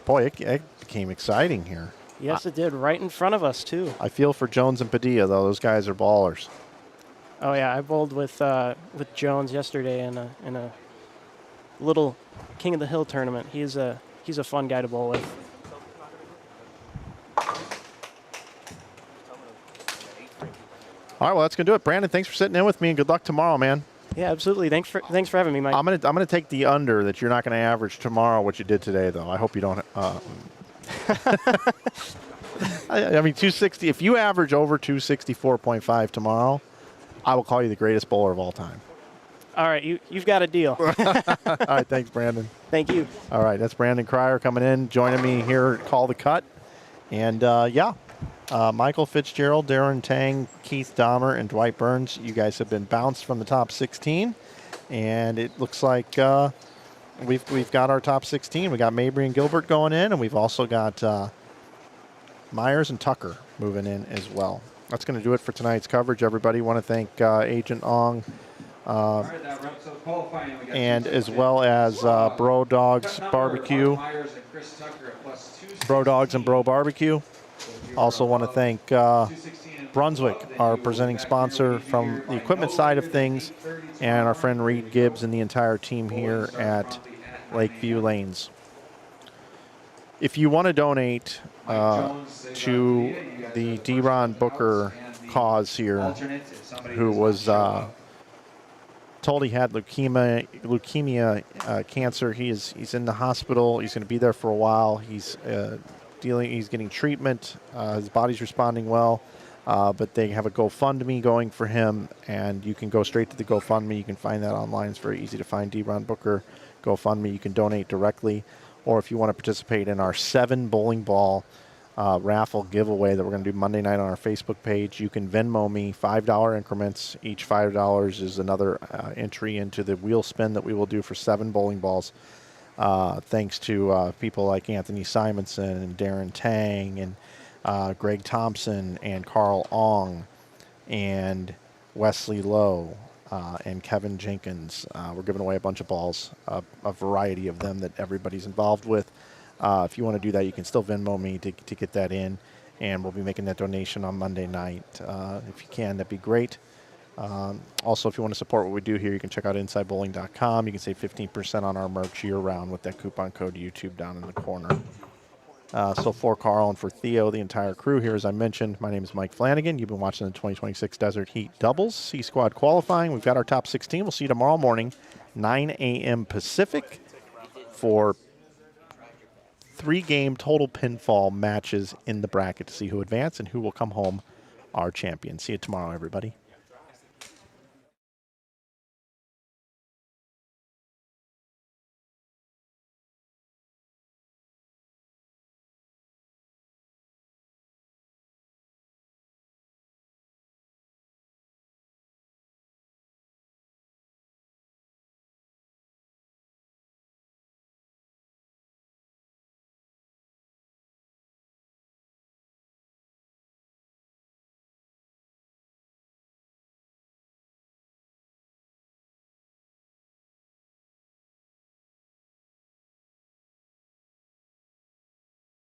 Boy, it became exciting here. Yes, it did. Right in front of us, too. I feel for Jones and Padilla, though. Those guys are ballers. Oh, yeah. I bowled with Jones yesterday in a little King of the Hill tournament. He's a fun guy to bowl with. All right, well, that's going to do it. Brandon, thanks for sitting in with me, and good luck tomorrow, man. Yeah, absolutely. Thanks for having me, Mike. I'm gonna take the under that you're not going to average tomorrow what you did today, though. I hope you don't. I mean, 260. If you average over 264.5 tomorrow, I will call you the greatest bowler of all time. All right, you've got a deal. All right, thanks, Brandon. Thank you. All right, that's Brandon Cryer coming in, joining me here at Call the Cut. And, Michael Fitzgerald, Darren Tang, Keith Dahmer, and Dwight Burns, you guys have been bounced from the top 16. And it looks like we've got our top 16. We got Mabry and Gilbert going in, and we've also got Myers and Tucker moving in as well. That's going to do it for tonight's coverage, everybody. Want to thank Agent Ong and as well as Dawgs BroBQ, Dawgs and BroBQ. Also want to thank Brunswick, our presenting sponsor from the equipment side of things, and our friend Reed Gibbs and the entire team here at Lakeview Lanes. If you want to donate to the D-Ron Booker cause here, who was told he had leukemia cancer. He's in the hospital. He's going to be there for a while. He's getting treatment. His body's responding well, but they have a GoFundMe going for him, and you can go straight to the GoFundMe. You can find that online. It's very easy to find. D-Ron Booker GoFundMe. You can donate directly, or if you want to participate in our 7 bowling ball raffle giveaway that we're going to do Monday night on our Facebook page, you can Venmo me $5 increments. Each $5 is another entry into the wheel spin that we will do for 7 bowling balls. Thanks to people like Anthony Simonson and Darren Tang and Greg Thompson and Carl Ong and Wesley Lowe. and Kevin Jenkins. We're giving away a bunch of balls, a variety of them that everybody's involved with. If you want to do that, you can still Venmo me to get that in, and we'll be making that donation on Monday night. If you can, that'd be great. Also, if you want to support what we do here, you can check out InsideBowling.com. You can save 15% on our merch year-round with that coupon code YouTube down in the corner. So for Carl and for Theo, the entire crew here, as I mentioned, my name is Mike Flanagan. You've been watching the 2026 Desert Heat Doubles C-Squad qualifying. We've got our top 16. We'll see you tomorrow morning, 9 a.m. Pacific, for 3-game total pinfall matches in the bracket to see who advance and who will come home our champion. See you tomorrow, everybody.